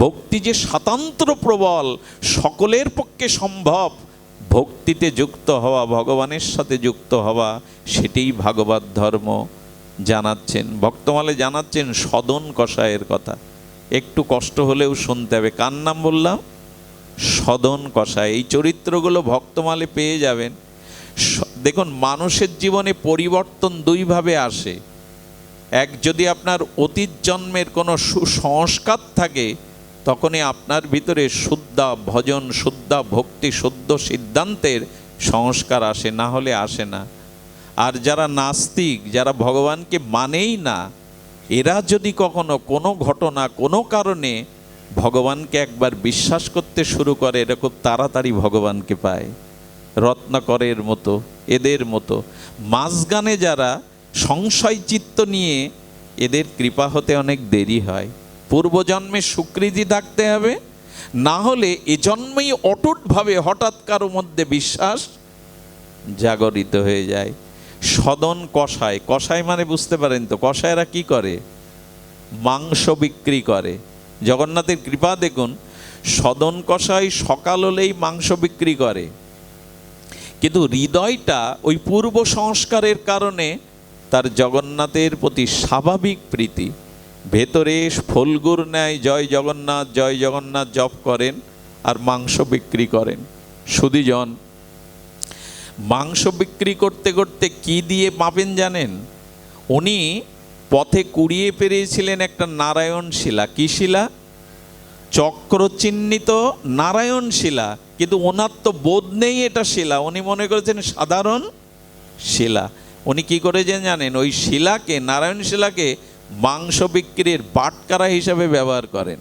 Speaker 1: ভক্তি যে স্বাতন্ত্র প্রবল, সকলের পক্ষে সম্ভব। ভক্তিতে যুক্ত হওয়া, ভগবানের সাথে যুক্ত হওয়া, সেটাই ভাগবত ধর্ম জানাচ্ছেন। ভক্তমালে জানাচ্ছেন সদন কষায়ের কথা, একটু কষ্ট হলেও শুনতে হবে। কার নাম বললাম? সদন কষায়। এই চরিত্রগুলো ভক্তমালে পেয়ে যাবেন। দেখুন, মানুষের জীবনে পরিবর্তন দুইভাবে আসে। এক, যদি আপনার অতীত জন্মের কোনো সুসংস্কার থাকে, তখনই আপনার ভিতরে শুদ্ধা ভজন, শুদ্ধা ভক্তি, শুদ্ধ সিদ্ধান্তের সংস্কার আসে, না হলে আসে না। আর যারা নাস্তিক, যারা ভগবানকে মানেই না, এরা যদি কখনো কোনো ঘটনা, কোনো কারণে ভগবানকে একবার বিশ্বাস করতে শুরু করে, এরা খুব তাড়াতাড়ি ভগবানকে পায়। রত্নাকরের মতো, এদের মতো। মাঝগানে যারা সংশয় চিত্ত নিয়ে, এদের কৃপা হতে অনেক দেরি হয়। পূর্বজন্মে স্বীকৃতি থাকতে হবে, না হলে এ জন্মেই অটুটভাবে হঠাৎ কারো মধ্যে বিশ্বাস জাগরিত হয়ে যায়। সদন কষায়, কষায় মানে বুঝতে পারেন তো, কষায়রা কি করে? মাংস বিক্রি করে। জগন্নাথের কৃপা দেখুন, সদন কষায় সকাল হলেই মাংস বিক্রি করে, কিন্তু হৃদয়টা ওই পূর্ব সংস্কারের কারণে তার জগন্নাথের প্রতি স্বাভাবিক প্রীতি। ভেতরে ফলগুর ন্যায় জয় জগন্নাথ জয় জগন্নাথ জপ করেন আর মাংস বিক্রি করেন। সুধীজন, মাংস বিক্রি করতে করতে কি দিয়ে মাপেন জানেন? উনি পথে কুড়িয়ে পেরিয়েছিলেন একটা নারায়ণ শিলা। কি শিলা? চক্র চিহ্নিত নারায়ণ শিলা, কিন্তু ওনার তো বোধ নেই এটা শিলা, উনি মনে করেছেন সাধারণ শিলা। উনি কি করেছেন জানেন? ওই শিলাকে, নারায়ণ শিলাকে মাংস বিক্রির বাটকারা হিসাবে ব্যবহার করেন।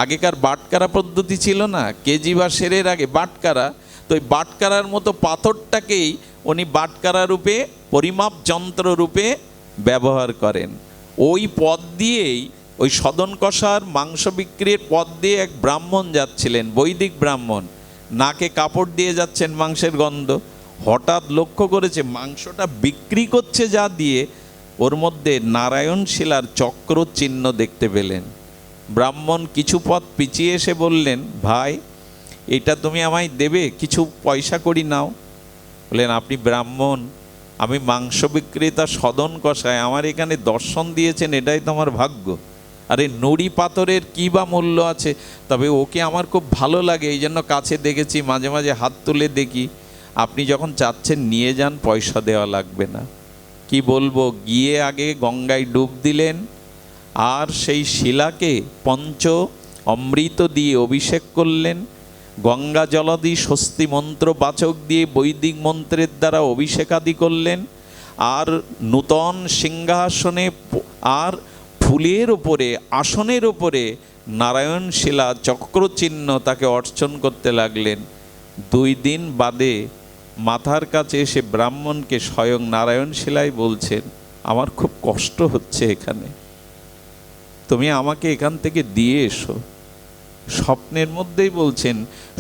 Speaker 1: আগেকার বাটকারা পদ্ধতি ছিল না, কেজি বা সেরের আগে বাটকারা, তো ওই বাটকারার মতো পাথরটাকেই উনি বাটকারা রূপে, পরিমাপ যন্ত্র রূপে ব্যবহার করেন। ওই পথ দিয়েই, ওই সদন কষার মাংস বিক্রির পথ দিয়ে এক ব্রাহ্মণ যাচ্ছিলেন, বৈদিক ব্রাহ্মণ, নাকে কাপড় দিয়ে যাচ্ছেন মাংসের গন্ধ। হঠাৎ লক্ষ্য করেছে মাংসটা বিক্রি করছে যা দিয়ে, ওর মধ্যে নারায়ণ শিলার চক্র চিহ্ন দেখতে পেলেন। ব্রাহ্মণ কিছু পথ পিছিয়ে এসে বললেন, ভাই এটা তুমি আমায় দেবে, কিছু পয়সা করি নাও। বললেন, আপনি ব্রাহ্মণ, আমি মাংস বিক্রেতা সদন কষায়, আমার এখানে দর্শন দিয়েছেন, এটাই তো আমার ভাগ্য। আরে নুড়ি পাথরের কী বা মূল্য আছে, তবে ওকে আমার খুব ভালো লাগে, এই জন্য কাছে দেখেছি, মাঝে মাঝে হাত তুলে দেখি। আপনি যখন চাচ্ছেন নিয়ে যান, পয়সা দেওয়া লাগবে না। কি বলবো, গিয়ে আগে গঙ্গায় ডুব দিলেন, আর সেই শিলাকে পঞ্চ অমৃত দিয়ে অভিষেক করলেন। গঙ্গা জলাদি স্বস্তি মন্ত্র বাচক দিয়ে বৈদিক মন্ত্রের দ্বারা অভিষেক আদি করলেন। আর নূতন সিংহাসনে আর ফুলের ওপরে, আসনের ওপরে নারায়ণ শিলা চক্রচিহ্ন তাকে অর্চন করতে লাগলেন। 2 দিন বাদে মাথার কাছে এসে ব্রাহ্মণকে স্বয়ং নারায়ণ শিলাই বলছেন, আমার খুব কষ্ট হচ্ছে এখানে, তুমি আমাকে এখান থেকে দিয়ে এসো। স্বপ্নের মধ্যেই বলছেন,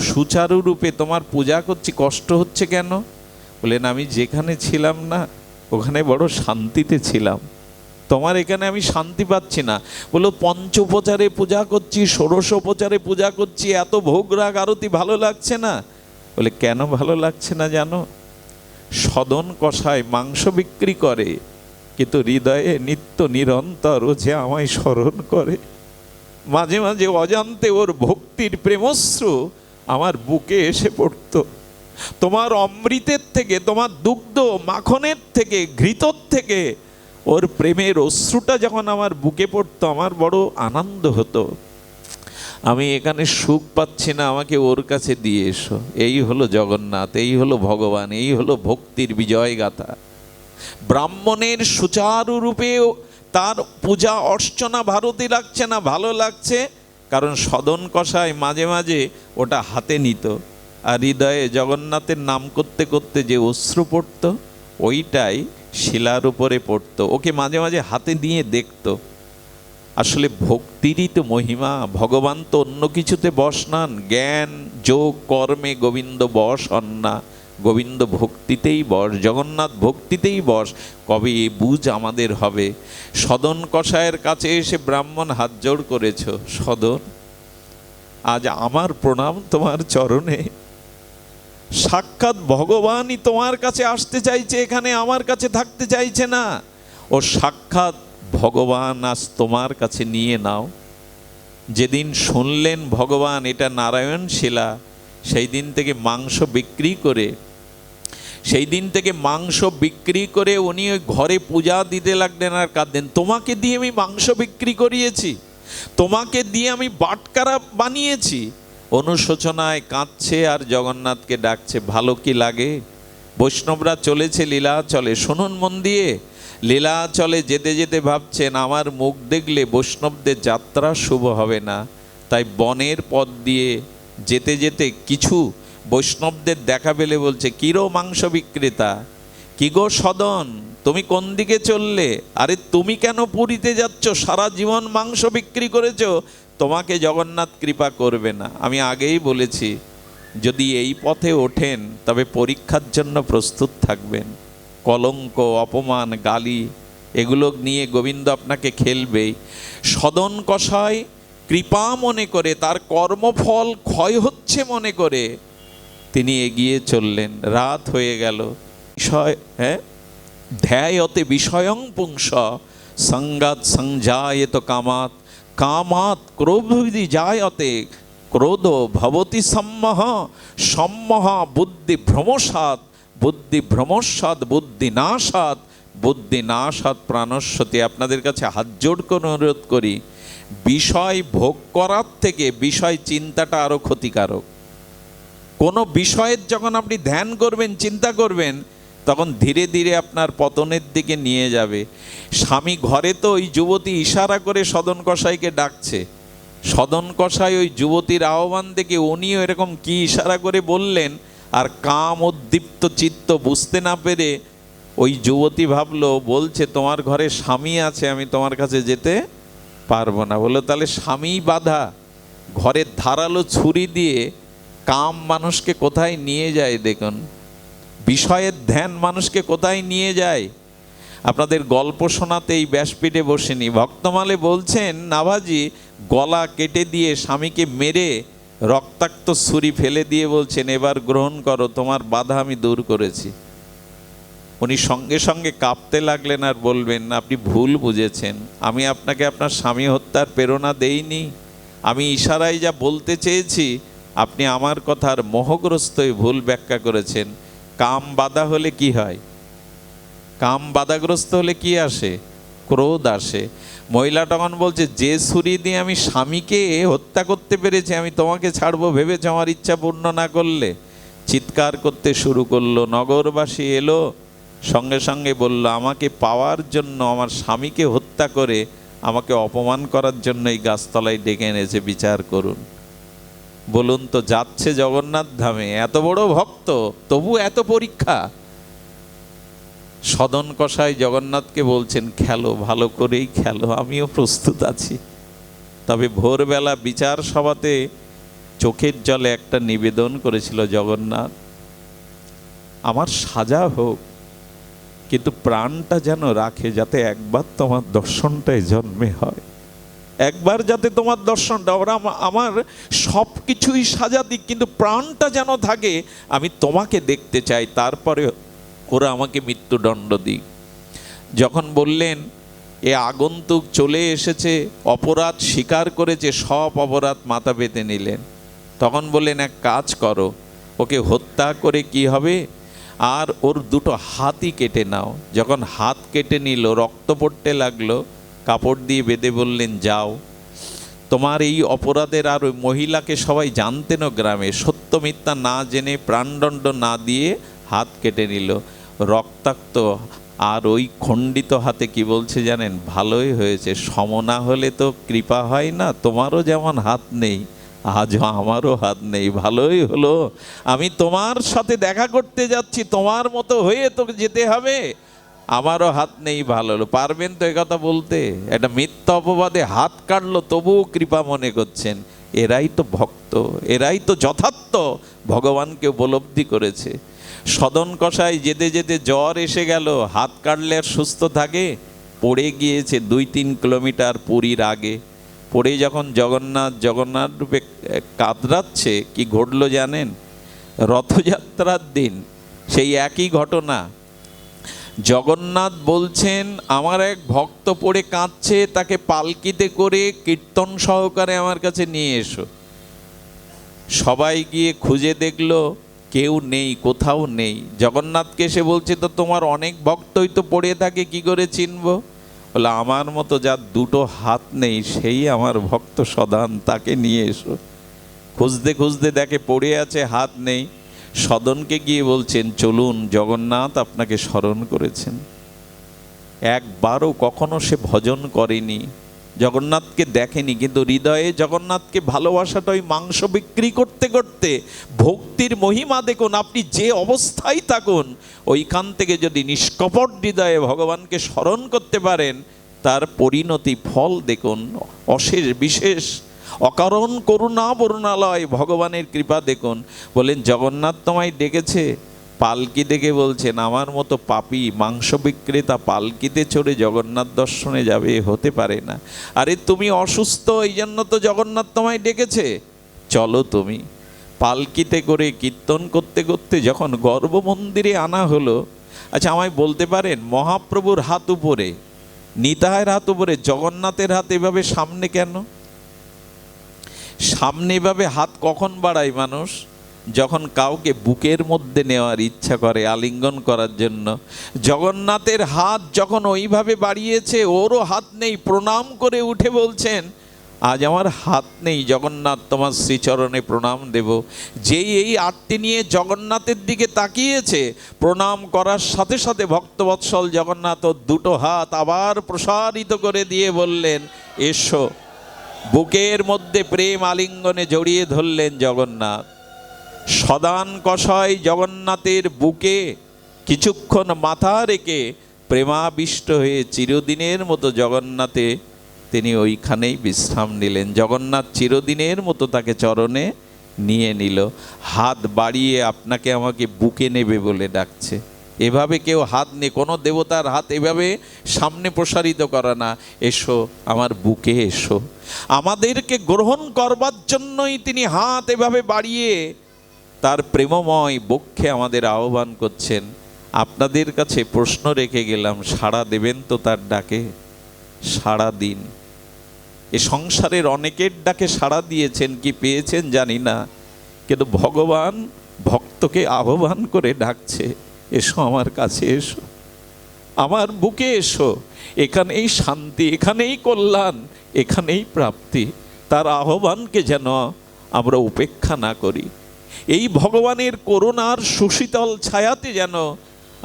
Speaker 1: সুচারুরূপে তোমার পূজা করছি, কষ্ট হচ্ছে কেন? বলেন, আমি যেখানে ছিলাম না ওখানে বড় শান্তিতে ছিলাম, তোমার এখানে আমি শান্তি পাচ্ছি না। বলো, পঞ্চোপচারে পূজা করছি, ষোড়শোপচারে পূজা করছি, এত ভোগ রাগ আরতি ভালো লাগছে না। বলে, কেন ভালো লাগছে না জানো? সদন কষায় মাংস বিক্রি করে, কিন্তু হৃদয়ে নিত্য নিরন্তর ও যে আমায় স্মরণ করে। মাঝে মাঝে অজান্তে ওর ভক্তির প্রেমশ্রু আমার বুকে এসে পড়তো। তোমার অমৃতের থেকে, তোমার দুগ্ধ মাখনের থেকে, ঘৃতর থেকে ওর প্রেমের অশ্রুটা যখন আমার বুকে পড়তো, আমার বড় আনন্দ হতো। আমি এখানে সুখ পাচ্ছি না, আমাকে ওর কাছে দিয়ে এসো। এই হলো জগন্নাথ, এই হলো ভগবান, এই হলো ভক্তির বিজয় গাথা। ব্রাহ্মণের সুচারুরূপেও তার পূজা অর্চনা ভারতী লাগছে না, ভালো লাগছে, কারণ সদন কষায় মাঝে মাঝে ওটা হাতে নিত, আর হৃদয়ে জগন্নাথের নাম করতে করতে যে অশ্রু পড়তো, ওইটাই শিলার উপরে পড়তো। ওকে মাঝে মাঝে হাতে নিয়ে দেখতো। আসলে ভক্তিরই তো মহিমা। ভগবান তো অন্য কিছুতে বশ নন, জ্ঞান যোগ কর্মে গোবিন্দ বশ হন না, গোবিন্দ ভক্তিতেই বশ, জগন্নাথ ভক্তিতেই বশ। কবে এ বুঝ আমাদের হবে? সদন কষায়ের কাছে এসে ব্রাহ্মণ হাত জোড় করেছ, সদন আজ আমার প্রণাম তোমার চরণে। সাক্ষাৎ ভগবানই তোমার কাছে আসতে চাইছে, এখানে আমার কাছে থাকতে চাইছে না। ও সাক্ষাৎ ভগবান আজ তোমার কাছে নিয়ে নাও। যেদিন শুনলেন ভগবান এটা নারায়ণ শিলা, সেই দিন থেকে মাংস বিক্রি করে উনি ওই ঘরে পূজা দিতে লাগলেন আর কাঁদলেন, তোমাকে দিয়ে আমি মাংস বিক্রি করিয়েছি, তোমাকে দিয়ে আমি বাটকারা বানিয়েছি। অনুশোচনায় কাঁদছে আর জগন্নাথকে ডাকছে। ভালো কি লাগে? বৈষ্ণবরা চলেছে লীলাচলে, শুনুন মন দিয়ে। লীলাচলে যেতে যেতে ভাবছেন, আমার মুখ দেখলে বৈষ্ণবদের যাত্রা শুভ হবে না, তাই বনের পথ দিয়ে যেতে যেতে কিছু বৈষ্ণবদের দেখা পেলে বলছে, কিরো মাংস বিক্রেতা, কি গো সদন, তুমি কোন দিকে চললে? আরে তুমি কেন পুরীতে যাচ্ছ? সারা জীবন মাংস বিক্রি করেছো, তোমাকে জগন্নাথ কৃপা করবে না। আমি আগেই বলেছি, যদি এই পথে ওঠেন তবে পরীক্ষার জন্য প্রস্তুত থাকবেন। কলঙ্ক, অপমান, গালি এগুলো নিয়ে গোবিন্দ আপনাকে খেলবেই। সদন কষায় কৃপা মনে করে, তার কর্মফল ক্ষয় হচ্ছে মনে করে তিনি এগিয়ে চললেন। রাত হয়ে গেল। ধ্যায়তে বিষয়ং পুংস সঙ্গাত সংজায়ত কামাত, কামাত ক্রোধবিধি জায়তে, ক্রোধ ভবতি সম্মহ, সম্মহ বুদ্ধি ভ্রমসাৎ, বুদ্ধি ভ্রমসাৎ বুদ্ধিনাশাৎ, বুদ্ধিনাশাৎ প্রাণস্বতী। আপনাদের কাছে হাত জোড় করে অনুরোধ করি, বিষয় ভোগ করার থেকে বিষয় চিন্তাটা আরো ক্ষতিকারক। কোনো বিষয়ের যখন আপনি ধ্যান করবেন, চিন্তা করবেন, তখন ধীরে ধীরে আপনার পতনের দিকে নিয়ে যাবে। স্বামী ঘরে তো ওই যুবতী ইশারা করে সদন কসাইকে ডাকছে, সদন কসাই ওই যুবতীর আহ্বান দেখে উনিও এরকম কি ইশারা করে বললেন, আর কাম উদ্দীপ্ত চিত্ত বুঝতে না পেরে ওই যুবতী ভাবলো বলছে তোমার ঘরে স্বামী আছে, আমি তোমার কাছে যেতে পারবো না। বললো তাহলে স্বামী বাধা। ঘরের ধারালো ছুরি দিয়ে কাম মানুষকে কোথায় নিয়ে যায় দেখুন, বিষয়ের ধ্যান মানুষকে কোথায় নিয়ে যায়। আপনাদের গল্প শোনাতে এই ব্যাসপীঠে বসেনি, ভক্তমালে বলছেন নাভাজি গলা কেটে দিয়ে স্বামীকে মেরে রক্তাক্ত ছুরি ফেলে দিয়ে বলছেন এবার গ্রহণ করো, তোমার বাধা আমি দূর করেছি। উনি সঙ্গে সঙ্গে কাঁপতে লাগলেন আর বলবেন আপনি ভুল বুঝেছেন, আমি আপনাকে আপনার স্বামী হত্যার প্রেরণা দেইনি, আমি ইশারায় যা বলতে চেয়েছি আপনি আমার কথার মোহগ্রস্ত হয়ে ভুল ব্যাখ্যা করেছেন। কাম বাধা হলে কি হয়? কাম বাধাগ্রস্ত হলে কি আসে? ক্রোধ আসে। মহিলা তখন বলছে যে ছুরি দিয়ে আমি স্বামীকে হত্যা করতে পেরেছি আমি তোমাকে ছাড়বো ভেবেছি, আমার ইচ্ছা পূর্ণ না করলে? চিৎকার করতে শুরু করলো। নগরবাসী এলো, সঙ্গে সঙ্গে বলল আমাকে পাওয়ার জন্য, আমার স্বামীকে হত্যা করে আমাকে অপমান করার জন্য এই গাছতলায় ডেকে এনেছে, বিচার করুন। বলুন তো, যাচ্ছে জগন্নাথ ধামে, এত বড় ভক্ত, তবু এত পরীক্ষা। সদন কসাই জগন্নাথকে বলছেন খেলো, ভালো করেই খেলো, আমিও প্রস্তুত আছি। তবে ভোরবেলা বিচার সভাতে চোখের জলে একটা নিবেদন করেছিল জগন্নাথ, আমার সাজা হোক কিন্তু প্রাণটা যেন রাখে, যাতে একবার তোমার দর্শনটাই জন্মে হয়, একবার যাতে তোমার দর্শনটা, ওরা আমার সব কিছুই সাজা দিক কিন্তু প্রাণটা যেন থাকে, আমি তোমাকে দেখতে চাই, তারপরে ওরা আমাকে মৃত্যুদণ্ড দিক। যখন বললেন এ আগন্তুক চলে এসেছে, অপরাধ স্বীকার করেছে, সব অপরাধ মাথা পেতে নিলেন। তখন বললেন এক কাজ করো, ওকে হত্যা করে কি হবে, আর ওর দুটো হাতই কেটে নাও। যখন হাত কেটে নিল, রক্ত পড়তে লাগলো, কাপড় দিয়ে বেঁধে বললেন যাও, তোমার এই অপরাধের। আর ওই মহিলাকে সবাই জানতেনও গ্রামে, সত্য মিথ্যা না জেনে প্রাণদণ্ড না দিয়ে হাত কেটে নিল, রক্তাক্ত। আর ওই খণ্ডিত হাতে কি বলছে জানেন? ভালোই হয়েছে, সম না হলে তো কৃপা হয় না, তোমারও যেমন হাত নেই আজও আমারও হাত নেই, ভালোই হলো, আমি তোমার সাথে দেখা করতে যাচ্ছি, তোমার মতো হয়ে তো যেতে হবে, আমারও হাত নেই, ভালো হলো। পারবেন তো কথা বলতে? একটা মিথ্যা অপবাদে হাত কাটলো, তবুও কৃপা মনে করছেন। এরাই তো ভক্ত, এরাই তো যথার্থ ভগবানকে উপলব্ধি করেছে। সদন কসাই যেতে যেতে জ্বর এসে গেল, হাত কাটলে আর সুস্থ থাকে? পড়ে গিয়েছে 2-3 কিলোমিটার পুরীর আগে। পড়ে যখন জগন্নাথ রূপে কাতরাচ্ছে, কি ঘটলো জানেন? রথযাত্রার দিন সেই একই ঘটনা। জগন্নাথ বলছেন আমার এক ভক্ত পড়ে কাঁদছে, তাকে পালকিতে করে কীর্তন সহকারে আমার কাছে নিয়ে এসো। সবাই গিয়ে খুঁজে দেখলো কেউ নেই, কোথাও নেই। জগন্নাথকে এসে বলছে তো তোমার অনেক ভক্তই তো পড়ে থাকে, কি করে চিনবো? বলে আমার মতো যার দুটো হাত নেই সেই আমার ভক্ত সদান, তাকে নিয়ে এসো। খুঁজতে খুঁজতে দেখে পড়ে আছে, হাত নেই। সদনকে গিয়ে বলছেন চলুন, জগন্নাথ আপনাকে স্মরণ করেছেন। একবারও কখনো সে ভজন করেনি, জগন্নাথকে দেখেনি, কিন্তু হৃদয়ে জগন্নাথকে ভালোবাসাটা ওই মাংস বিক্রি করতে করতে ভক্তির মহিমা দেখুন। আপনি যে অবস্থায় থাকুন, ওইখান থেকে যদি নিষ্কপট হৃদয়ে ভগবানকে স্মরণ করতে পারেন, তার পরিণতি ফল দেখুন অশেষ বিশেষ। অকারণ করুণা বরুণালয়, ভগবানের কৃপা দেখুন। বলেন জগন্নাথ তোমায় ডেকেছে, পালকি দেখে বলছেন আমার মতো পাপী মাংস বিক্রেতা পালকিতে চড়ে জগন্নাথ দর্শনে যাবে, হতে পারে না। আরে তুমি অসুস্থ, এই জন্য তো জগন্নাথ তোমায় ডেকেছে, চলো তুমি। পালকিতে করে কীর্তন করতে করতে যখন গর্ভমন্দিরে আনা হলো, আচ্ছা আমায় বলতে পারেন মহাপ্রভুর হাত উপরে, নিতাইয়ের হাত উপরে, জগন্নাথের হাত এভাবে সামনে কেন? সামনে এভাবে হাত কখন বাড়ায় মানুষ? যখন কাউকে বুকের মধ্যে নেওয়ার ইচ্ছা করে, আলিঙ্গন করার জন্য। জগন্নাথের হাত যখন ওইভাবে বাড়িয়েছে, ওরও হাত নেই, প্রণাম করে উঠে বলছেন আজ আমার হাত নেই, জগন্নাথ তোমার শ্রীচরণে প্রণাম দেব। যেই এই আরতি নিয়ে জগন্নাথের দিকে তাকিয়েছে, প্রণাম করার সাথে সাথে ভক্তবৎসল জগন্নাথ ওর দুটো হাত আবার প্রসারিত করে দিয়ে বললেন, এসো। বুকের মধ্যে প্রেম আলিঙ্গনে জড়িয়ে ধরলেন জগন্নাথ। সদান কষাই জগন্নাথের বুকে কিছুক্ষণ মাথা রেখে প্রেমাবিষ্ট হয়ে চিরদিনের মতো জগন্নাথে তিনি ওইখানেই বিশ্রাম নিলেন। জগন্নাথ চিরদিনের মতো তাকে চরণে নিয়ে নিল। হাত বাড়িয়ে আপনাকে আমাকে বুকে নেবে বলে ডাকছে। এভাবে কেউ হাত নেই, কোনো দেবতার হাত এভাবে সামনে প্রসারিত করা না, এসো আমার বুকে এসো। আমাদেরকে গ্রহণ করবার জন্যই তিনি হাত এভাবে বাড়িয়ে তার প্রেমময় বক্ষে আমাদের আহ্বান করছেন। আপনাদের কাছে প্রশ্ন রেখে গেলাম, সাড়া দেবেন তো তার ডাকে? সাড়া দিন। এ সংসারের অনেকের ডাকে সাড়া দিয়েছেন, কি পেয়েছেন জানি না, কিন্তু ভগবান ভক্তকে আহ্বান করে ডাকছে, এসো আমার কাছে, এসো আমার বুকে এসো। এখানেই শান্তি, এখানেই কল্যাণ, এখানেই প্রাপ্তি। তার আহ্বানকে যেন আমরা উপেক্ষা না করি। এই ভগবানের করুণার সুশীতল ছায়াতে যেন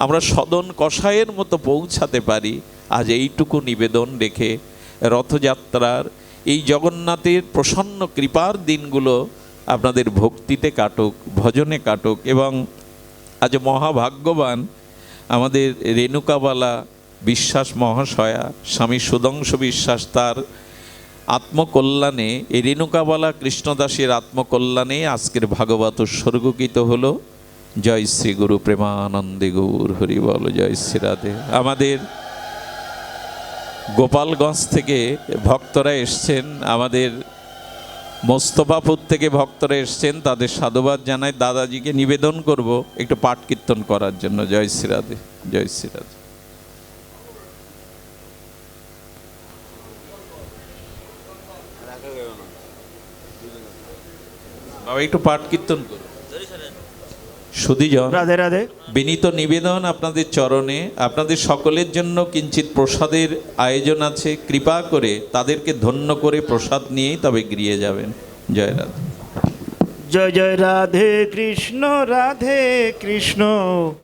Speaker 1: আমরা সদন কষায়ের মতো পৌঁছাতে পারি। আজ এইটুকু নিবেদন রেখে রথযাত্রার এই জগন্নাথের প্রসন্ন কৃপার দিনগুলো আপনাদের ভক্তিতে কাটুক, ভজনে কাটুক। এবং আজ মহাভাগ্যবান আমাদের রেণুকাবালা বিশ্বাস মহাশয়া, স্বামী সুদংশু বিশ্বাস, তার আত্মকল্যাণে, এই রেণুকাবালা কৃষ্ণদাসের আত্মকল্যাণে আজকের ভাগবত উৎসর্গীত হলো। জয় শ্রী গুরু প্রেমানন্দে গৌর হরি বল, জয় শ্রী রাধে। আমাদের গোপালগঞ্জ থেকে ভক্তরা এসছেন, আমাদের মোস্তফাপুর থেকে ভক্তরা এসছেন, তাদের সাধুবাদ জানাই। দাদাজিকে নিবেদন করব একটু পাঠ কীর্তন করার জন্য। জয় শ্রী রাধে, জয় শ্রী রাধে। বাবা একটু পাঠ কীর্তন করুন। সুধীজন,
Speaker 3: রাধে রাধে।
Speaker 1: বিনীত নিবেদন আপনাদের চরণে, আপনাদের সকলের জন্য কিঞ্চিত প্রসাদের আয়োজন আছে। কৃপা করে তাদেরকে ধন্য করে প্রসাদ নিয়েই তবে গৃহে যাবেন। জয় রাধে।
Speaker 3: জয় জয় রাধে কৃষ্ণ, রাধে কৃষ্ণ।